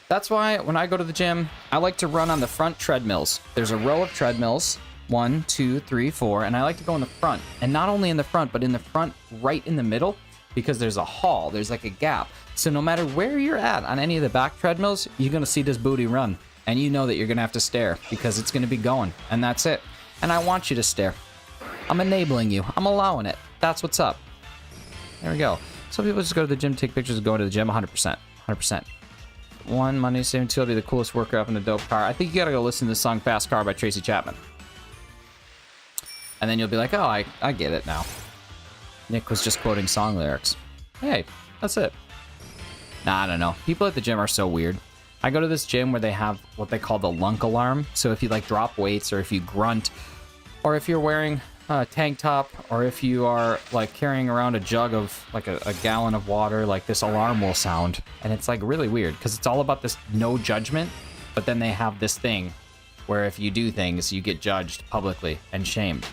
That's why when I go to the gym, I like to run on the front treadmills. There's a row of treadmills, 1, 2, 3, 4, and I like to go in the front. And not only in the front, but in the front right in the middle, because there's a hall, there's like a gap. So no matter where you're at on any of the back treadmills, you're gonna see this booty run. And you know that you're gonna have to stare because it's gonna be going, and that's it. And I want you to stare. I'm enabling you. I'm allowing it. That's what's up. There we go. Some people just go to the gym, take pictures, go to the gym. 100%. 100%. 1, Monday, 72, I'll be the coolest worker up in a dope car. I think you gotta go listen to the song Fast Car by Tracy Chapman. And then you'll be like, oh, I get it now. Nick was just quoting song lyrics. Hey, that's it. Nah, I don't know. People at the gym are so weird. I go to this gym where they have what they call the lunk alarm. So if you like drop weights, or if you grunt, or if you're wearing a tank top, or if you are like carrying around a jug of like a gallon of water, like this alarm will sound. And it's like really weird because it's all about this no judgment. But then they have this thing where if you do things, you get judged publicly and shamed.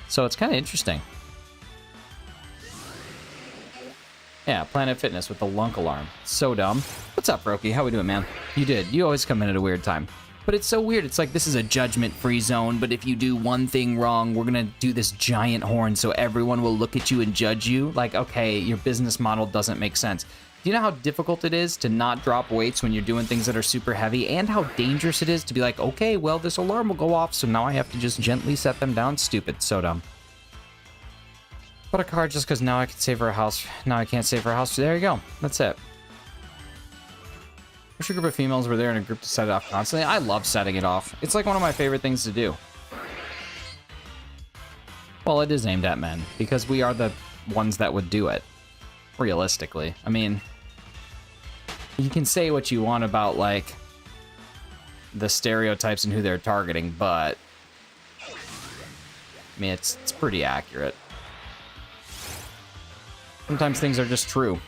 So it's kind of interesting. Yeah, Planet Fitness with the lunk alarm. So dumb. What's up, Roki? How we doing, man? You did. You always come in at a weird time. But it's so weird. It's like this is a judgment-free zone, but if you do one thing wrong, we're gonna do this giant horn so everyone will look at you and judge you. Like, okay, your business model doesn't make sense. Do you know how difficult it is to not drop weights when you're doing things that are super heavy, and how dangerous it is to be like, okay, well, this alarm will go off, so now I have to just gently set them down? Stupid. So dumb. Put a card just because now I can save her a house. Now I can't save her a house. There you go. That's it. Wish a group of females were there in a group to set it off constantly. I love setting it off. It's like one of my favorite things to do. Well, it is aimed at men because we are the ones that would do it. Realistically. I mean, you can say what you want about, like, the stereotypes and who they're targeting, but I mean, it's pretty accurate. Sometimes things are just true.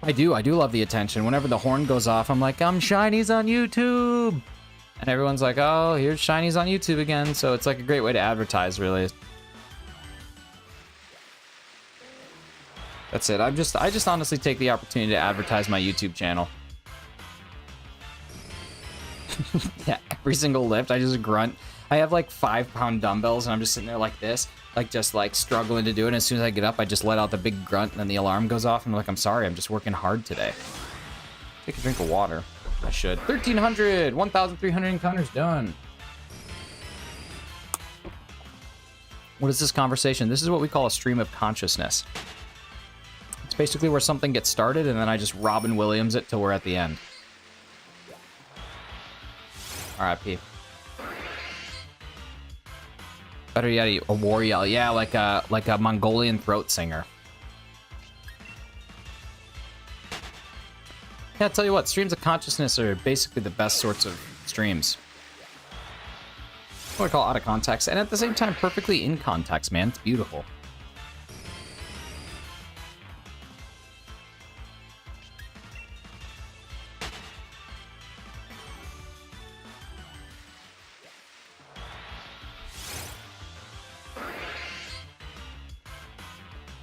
I do love the attention. Whenever the horn goes off, I'm like, Shiny's on YouTube! And everyone's like, oh, here's Shiny's on YouTube again. So it's like a great way to advertise, really. That's it. I just honestly take the opportunity to advertise my YouTube channel. Yeah, every single lift, I just grunt. I have like 5-pound dumbbells and I'm just sitting there like this, like just like struggling to do it. And as soon as I get up, I just let out the big grunt and then the alarm goes off. And I'm like, I'm sorry, I'm just working hard today. Take a drink of water. I should. 1,300, 1,300 encounters done. What is this conversation? This is what we call a stream of consciousness. It's basically where something gets started and then I just Robin Williams it till we're at the end. R.I.P. Better yet, a war yell. Yeah, like a Mongolian throat singer. Yeah, I'll tell you what, streams of consciousness are basically the best sorts of streams. What I call out of context, and at the same time, perfectly in context, man. It's beautiful.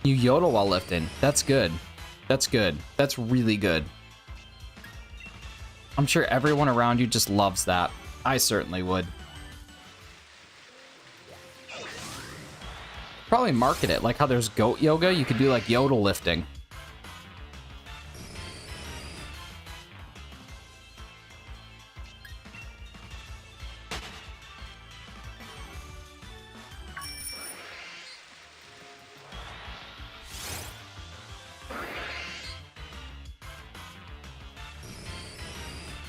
You yodel while lifting. That's good. That's good. That's really good. I'm sure everyone around you just loves that. I certainly would. Probably market it. Like how there's goat yoga, you could do like yodel lifting.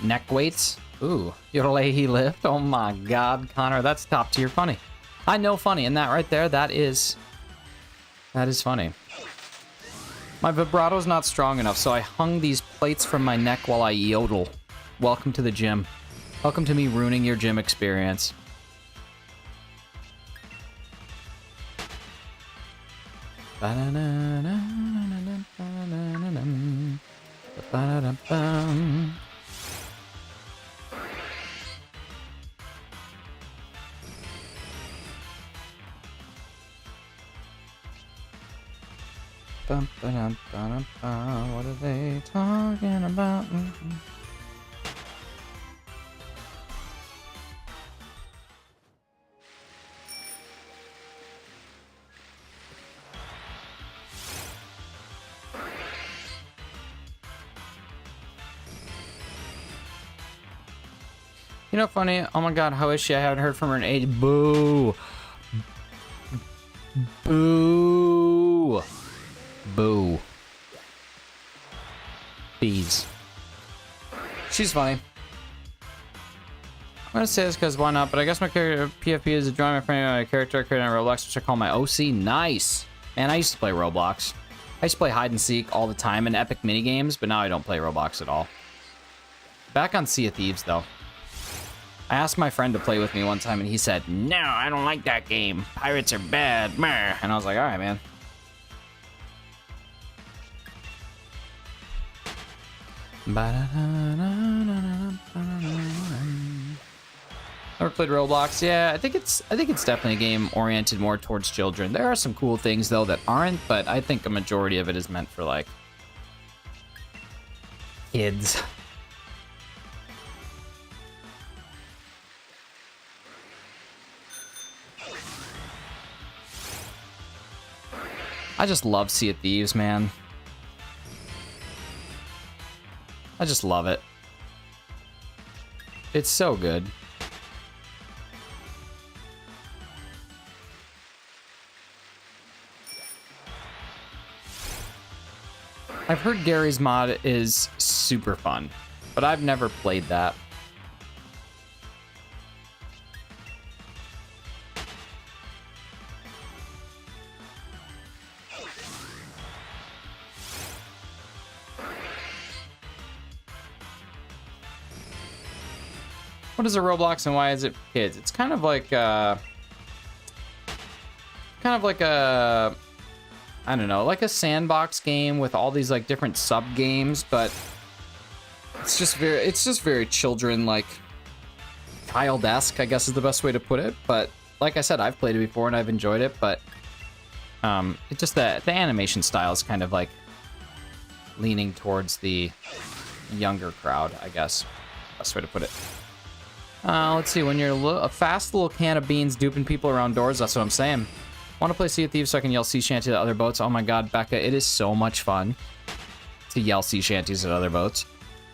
Neck weights. Ooh, Yodelay lift. Oh my god, Connor, that's top tier funny. I know funny, and that right there, that is funny. My vibrato's not strong enough, so I hung these plates from my neck while I yodel. Welcome to the gym. Welcome to me ruining your gym experience. What are they talking about? You know, funny. Oh my god, how is she? I haven't heard from her in ages. Boo. Boo. Boo. Bees. She's funny. I'm gonna say this because why not, but I guess my character PFP is a drawing my friend my character I created on Roblox, which I call my OC. Nice. Man, I used to play Roblox. I used to play hide and seek all the time in epic mini games, but now I don't play Roblox at all. Back on Sea of Thieves though. I asked my friend to play with me one time and he said, "No, I don't like that game. Pirates are bad." Meh. And I was like, "All right, man." Never played Roblox. Yeah, I think it's definitely a game oriented more towards children. There are some cool things though that aren't, but I think a majority of it is meant for like Kids. I just love Sea of Thieves, man. I just love it. It's so good. I've heard Gary's mod is super fun, but I've never played that. What is a Roblox and why is it for kids? It's kind of like a, I don't know, like a sandbox game with all these like different sub games, but it's just very children like child-esque, I guess is the best way to put it. But like I said, I've played it before and I've enjoyed it, but it's just that the animation style is kind of like leaning towards the younger crowd, I guess. Best way to put it. Let's see, when you're a fast little can of beans duping people around doors, that's what I'm saying. Want to play Sea of Thieves so I can yell sea shanty at other boats? Oh my god, Becca, it is so much fun to yell sea shanties at other boats.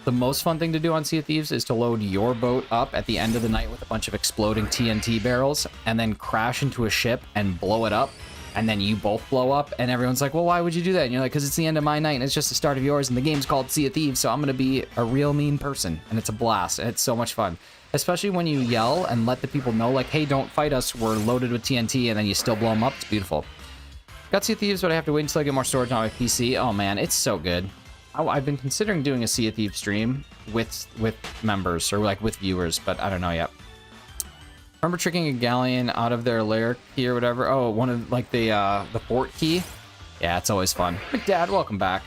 The most fun thing to do on Sea of Thieves is to load your boat up at the end of the night with a bunch of exploding TNT barrels and then crash into a ship and blow it up, and then you both blow up, and everyone's like, well, why would you do that? And you're like, because it's the end of my night and it's just the start of yours, and the game's called Sea of Thieves, so I'm going to be a real mean person, and it's a blast, and it's so much fun. Especially when you yell and let the people know, like, hey, don't fight us, we're loaded with TNT, and then you still blow them up. It's beautiful. Got Sea of Thieves, but I have to wait until I get more storage on my PC. Oh, man, it's so good. I've been considering doing a Sea of Thieves stream with members, or, like, with viewers, but I don't know yet. Remember tricking a galleon out of their lair key or whatever? Oh, one of, like, the port key? Yeah, it's always fun. McDad, welcome back.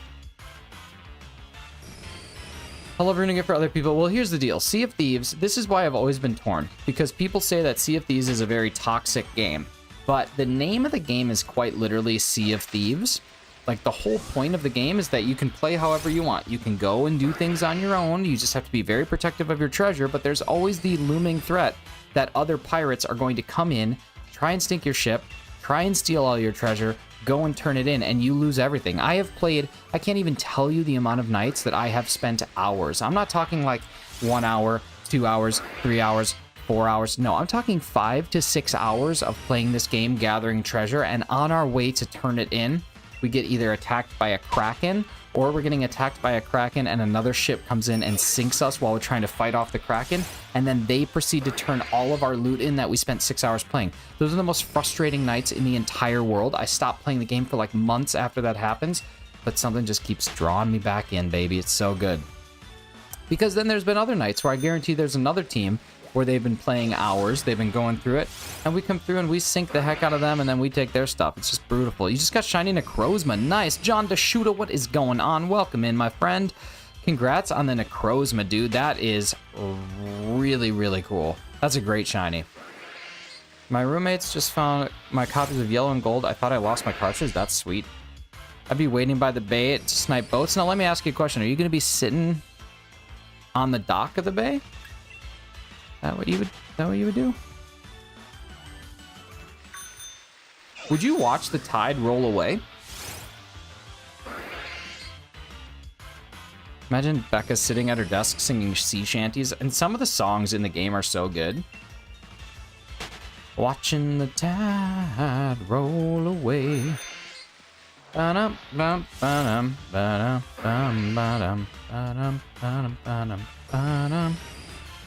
I love ruining it for other people. Well, here's the deal. Sea of Thieves, this is why I've always been torn. Because people say that Sea of Thieves is a very toxic game. But the name of the game is quite literally Sea of Thieves. Like, the whole point of the game is that you can play however you want. You can go and do things on your own. You just have to be very protective of your treasure. But there's always the looming threat that other pirates are going to come in, try and sink your ship, try and steal all your treasure, go and turn it in, and you lose everything. I have played, I can't even tell you the amount of nights that I have spent hours. I'm not talking like 1 hour, 2 hours, 3 hours, 4 hours. No, I'm talking 5 to 6 hours of playing this game, gathering treasure, and on our way to turn it in, we get either attacked by a kraken, or we're getting attacked by a kraken and another ship comes in and sinks us while we're trying to fight off the kraken, and then they proceed to turn all of our loot in that we spent 6 hours playing. Those are the most frustrating nights in the entire world. I stopped playing the game for like months after that happens, but something just keeps drawing me back in, baby. It's so good. Because then there's been other nights where I guarantee there's another team where they've been playing hours, they've been going through it, and we come through and we sink the heck out of them, and then we take their stuff. It's just beautiful. You just got shiny Necrozma. Nice. John DeShuta, what is going on? Welcome in, my friend. Congrats on the Necrozma, dude. That is really, really cool. That's a great shiny. My roommates just found my copies of Yellow and Gold. I thought I lost my cartridge. That's sweet. I'd be waiting by the bay to snipe boats. Now, let me ask you a question. Are you going to be sitting on the dock of the bay? Is that what you would do? Would you watch the tide roll away? Imagine Becca sitting at her desk singing sea shanties, and some of the songs in the game are so good. Watching the tide roll away. Ba-dum, bum, ba-dum, ba-dum, bum, ba-dum, ba-dum, ba-dum, ba-dum, ba-dum.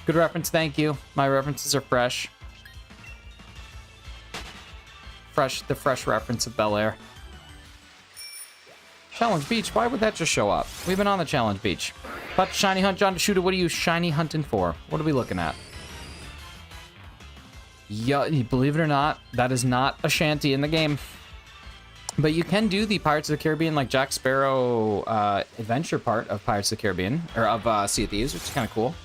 Good reference, thank you. My references are fresh. The fresh reference of Bel Air. Challenge Beach, why would that just show up? We've been on the Challenge Beach. But Shiny Hunt, John DeShuta, what are you shiny hunting for? What are we looking at? Yeah, believe it or not, that is not a shanty in the game. But you can do the Pirates of the Caribbean, like Jack Sparrow adventure part of Pirates of the Caribbean, or of Sea of Thieves, which is kind of cool.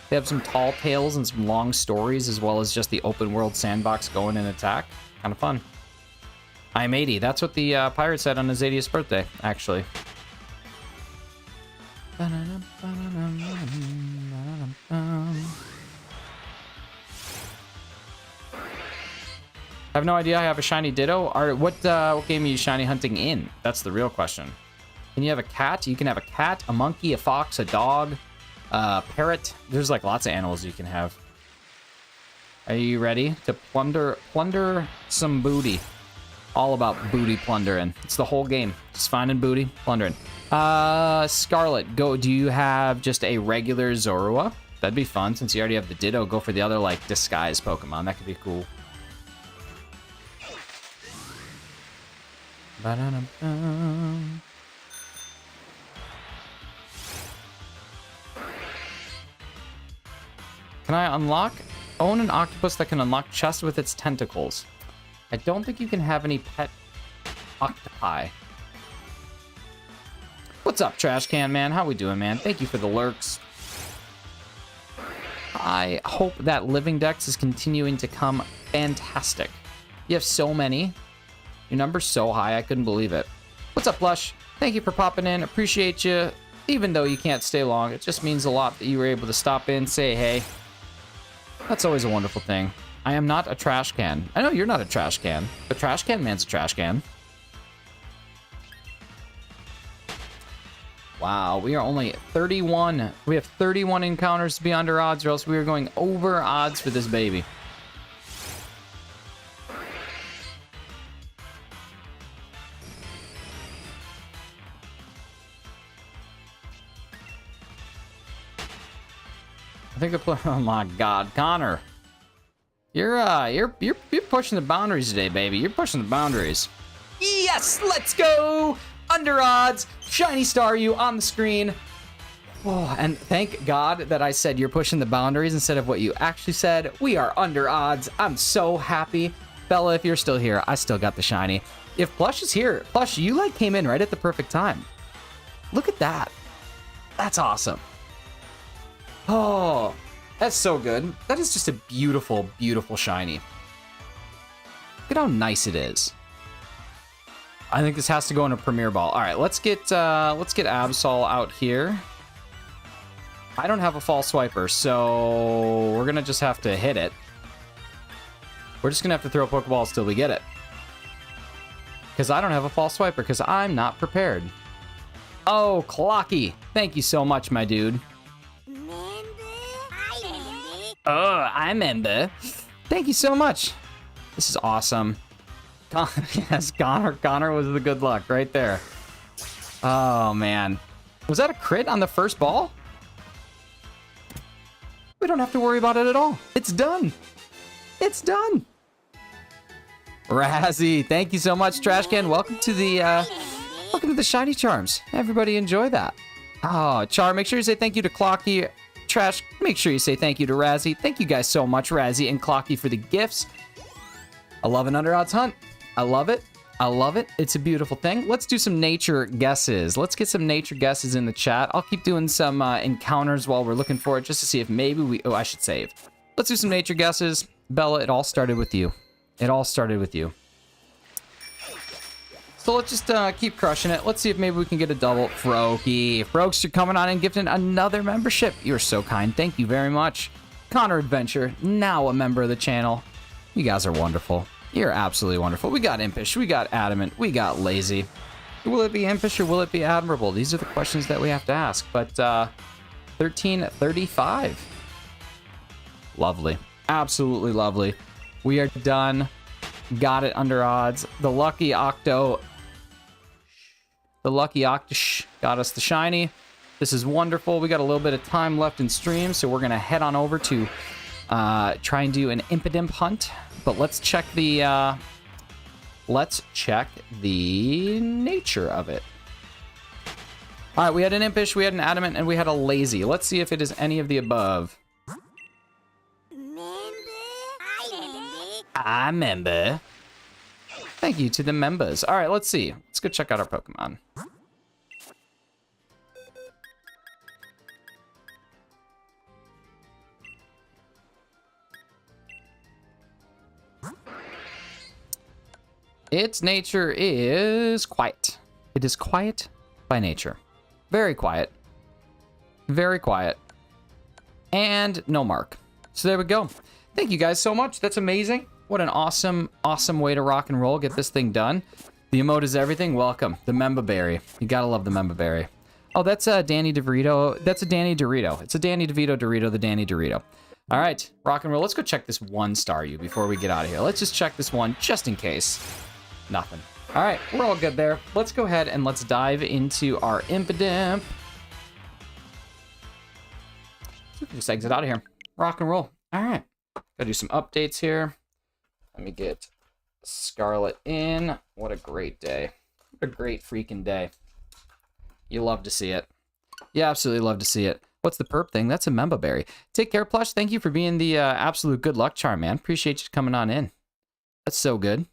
They have some tall tales and some long stories, as well as just the open world sandbox going and attack. Kind of fun. I'm 80. That's what the pirate said on his 80th birthday, actually. I have no idea I have a shiny Ditto. What game are you shiny hunting in? That's the real question. Can you have a cat? You can have a cat, a monkey, a fox, a dog, a parrot. There's like lots of animals you can have. Are you ready to plunder some booty? All about booty plundering. It's the whole game. Just finding booty, plundering. Scarlet, go. Do you have just a regular Zorua? That'd be fun since you already have the Ditto. Go for the other like disguise Pokemon. That could be cool. Ba-da-dum-dum. Can I own an octopus that can unlock chests with its tentacles? I don't think you can have any pet octopi. What's up, Trash Can Man? How we doing, man? Thank you for the lurks. I hope that Living Dex is continuing to come fantastic. You have so many. Your number's so high, I couldn't believe it. What's up, Lush? Thank you for popping in. Appreciate you. Even though you can't stay long, it just means a lot that you were able to stop in, say hey. That's always a wonderful thing. I am not a trash can. I know you're not a trash can, but Trash Can Man's a trash can. Wow, we are only 31. We have 31 encounters to be under odds, or else we are going over odds for this baby. I think oh my God, Connor, you're pushing the boundaries today, baby. You're pushing the boundaries. Yes, let's go. Under odds, shiny Staryu on the screen. Oh, and thank God that I said you're pushing the boundaries instead of what you actually said. We are under odds. I'm so happy, Bella. If you're still here, I still got the shiny. If Plush is here, Plush, you like came in right at the perfect time. Look at that. That's awesome. Oh, that's so good. That is just a beautiful, beautiful shiny. Look at how nice it is. I think this has to go in a Premier Ball. All right, let's get Absol out here. I don't have a False Swiper, so we're gonna just have to hit it. We're just gonna have to throw Pokeballs till we get it. Because I don't have a False Swiper, because I'm not prepared. Oh, Clocky. Thank you so much, my dude. Oh, I'm Ember. Thank you so much. This is awesome. Yes, Connor was the good luck right there. Oh, man. Was that a crit on the first ball? We don't have to worry about it at all. It's done. It's done. Razzie, thank you so much, Trash Can. Welcome to the Shiny Charms. Everybody enjoy that. Oh, Char, make sure you say thank you to Clocky. Trash, make sure you say thank you to Razzie. Thank you guys so much, Razzie and Clocky, for the gifts. I love an under odds hunt. I love it. I love it. It's a beautiful thing. Let's do some nature guesses. Let's get some nature guesses in the chat. I'll keep doing some encounters while we're looking for it, just to see if maybe we... Oh, I should save. Let's do some nature guesses. Bella, it all started with you. It all started with you. So let's just keep crushing it. Let's see if maybe we can get a double. Froakie. Frokes, you're coming on and gifting another membership. You're so kind. Thank you very much. Connor Adventure, now a member of the channel. You guys are wonderful. You're absolutely wonderful. We got Impish. We got Adamant. We got Lazy. Will it be Impish or will it be Admirable? These are the questions that we have to ask. But 1335. Lovely. Absolutely lovely. We are done. Got it under odds. The lucky Octo got us the shiny. This is wonderful. We got a little bit of time left in stream, so we're gonna head on over to try and do an Impidimp hunt. But let's check the nature of it. All right, we had an Impish, we had an Adamant, and we had a Lazy. Let's see if it is any of the above. I remember. Thank you to the members. All right, let's see. Let's go check out our Pokemon. Its nature is quiet. It is quiet by nature. Very quiet. Very quiet. And no mark. So there we go. Thank you guys so much. That's amazing. What an awesome, awesome way to rock and roll. Get this thing done. The emote is everything. Welcome. The Memba Berry. You gotta love the Memba Berry. Oh, that's a Danny DeVito. That's a Danny Dorito. It's a Danny DeVito Dorito, the Danny Dorito. All right, rock and roll. Let's go check this one Staryu before we get out of here. Let's just check this one just in case. Nothing. All right, we're all good there. Let's go ahead and let's dive into our Impidimp. Just exit out of here. Rock and roll. All right. Gotta do some updates here. Let me get Scarlet in. What a great day. What a great freaking day. You love to see it. You absolutely love to see it. What's the perp thing? That's a Memba Berry. Take care, Plush. Thank you for being the absolute good luck charm, man. Appreciate you coming on in. That's so good.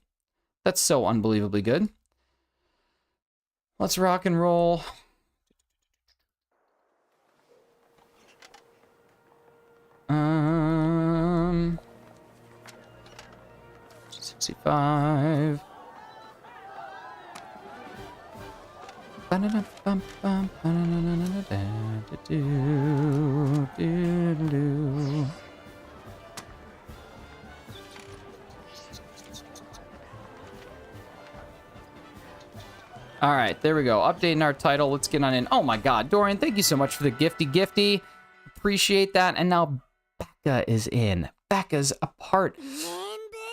That's so unbelievably good. Let's rock and roll. Um, 65. All right, there we go. Updating our title. Let's get on in. Oh my God, Dorian, thank you so much for the gifty. Appreciate that. And now Becca is in. Becca's a part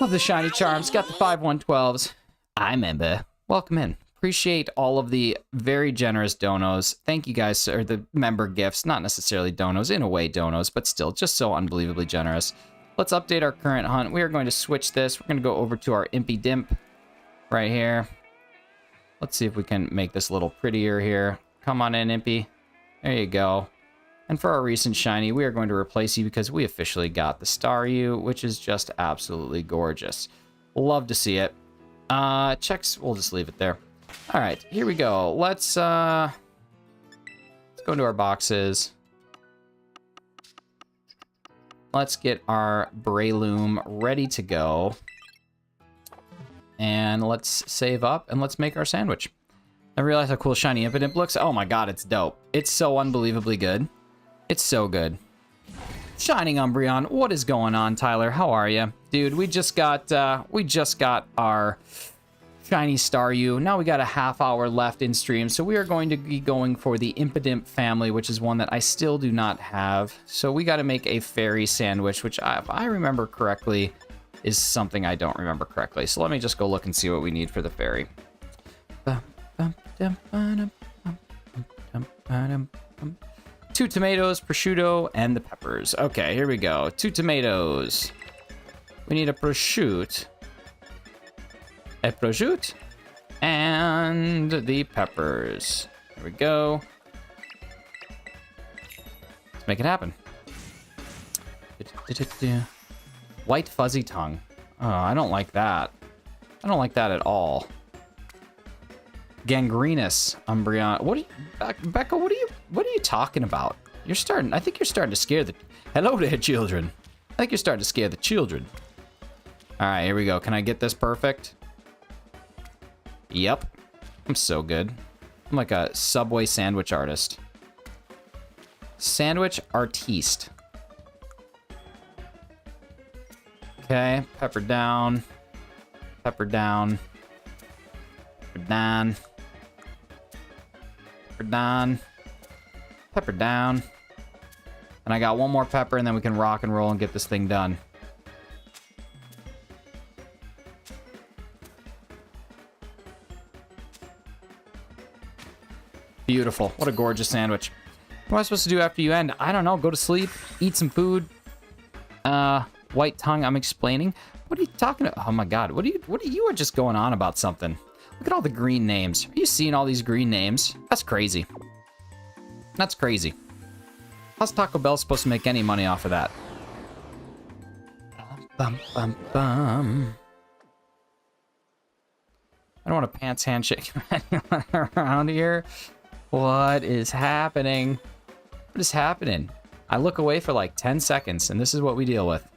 of the Shiny Charms. Got the 5112s. I'm Ember. Welcome in. Appreciate all of the very generous donos. Thank you guys, or the member gifts. Not necessarily donos, in a way donos, but still just so unbelievably generous. Let's update our current hunt. We are going to switch this. We're going to go over to our Impidimp right here. Let's see if we can make this a little prettier here. Come on in, Impy. There you go. And for our recent shiny, we are going to replace you because we officially got the Staryu, which is just absolutely gorgeous. Love to see it. Checks, we'll just leave it there. All right, here we go. Let's go into our boxes. Let's get our Breloom ready to go. And let's save up and let's make our sandwich. I realize how cool shiny Impidimp looks. Oh my God, it's dope. It's so unbelievably good. It's so good. Shining Umbreon, what is going on, Tyler? How are you? Dude, we just got our shiny Staryu. Now we got a half hour left in stream, so we are going to be going for the Impidimp family, which is one that I still do not have. So we got to make a fairy sandwich, which if I remember correctly is something I don't remember correctly. So let me just go look and see what we need for the fairy. 2 tomatoes, prosciutto, and the peppers. Okay, here we go. 2 tomatoes. We need a prosciutto. A prosciutto. And the peppers. There we go. Let's make it happen. White fuzzy tongue. Oh, I don't like that. I don't like that at all. Gangrenous Umbreon. What are you, Becca? What are you talking about? You're starting. I think you're starting to scare the. Hello there, children. I think you're starting to scare the children. All right, here we go. Can I get this perfect? Yep. I'm so good. I'm like a Subway sandwich artist. Sandwich artiste. Okay, pepper down. Pepper down. Pepper down. Pepper down. Pepper down. And I got one more pepper, and then we can rock and roll and get this thing done. Beautiful. What a gorgeous sandwich. What am I supposed to do after you end? I don't know. Go to sleep. Eat some food. White tongue. I'm explaining. What are you talking about? Oh my God. You are just going on about something. Look at all the green names. Are you seeing all these green names? That's crazy. That's crazy. How's Taco Bell supposed to make any money off of that? Bum, bum, bum. I don't want a pants handshake around here. What is happening? What is happening? I look away for like 10 seconds, and this is what we deal with.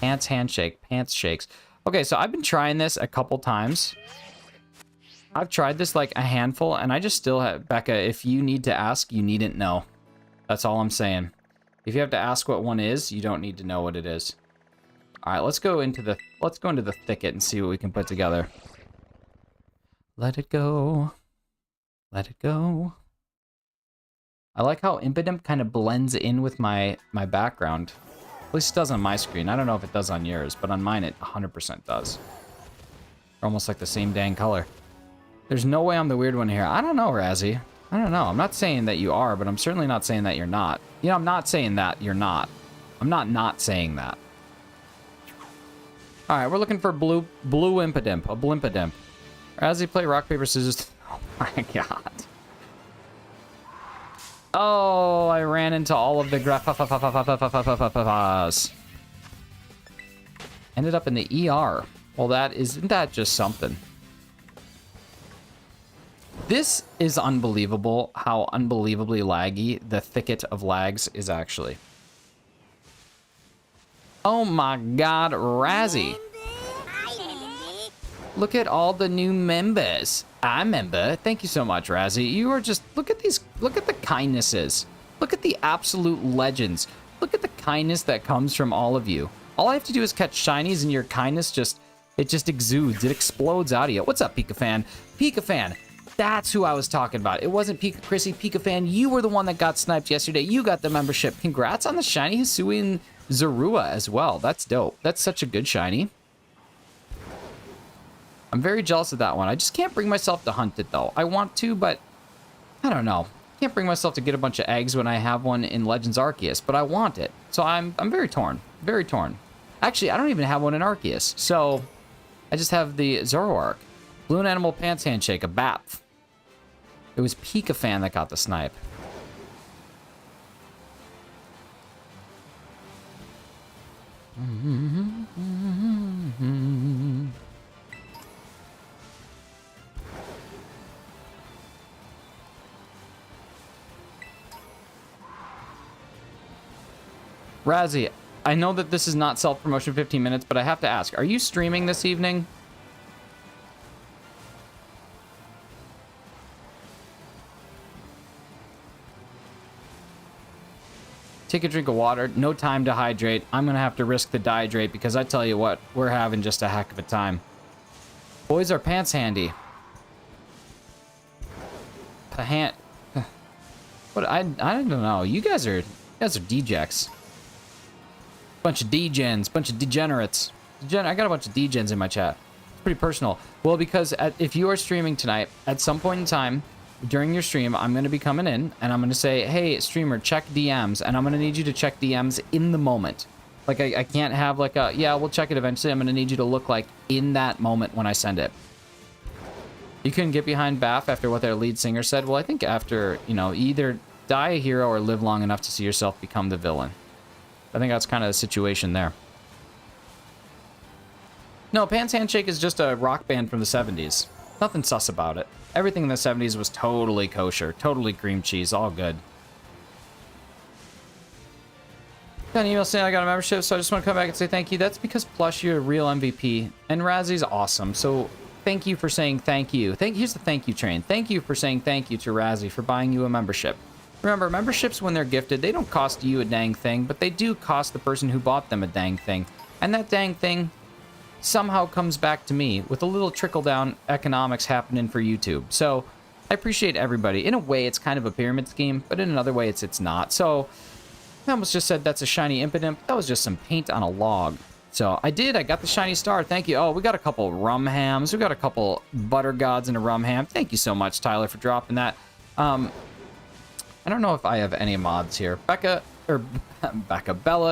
Pants handshake, pants shakes. Okay, so I've been trying this a couple times. I've tried this like a handful, and I just still have... Becca, if you need to ask, you needn't know. That's all I'm saying. If you have to ask what one is, you don't need to know what it is. All right, let's go into the thicket and see what we can put together. Let it go. Let it go. I like how Impidimp kind of blends in with my background. At least it does on my screen. I don't know if it does on yours, but on mine it 100% does. They're almost like the same dang color. There's no way I'm the weird one here. I don't know, Razzie. I don't know. I'm not saying that you are, but I'm certainly not saying that you're not. You know, I'm not saying that you're not. I'm not saying that. All right, we're looking for blue Impidimp, a Blimpidimp. Razzie, play rock, paper, scissors. Oh my god. Oh, I ran into all of the graph. Ended up in the ER. Well, isn't that just something? This is unbelievable how unbelievably laggy the thicket of lags is actually. Oh my god, Razzie. Look at all the new members. I remember. Thank you so much, Razzie. You are just, look at these, look at the kindnesses. Look at the absolute legends. Look at the kindness that comes from all of you. All I have to do is catch shinies and your kindness just exudes. It explodes out of you. What's up, Pika Fan? Pika Fan. That's who I was talking about. It wasn't Pika Chrissy. Pika Fan, you were the one that got sniped yesterday. You got the membership. Congrats on the shiny Hisui and Zorua as well. That's dope. That's such a good shiny. I'm very jealous of that one. I just can't bring myself to hunt it, though. I want to, but I don't know. Can't bring myself to get a bunch of eggs when I have one in Legends Arceus, but I want it. So I'm very torn. Very torn. Actually, I don't even have one in Arceus, so I just have the Zoroark. Balloon Animal Pants Handshake, a BAP. It was Pika Fan that got the snipe. Razzie, I know that this is not self-promotion 15 minutes, but I have to ask, are you streaming this evening? Take a drink of water, no time to hydrate. I'm gonna have to risk the dehydrate because I tell you what, we're having just a heck of a time. Boys are pants handy. What I don't know. You guys are dejects. Bunch of degens, bunch of degenerates. I got a bunch of degens in my chat. It's pretty personal. Well, because if you are streaming tonight, at some point in time during your stream, I'm going to be coming in and I'm going to say, hey, streamer, check DMs. And I'm going to need you to check DMs in the moment. Like, I can't have like a, yeah, we'll check it eventually. I'm going to need you to look like in that moment when I send it. You couldn't get behind Baff after what their lead singer said. Well, I think after, you know, either die a hero or live long enough to see yourself become the villain. I think that's kind of the situation there. No, Pants Handshake is just a rock band from the 70s. Nothing sus about it. Everything in the 70s was totally kosher, totally cream cheese, all good. Got an email saying I got a membership, so I just want to come back and say thank you. That's because Plush, you're a real MVP, and Razzie's awesome, so thank you for saying thank you. Here's the thank you train. Thank you for saying thank you to Razzie for buying you a membership. Remember, memberships, when they're gifted, they don't cost you a dang thing, but they do cost the person who bought them a dang thing. And that dang thing somehow comes back to me with a little trickle-down economics happening for YouTube. So I appreciate everybody. In a way, it's kind of a pyramid scheme, but in another way, it's not. So I almost just said that's a shiny Impidimp. That was just some paint on a log. So I got the shiny star. Thank you. Oh, we got a couple rum hams. We got a couple butter gods and a rum ham. Thank you so much, Tyler, for dropping that. I don't know if I have any mods here. Bella,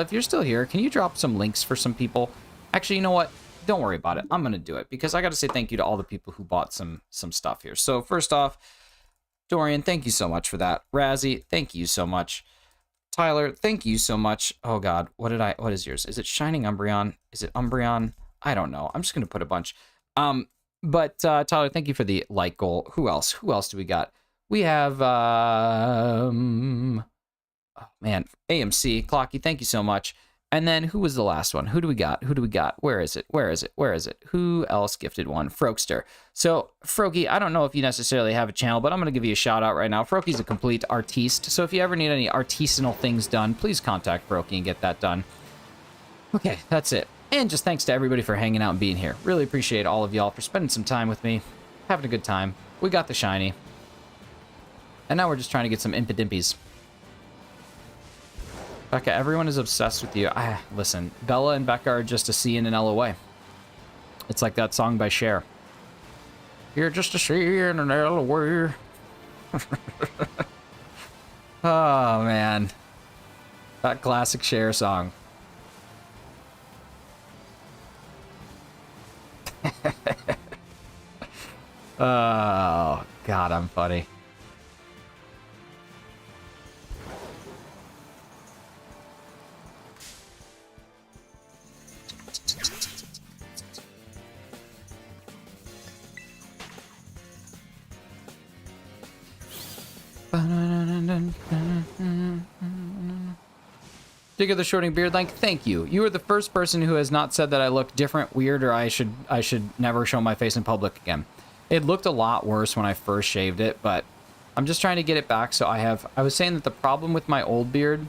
if you're still here, can you drop some links for some people? Actually, you know what? Don't worry about it. I'm going to do it because I got to say thank you to all the people who bought some stuff here. So first off, Dorian, thank you so much for that. Razzie, thank you so much. Tyler, thank you so much. Oh God, what is yours? Is it Shining Umbreon? Is it Umbreon? I don't know. I'm just going to put a bunch. But Tyler, thank you for the like goal. Who else? Who else do we got? We have, oh man, AMC, Clocky, thank you so much. And then who was the last one? Who do we got? Who do we got? Where is it? Where is it? Where is it? Who else gifted one? Frokester. So Froky, I don't know if you necessarily have a channel, but I'm going to give you a shout out right now. Froky's a complete artiste. So if you ever need any artisanal things done, please contact Froky and get that done. Okay, that's it. And just thanks to everybody for hanging out and being here. Really appreciate all of y'all for spending some time with me. Having a good time. We got the shiny. And now we're just trying to get some Impidimpies. Becca, everyone is obsessed with you. Listen, Bella and Becca are just a C and an L away. It's like that song by Cher. You're just a C and an L away. Oh, man. That classic Cher song. Oh, God, I'm funny. Dig of the shorting beard length, thank you. You are the first person who has not said that I look different, weird, or I should never show my face in public again. It looked a lot worse when I first shaved it, but I'm just trying to get it back. So I was saying that the problem with my old beard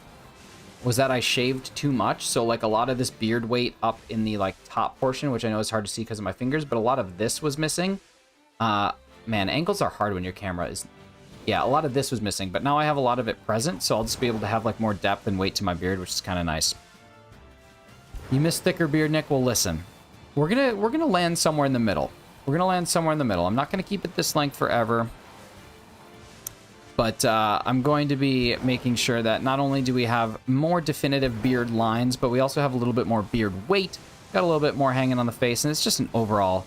was that I shaved too much. So like a lot of this beard weight up in the like top portion, which I know is hard to see because of my fingers, but a lot of this was missing. Man, angles are hard when your camera is... Yeah, a lot of this was missing, but now I have a lot of it present, so I'll just be able to have like more depth and weight to my beard, which is kind of nice. You miss thicker beard, Nick? Well, listen, we're gonna land somewhere in the middle. We're gonna land somewhere in the middle. I'm not gonna keep it this length forever, but I'm going to be making sure that not only do we have more definitive beard lines, but we also have a little bit more beard weight. Got a little bit more hanging on the face, and it's just an overall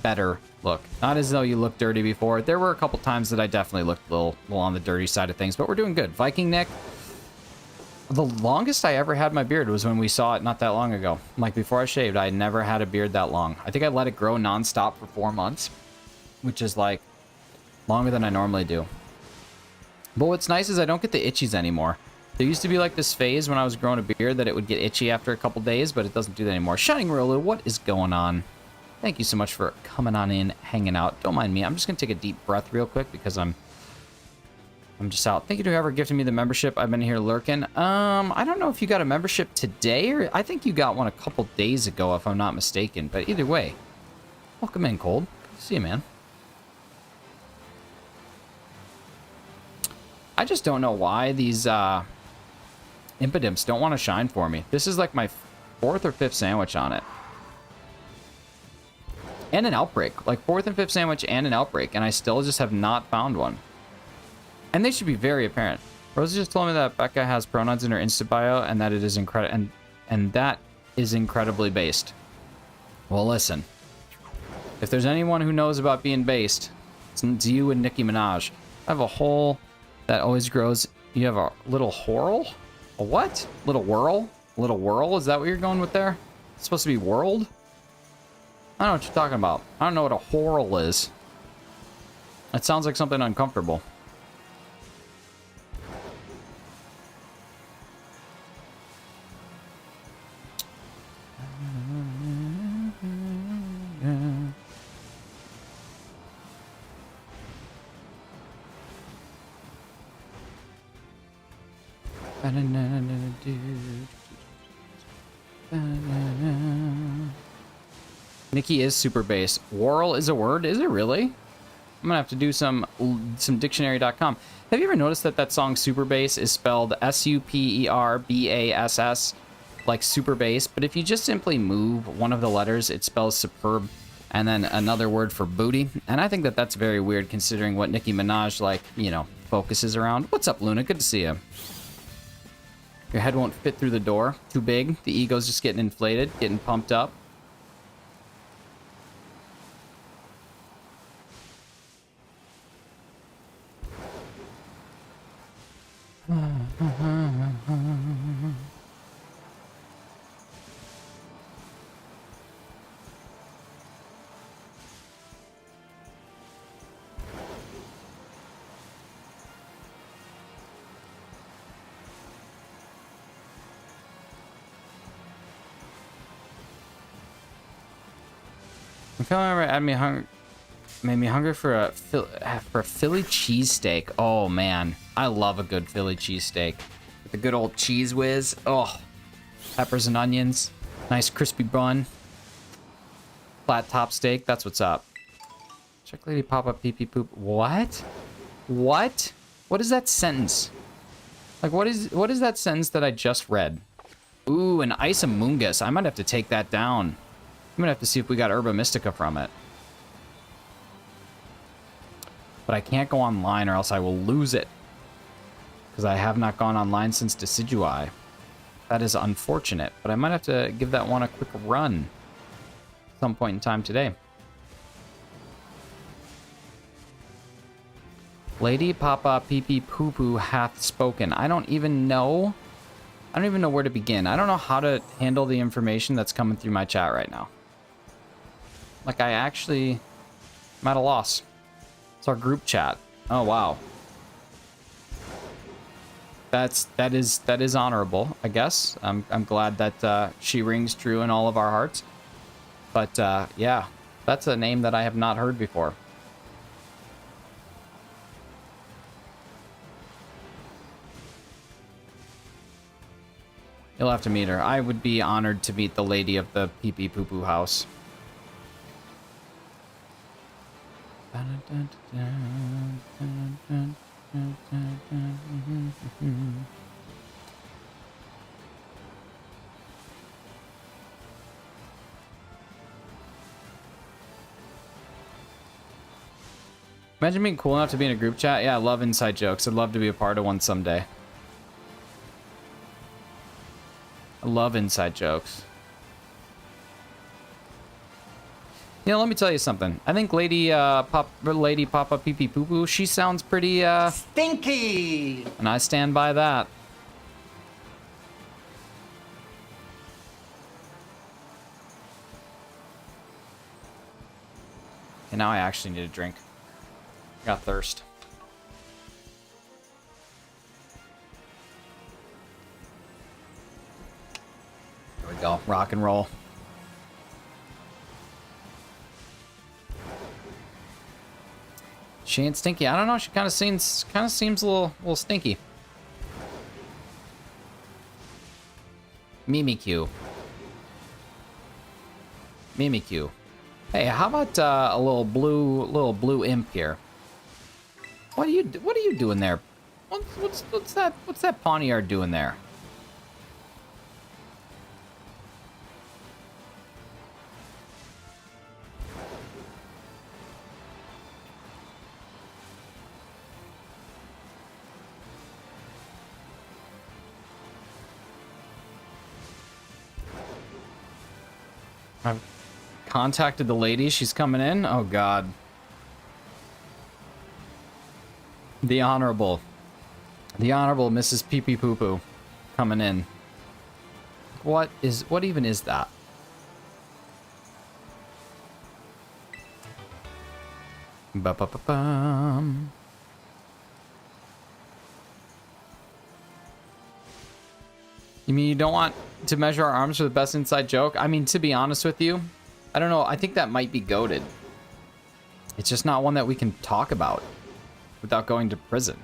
better look. Not as though you looked dirty before. There were a couple times that I definitely looked a little on the dirty side of things, but we're doing good. Viking Nick, the longest I ever had my beard was when we saw it not that long ago. Like before I shaved, I never had a beard that long. I think I let it grow nonstop for 4 months, which is like longer than I normally do. But what's nice is I don't get the itchies anymore. There used to be like this phase when I was growing a beard that it would get itchy after a couple days, but it doesn't do that anymore. Shining Rolu, what is going on? Thank you so much for coming on in, hanging out. Don't mind me. I'm just going to take a deep breath real quick because I'm just out. Thank you to whoever gifted me the membership. I've been here lurking. I don't know if you got a membership today, or I think you got one a couple days ago, if I'm not mistaken. But either way, welcome in, Cold. Good to see you, man. I just don't know why these Impidimps don't want to shine for me. This is like my 4th or 5th sandwich on it. And an outbreak. Like 4th and 5th sandwich and an outbreak. And I still just have not found one. And they should be very apparent. Rosie just told me that Becca has pronouns in her Insta bio and that it is incredible. And that is incredibly based. Well, listen. If there's anyone who knows about being based, it's you and Nicki Minaj. I have a hole that always grows. You have a little whorl? A what? Little whirl? A little whirl? Is that what you're going with there? It's supposed to be whirled? I don't know what you're talking about. I don't know what a whorl is. It sounds like something uncomfortable. Nikki is super bass. Whorl is a word? Is it really? I'm gonna have to do some dictionary.com. Have you ever noticed that that song Super Bass is spelled S-U-P-E-R-B-A-S-S, like super bass? But if you just simply move one of the letters, it spells superb, and then another word for booty. And I think that that's very weird considering what Nicki Minaj, like, you know, focuses around. What's up, Luna? Good to see you. Your head won't fit through the door. Too big. The ego's just getting inflated, getting pumped up. feeling made me hungry for a Philly cheesesteak. Oh man, I love a good Philly cheesesteak with a good old cheese whiz. Oh, peppers and onions, nice crispy bun, flat top steak. That's what's up. Check lady pop up pee pee poop. What? What? What is that sentence? Like what is that sentence that I just read? Ooh, an Isamungus. I might have to take that down. I'm gonna have to see if we got Herba Mystica from it. But I can't go online or else I will lose it. Because I have not gone online since Decidui. That is unfortunate, but I might have to give that one a quick run at some point in time today. Lady Papa Pee Pee Poo Poo hath spoken. I don't even know where to begin. I don't know how to handle the information that's coming through my chat right now. Like I'm at a loss. It's our group chat. Oh wow. That is honorable, I guess. I'm glad that she rings true in all of our hearts. But yeah, that's a name that I have not heard before. You'll have to meet her. I would be honored to meet the lady of the pee pee poo poo house. Imagine being cool enough to be in a group chat. Yeah, I love inside jokes. I'd love to be a part of one someday. I love inside jokes. You know, let me tell you something. I think Lady Papa Pee Pee Poo Poo, she sounds pretty stinky, and I stand by that. And now I actually need a drink. Got thirst. There we go. Rock and roll. She ain't stinky. I don't know. She kind of seems a little stinky. Mimikyu. Mimikyu. Hey, how about a little blue imp here? What are you doing there? What's that Pawniard doing there? I've contacted the lady. She's coming in. Oh, God. The Honorable Mrs. Pee Pee Poo Poo coming in. What even is that? Ba-ba-ba-bum. You mean you don't want to measure our arms for the best inside joke? I mean, to be honest with you, I don't know. I think that might be goated. It's just not one that we can talk about without going to prison.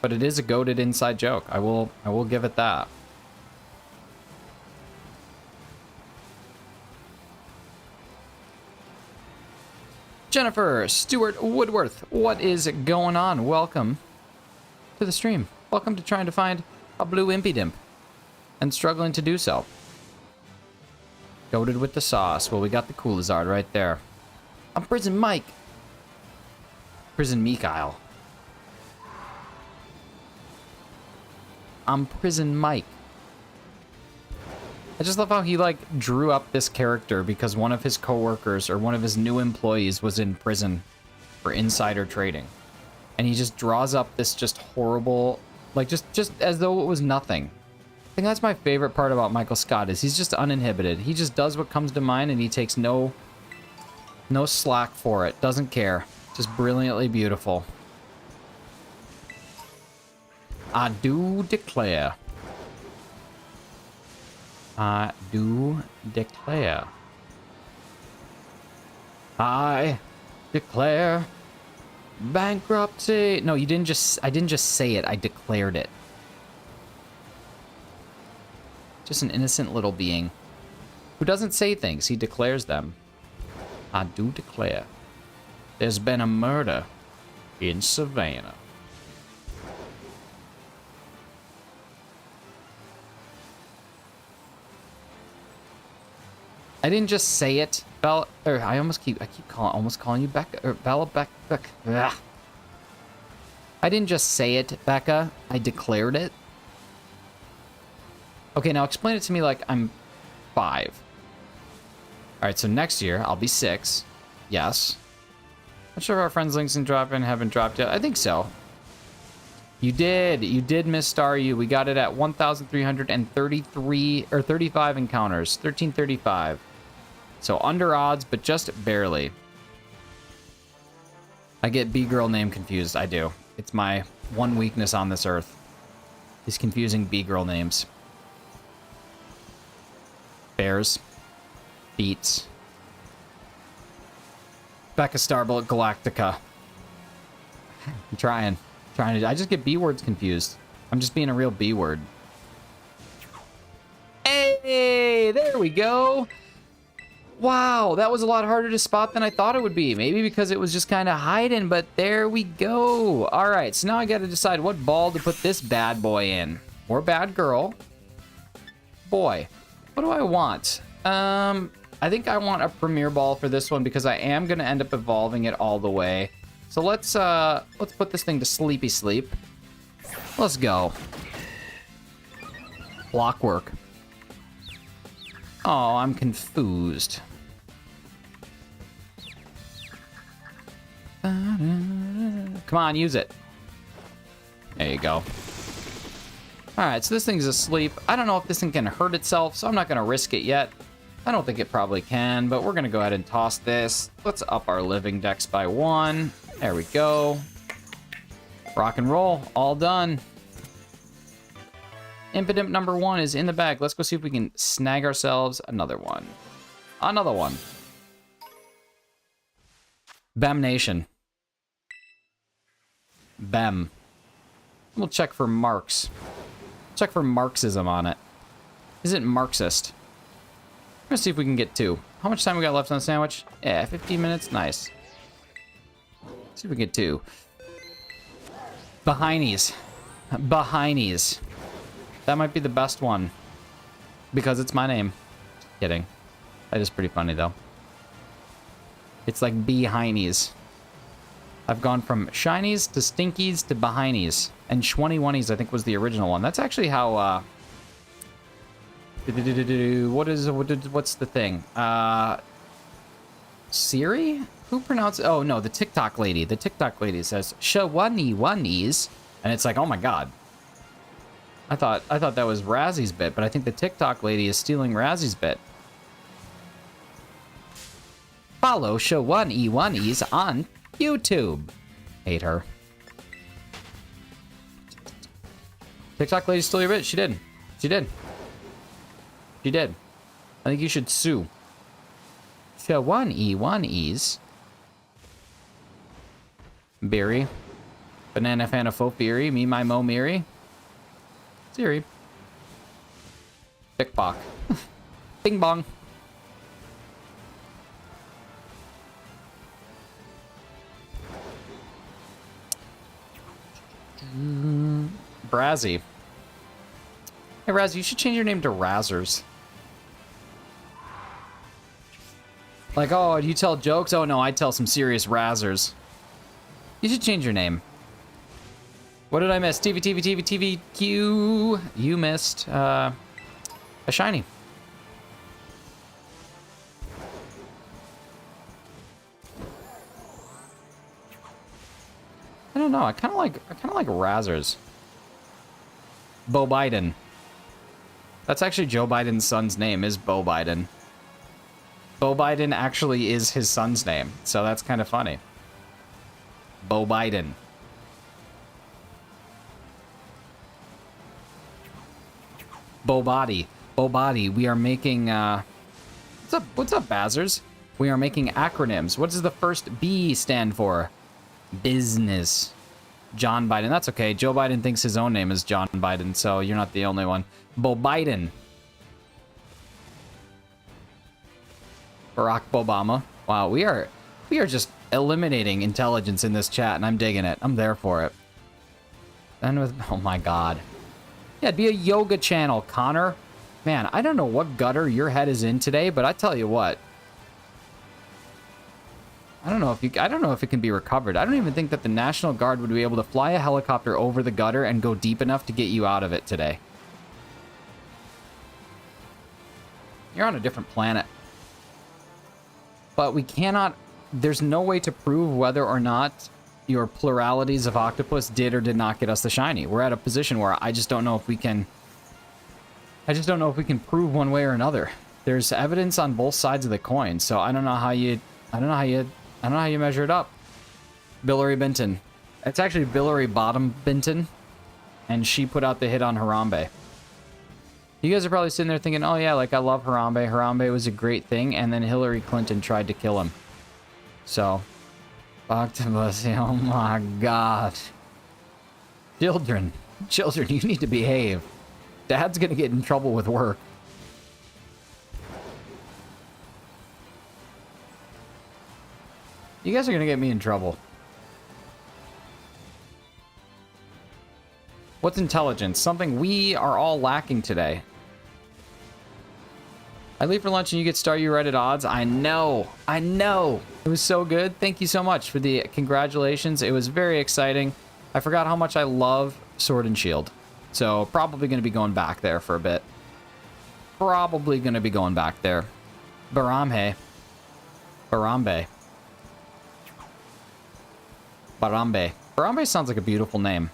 But it is a goated inside joke. I will give it that. Jennifer Stewart Woodworth, what is going on? Welcome to the stream. Welcome to trying to find a blue Impidimp and struggling to do so. Goated with the sauce. Well, we got the Coolizard right there. I'm Prison Mike. Prison Mikhail. I'm Prison Mike. I just love how he like drew up this character because one of his coworkers or one of his new employees was in prison for insider trading. And he just draws up this just horrible, like just as though it was nothing. I think that's my favorite part about Michael Scott is he's just uninhibited. He just does what comes to mind and he takes no slack for it. Doesn't care. Just brilliantly beautiful. I do declare. I do declare. I declare bankruptcy. No, you didn't just... I didn't just say it. I declared it. Just an innocent little being who doesn't say things. He declares them. I do declare. There's been a murder in Savannah. I didn't just say it, Bella. Or I keep calling you Becca or Bella. Becca. I didn't just say it, Becca. I declared it. Okay, now explain it to me like I'm 5. All right, so next year I'll be 6. Yes. Not sure if our friends' links and drop in haven't dropped yet. I think so. You did, Miss Staryu. We got it at 1,333 or 35 encounters, 1335. So under odds, but just barely. I get B-girl name confused. I do. It's my one weakness on this earth. Is confusing B-girl names. Bears. Beats. Becca Starbullet Galactica. I'm trying to. I just get B words confused. I'm just being a real B word. Hey, there we go. Wow, that was a lot harder to spot than I thought it would be. Maybe because it was just kind of hiding, but there we go. All right, so now I got to decide what ball to put this bad boy in. Or bad girl. Boy, what do I want? I think I want a premier ball for this one because I am going to end up evolving it all the way. So let's put this thing to sleepy sleep. Let's go. Blockwork. Oh, I'm confused. Come on, use it. There you go. Alright, so this thing's asleep. I don't know if this thing can hurt itself, so I'm not going to risk it yet. I don't think it probably can, but we're going to go ahead and toss this. Let's up our living dex by 1. There we go. Rock and roll. All done. Impidimp number 1 is in the bag. Let's go see if we can snag ourselves another one. Another one. Bem Nation. Bem. We'll check for marks. Check for Marxism on it. Is it Marxist? Let's see if we can get 2. How much time we got left on the sandwich? Yeah, 15 minutes. Nice. Let's see if we can get 2. Behinies. Behinies. That might be the best one. Because it's my name. Just kidding. That is pretty funny, though. It's like Behinies. I've gone from shinies to stinkies to behinies. And Schwunny-Wunnies, I think, was the original one. That's actually how, what's the thing? Siri? Who pronounced... Oh, no, the TikTok lady. The TikTok lady says, Schwunny-Wunnies. And it's like, oh my god. I thought that was Razzy's bit, but I think the TikTok lady is stealing Razzy's bit. Follow Schwunny-Wunnies on YouTube. Hate her. TikTok lady stole your bit. She did. She did. She did. I think you should sue. Schwunny-Wunnies. Beery. Banana fan of folk Beery. Me, my mo, Miri. Siri. Big bok. Bing bong. Brazzy. Hey, Raz, you should change your name to Razzers. Like, oh, do you tell jokes? Oh, no, I tell some serious Razzers. You should change your name. What did I miss? TVQ. You missed a shiny. I don't know. I kind of like Razzers. Bo Biden. That's actually Joe Biden's son's name, is Bo Biden. Bo Biden actually is his son's name, so that's kind of funny. Bo Biden. Bo Body. Bo Body. We are making, what's up, Bazzers? We are making acronyms. What does the first B stand for? Business. John Biden. That's okay. Joe Biden thinks his own name is John Biden, so you're not the only one. Bo Biden. Barack Obama. Wow, we are just eliminating intelligence in this chat, and I'm digging it. I'm there for it. And with, oh my god. Yeah, it'd be a yoga channel, Connor. Man, I don't know what gutter your head is in today, but I tell you what. I don't know if it can be recovered. I don't even think that the National Guard would be able to fly a helicopter over the gutter and go deep enough to get you out of it today. You're on a different planet. But we cannot... There's no way to prove whether or not your pluralities of octopus did or did not get us the shiny. We're at a position where I just don't know if we can... I just don't know if we can prove one way or another. There's evidence on both sides of the coin, so I don't know how you measure it up. Billary Benton. It's actually Billary Bottom Benton, and she put out the hit on Harambe. You guys are probably sitting there thinking, oh yeah, like I love Harambe. Harambe was a great thing, and then Hillary Clinton tried to kill him. So, octopus, oh my god. Children, you need to behave. Dad's gonna get in trouble with work. You guys are gonna get me in trouble. What's intelligence? Something we are all lacking today. I leave for lunch and you get Staryu right at odds. I know. It was so good. Thank you so much for the congratulations. It was very exciting. I forgot how much I love Sword and Shield. So probably going to be going back there for a bit. Barambe. Barambe sounds like a beautiful name.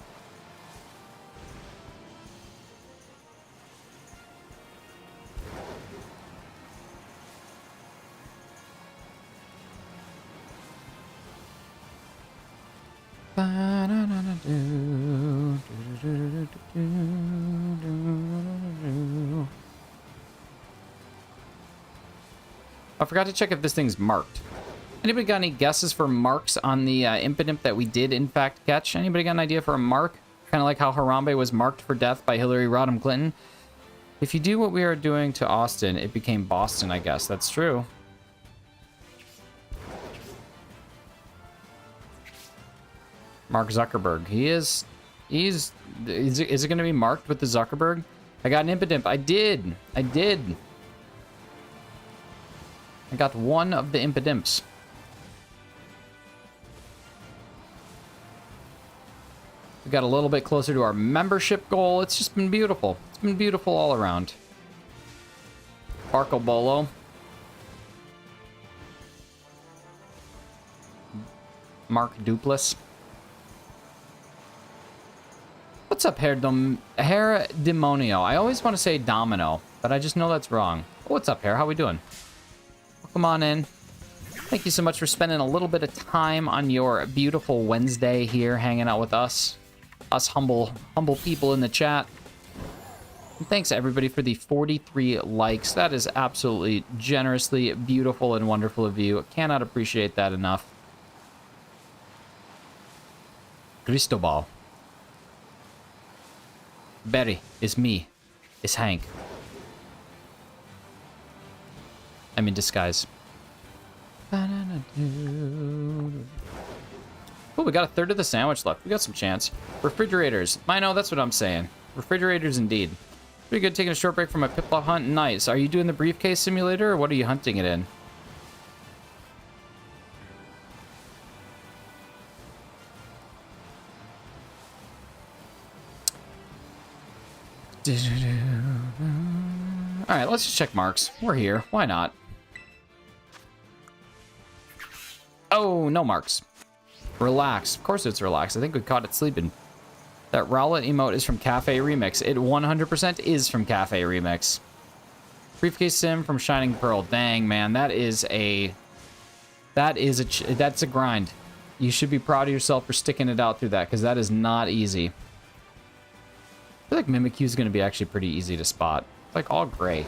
I forgot to check if this thing's marked. Anybody got any guesses for marks on the Impidimp that we did in fact catch? Anybody got an idea for a mark? Kind of like how Harambe was marked for death by Hillary Rodham Clinton. If you do what we are doing to Austin, it became Boston, I guess. That's true. Mark Zuckerberg. Is it going to be marked with the Zuckerberg? I got an Impidimp. I did. I got one of the Impidimps. We got a little bit closer to our membership goal. It's just been beautiful. It's been beautiful all around. Barco Bolo. Mark Duplass. What's up, Hair Demonio? I always want to say Domino, but I just know that's wrong. What's up, Hair? How we doing? Welcome on in. Thank you so much for spending a little bit of time on your beautiful Wednesday here, hanging out with us humble people in the chat. And thanks everybody for the 43 likes. That is absolutely generously beautiful and wonderful of you. Cannot appreciate that enough. Cristobal. Barry is me. It's Hank. I'm in disguise. Oh, we got a third of the sandwich left. We got some chance. Refrigerators. I know, that's what I'm saying. Refrigerators indeed. Pretty good taking a short break from my pip-pop hunt. Nice. Are you doing the briefcase simulator, or what are you hunting it in? Alright, let's just check marks. We're here. Why not? Oh, no marks. Relax. Of course it's relaxed. I think we caught it sleeping. That Rowlet emote is from Cafe Remix. It 100% is from Cafe Remix. Briefcase sim from Shining Pearl. Dang, man. That's a grind. You should be proud of yourself for sticking it out through that, because that is not easy. I feel like Mimikyu is going to be actually pretty easy to spot. It's like all gray.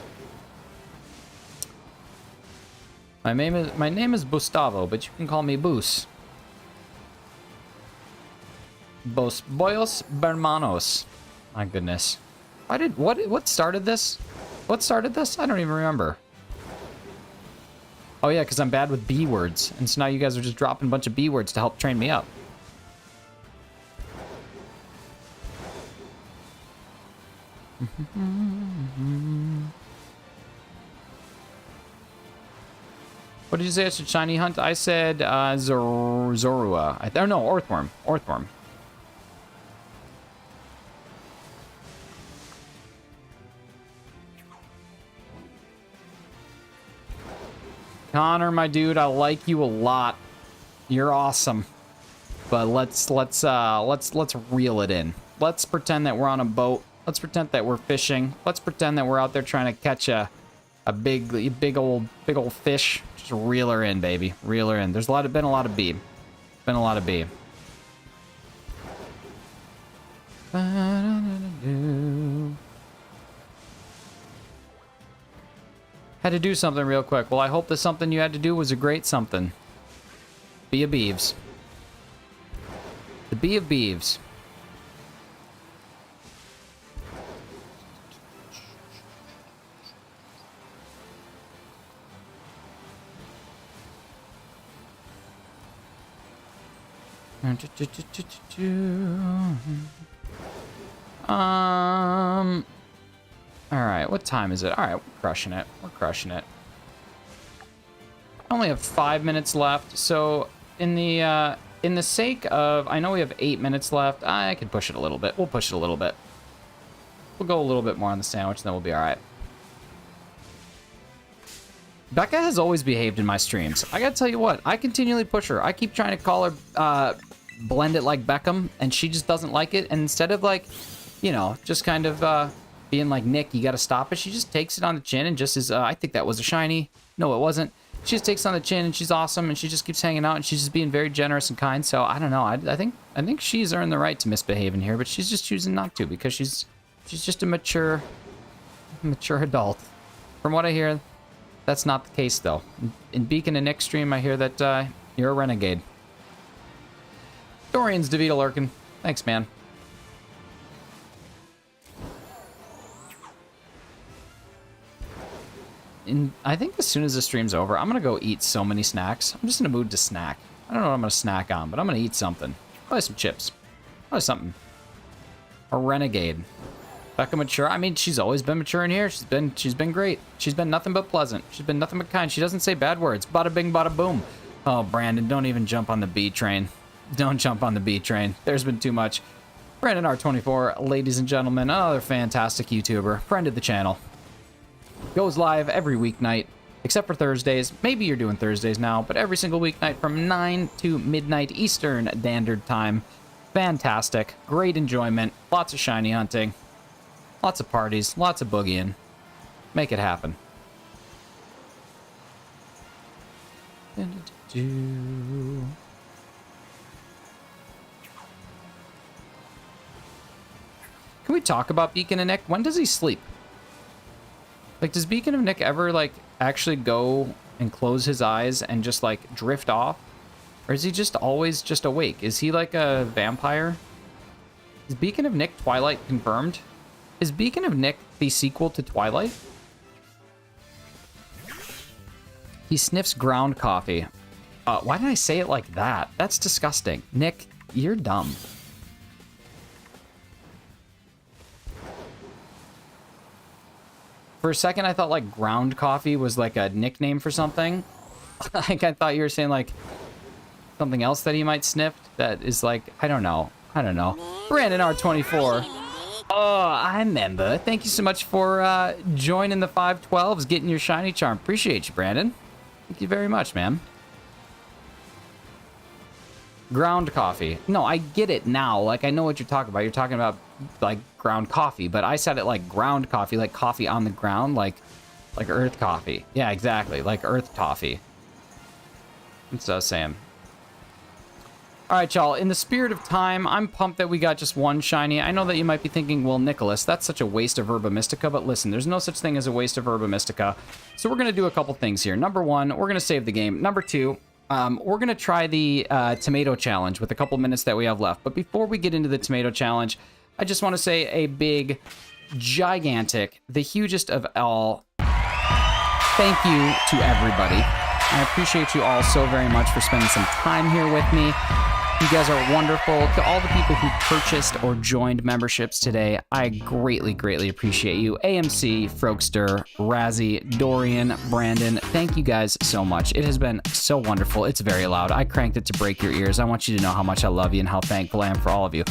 My name is Gustavo, but you can call me Boos. Bos Boyos Bermanos. My goodness. What started this? What started this? I don't even remember. Oh yeah, because I'm bad with B words. And so now you guys are just dropping a bunch of B words to help train me up. What did you say I should shiny hunt? I said Zorua. Oh no, Orthworm. Orthworm. Connor, my dude, I like you a lot. You're awesome. But let's reel it in. Let's pretend that we're on a boat. Let's pretend that we're fishing. Let's pretend that we're out there trying to catch a big old fish. Just reel her in, baby. Reel her in. There's been a lot of B. Been a lot of B. Had to do something real quick. Well, I hope that something you had to do was a great something. Be a Beeves. The Bee of Beeves. Alright, what time is it? Alright, we're crushing it. We're crushing it. I only have 5 minutes left, so in the sake of, I know we have 8 minutes left, I could push it a little bit. We'll push it a little bit. We'll go a little bit more on the sandwich, then we'll be alright. Becca has always behaved in my streams. I gotta tell you what, I continually push her. I keep trying to call her, blend it like Beckham, and she just doesn't like it. And instead of like, you know, just kind of being like, Nick, you gotta stop it, she just takes it on the chin and just is, I think that was a shiny. No, it wasn't. She just takes it on the chin and she's awesome and she just keeps hanging out and she's just being very generous and kind. So I don't know. I think she's earned the right to misbehave in here, but she's just choosing not to because she's just a mature adult. From what I hear, that's not the case though. In Beacon and Nick stream, I hear that you're a renegade. Dorian's DeVito Lurkin. Thanks, man. I think as soon as the stream's over, I'm gonna go eat so many snacks. I'm just in a mood to snack. I don't know what I'm gonna snack on, but I'm gonna eat something. Probably some chips. Probably something. A renegade. Becca mature. I mean, she's always been mature in here. She's been great. She's been nothing but pleasant. She's been nothing but kind. She doesn't say bad words. Bada bing, bada boom. Oh, Brandon, don't even jump on the B train. Don't jump on the B train. There's been too much. Brandon R24, ladies and gentlemen, another fantastic YouTuber, friend of the channel. Goes live every weeknight, except for Thursdays. Maybe you're doing Thursdays now, but every single weeknight from 9 to midnight Eastern Standard Time. Fantastic. Great enjoyment. Lots of shiny hunting. Lots of parties. Lots of boogieing. Make it happen. Can we talk about Beacon and Nick? When does he sleep? Like, does Beacon of Nick ever, like, actually go and close his eyes and just, like, drift off? Or is he just always just awake? Is he, like, a vampire? Is Beacon of Nick Twilight confirmed? Is Beacon of Nick the sequel to Twilight? He sniffs ground coffee. Why did I say it like that? That's disgusting. Nick, you're dumb. For a second, I thought, like, ground coffee was, like, a nickname for something. Like, I thought you were saying, like, something else that he might sniff that is, like, I don't know. I don't know. Brandon R24. Oh, I remember. Thank you so much for joining the 512s, getting your shiny charm. Appreciate you, Brandon. Thank you very much, man. Ground coffee. No, I get it now. Like, I know what you're talking about. You're talking about, like, ground coffee, but I said it like ground coffee, like coffee on the ground, like earth coffee. Yeah, exactly. Like earth toffee. That's what I was saying. All right, y'all. In the spirit of time, I'm pumped that we got just one shiny. I know that you might be thinking, well, Nicholas, that's such a waste of Herba Mystica. But listen, there's no such thing as a waste of Herba Mystica. So we're going to do a couple things here. Number one, we're going to save the game. Number two, we're going to try the tomato challenge with a couple minutes that we have left. But before we get into the tomato challenge, I just want to say a big, gigantic, the hugest of all, thank you to everybody. I appreciate you all so very much for spending some time here with me. You guys are wonderful. To all the people who purchased or joined memberships today, I greatly, greatly appreciate you. AMC, Frogster, Razzie, Dorian, Brandon, thank you guys so much. It has been so wonderful. It's very loud. I cranked it to break your ears. I want you to know how much I love you and how thankful I am for all of you.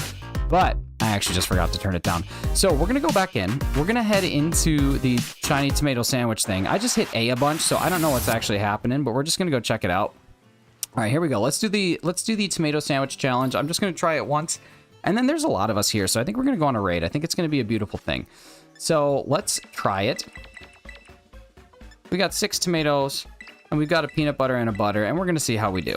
But I actually just forgot to turn it down. So we're going to go back in. We're going to head into the shiny tomato sandwich thing. I just hit A bunch, so I don't know what's actually happening, but we're just going to go check it out. All right, here we go. Let's do the tomato sandwich challenge. I'm just going to try it once. And then there's a lot of us here, so I think we're going to go on a raid. I think it's going to be a beautiful thing. So let's try it. We got 6 tomatoes, and we've got a peanut butter and a butter, and we're going to see how we do.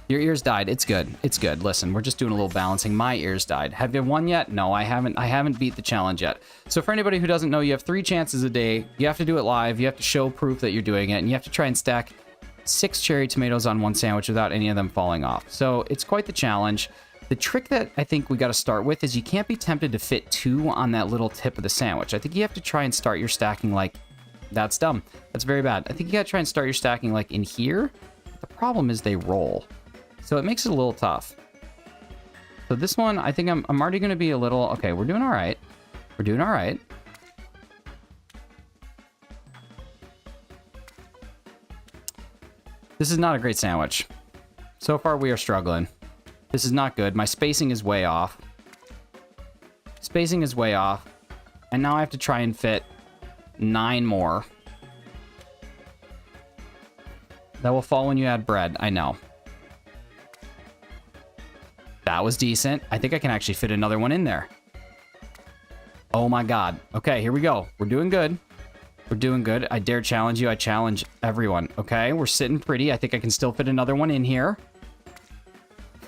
Your ears died. It's good. It's good. Listen, we're just doing a little balancing. My ears died. Have you won yet? No, I haven't. I haven't beat the challenge yet. So for anybody who doesn't know, you have 3 chances a day. You have to do it live. You have to show proof that you're doing it, and you have to try and stack 6 cherry tomatoes on one sandwich without any of them falling off. So it's quite the challenge. The trick that I think we got to start with is you can't be tempted to fit 2 on that little tip of the sandwich. I think you have to try and start your stacking like... That's dumb. That's very bad. I think you got to try and start your stacking like in here. The problem is they roll. So it makes it a little tough. So this one, I think I'm already going to be a little... Okay, we're doing all right. We're doing all right. This is not a great sandwich. So far, we are struggling. This is not good. My spacing is way off. Spacing is way off. And now I have to try and fit 9 more. That will fall when you add bread. I know. That was decent. I think I can actually fit another one in there. Oh my god. Okay, here we go. We're doing good. We're doing good. I dare challenge you. I challenge everyone. Okay, we're sitting pretty. I think I can still fit another one in here.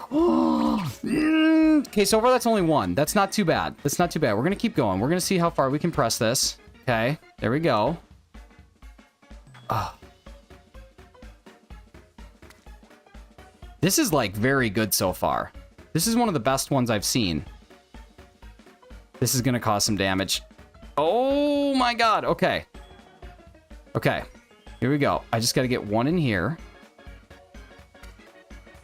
Okay, so far that's only 1. That's not too bad. That's not too bad. We're going to keep going. We're going to see how far we can press this. Okay, there we go. This is like very good so far. This is one of the best ones I've seen. This is going to cause some damage. Oh my god. Okay. Okay. Here we go. I just got to get 1 in here.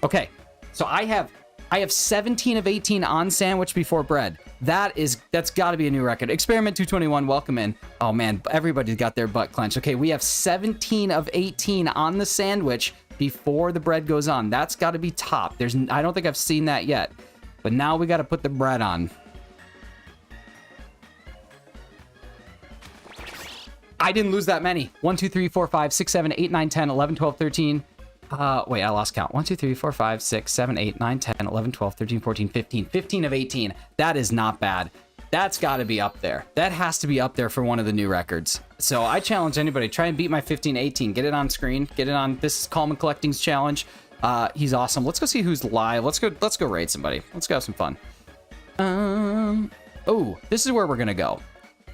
Okay. So I have 17 of 18 on sandwich before bread. That's got to be a new record. Experiment 221, welcome in. Oh man, everybody's got their butt clenched. Okay, we have 17 of 18 on the sandwich before the bread goes on. That's got to be top. I don't think I've seen that yet. But now we got to put the bread on. I didn't lose that many. 1, 2, 3, 4, 5, 6, 7, 8, 9, 10, 11, 12, 13. Wait, I lost count. 1, 2, 3, 4, 5, 6, 7, 8, 9, 10, 11, 12, 13, 14, 15. 15 of 18. That is not bad. That's got to be up there. That has to be up there for one of the new records. So I challenge anybody. Try and beat my 15-18. Get it on screen. Get it on. This is Calm and Collecting's challenge. He's awesome. Let's go see who's live. Let's go raid somebody. Let's go have some fun. Oh, this is where we're going to go.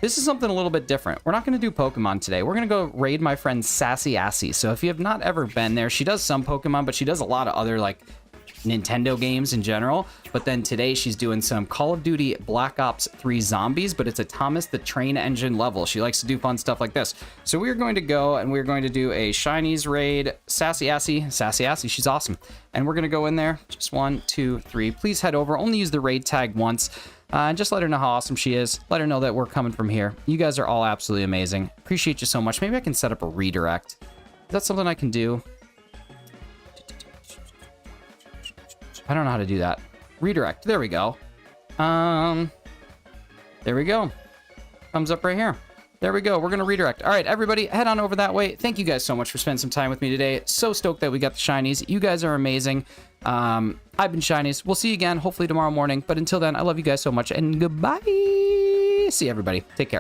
This is something a little bit different. We're not going to do Pokemon today. We're going to go raid my friend Sassy Assy. So if you have not ever been there, she does some Pokemon, but she does a lot of other like Nintendo games in general. But then today she's doing some Call of Duty Black Ops 3 Zombies, but it's a Thomas the Train Engine level. She likes to do fun stuff like this. So we're going to go and we're going to do a Shinies raid. Sassy Assy, she's awesome. And we're going to go in there. Just 1, 2, 3. Please head over. Only use the raid tag once. And just let her know how awesome she is. Let her know that we're coming from here. You guys are all absolutely amazing. Appreciate you so much. Maybe I can set up a redirect. Is that something I can do? I don't know how to do that. Redirect. There we go. There we go. Thumbs up right here. There we go. We're going to redirect. All right, everybody, head on over that way. Thank you guys so much for spending some time with me today. So stoked that we got the shinies. You guys are amazing. I've been Shinies. We'll see you again, hopefully tomorrow morning. But until then, I love you guys so much, and goodbye. See you, everybody. Take care.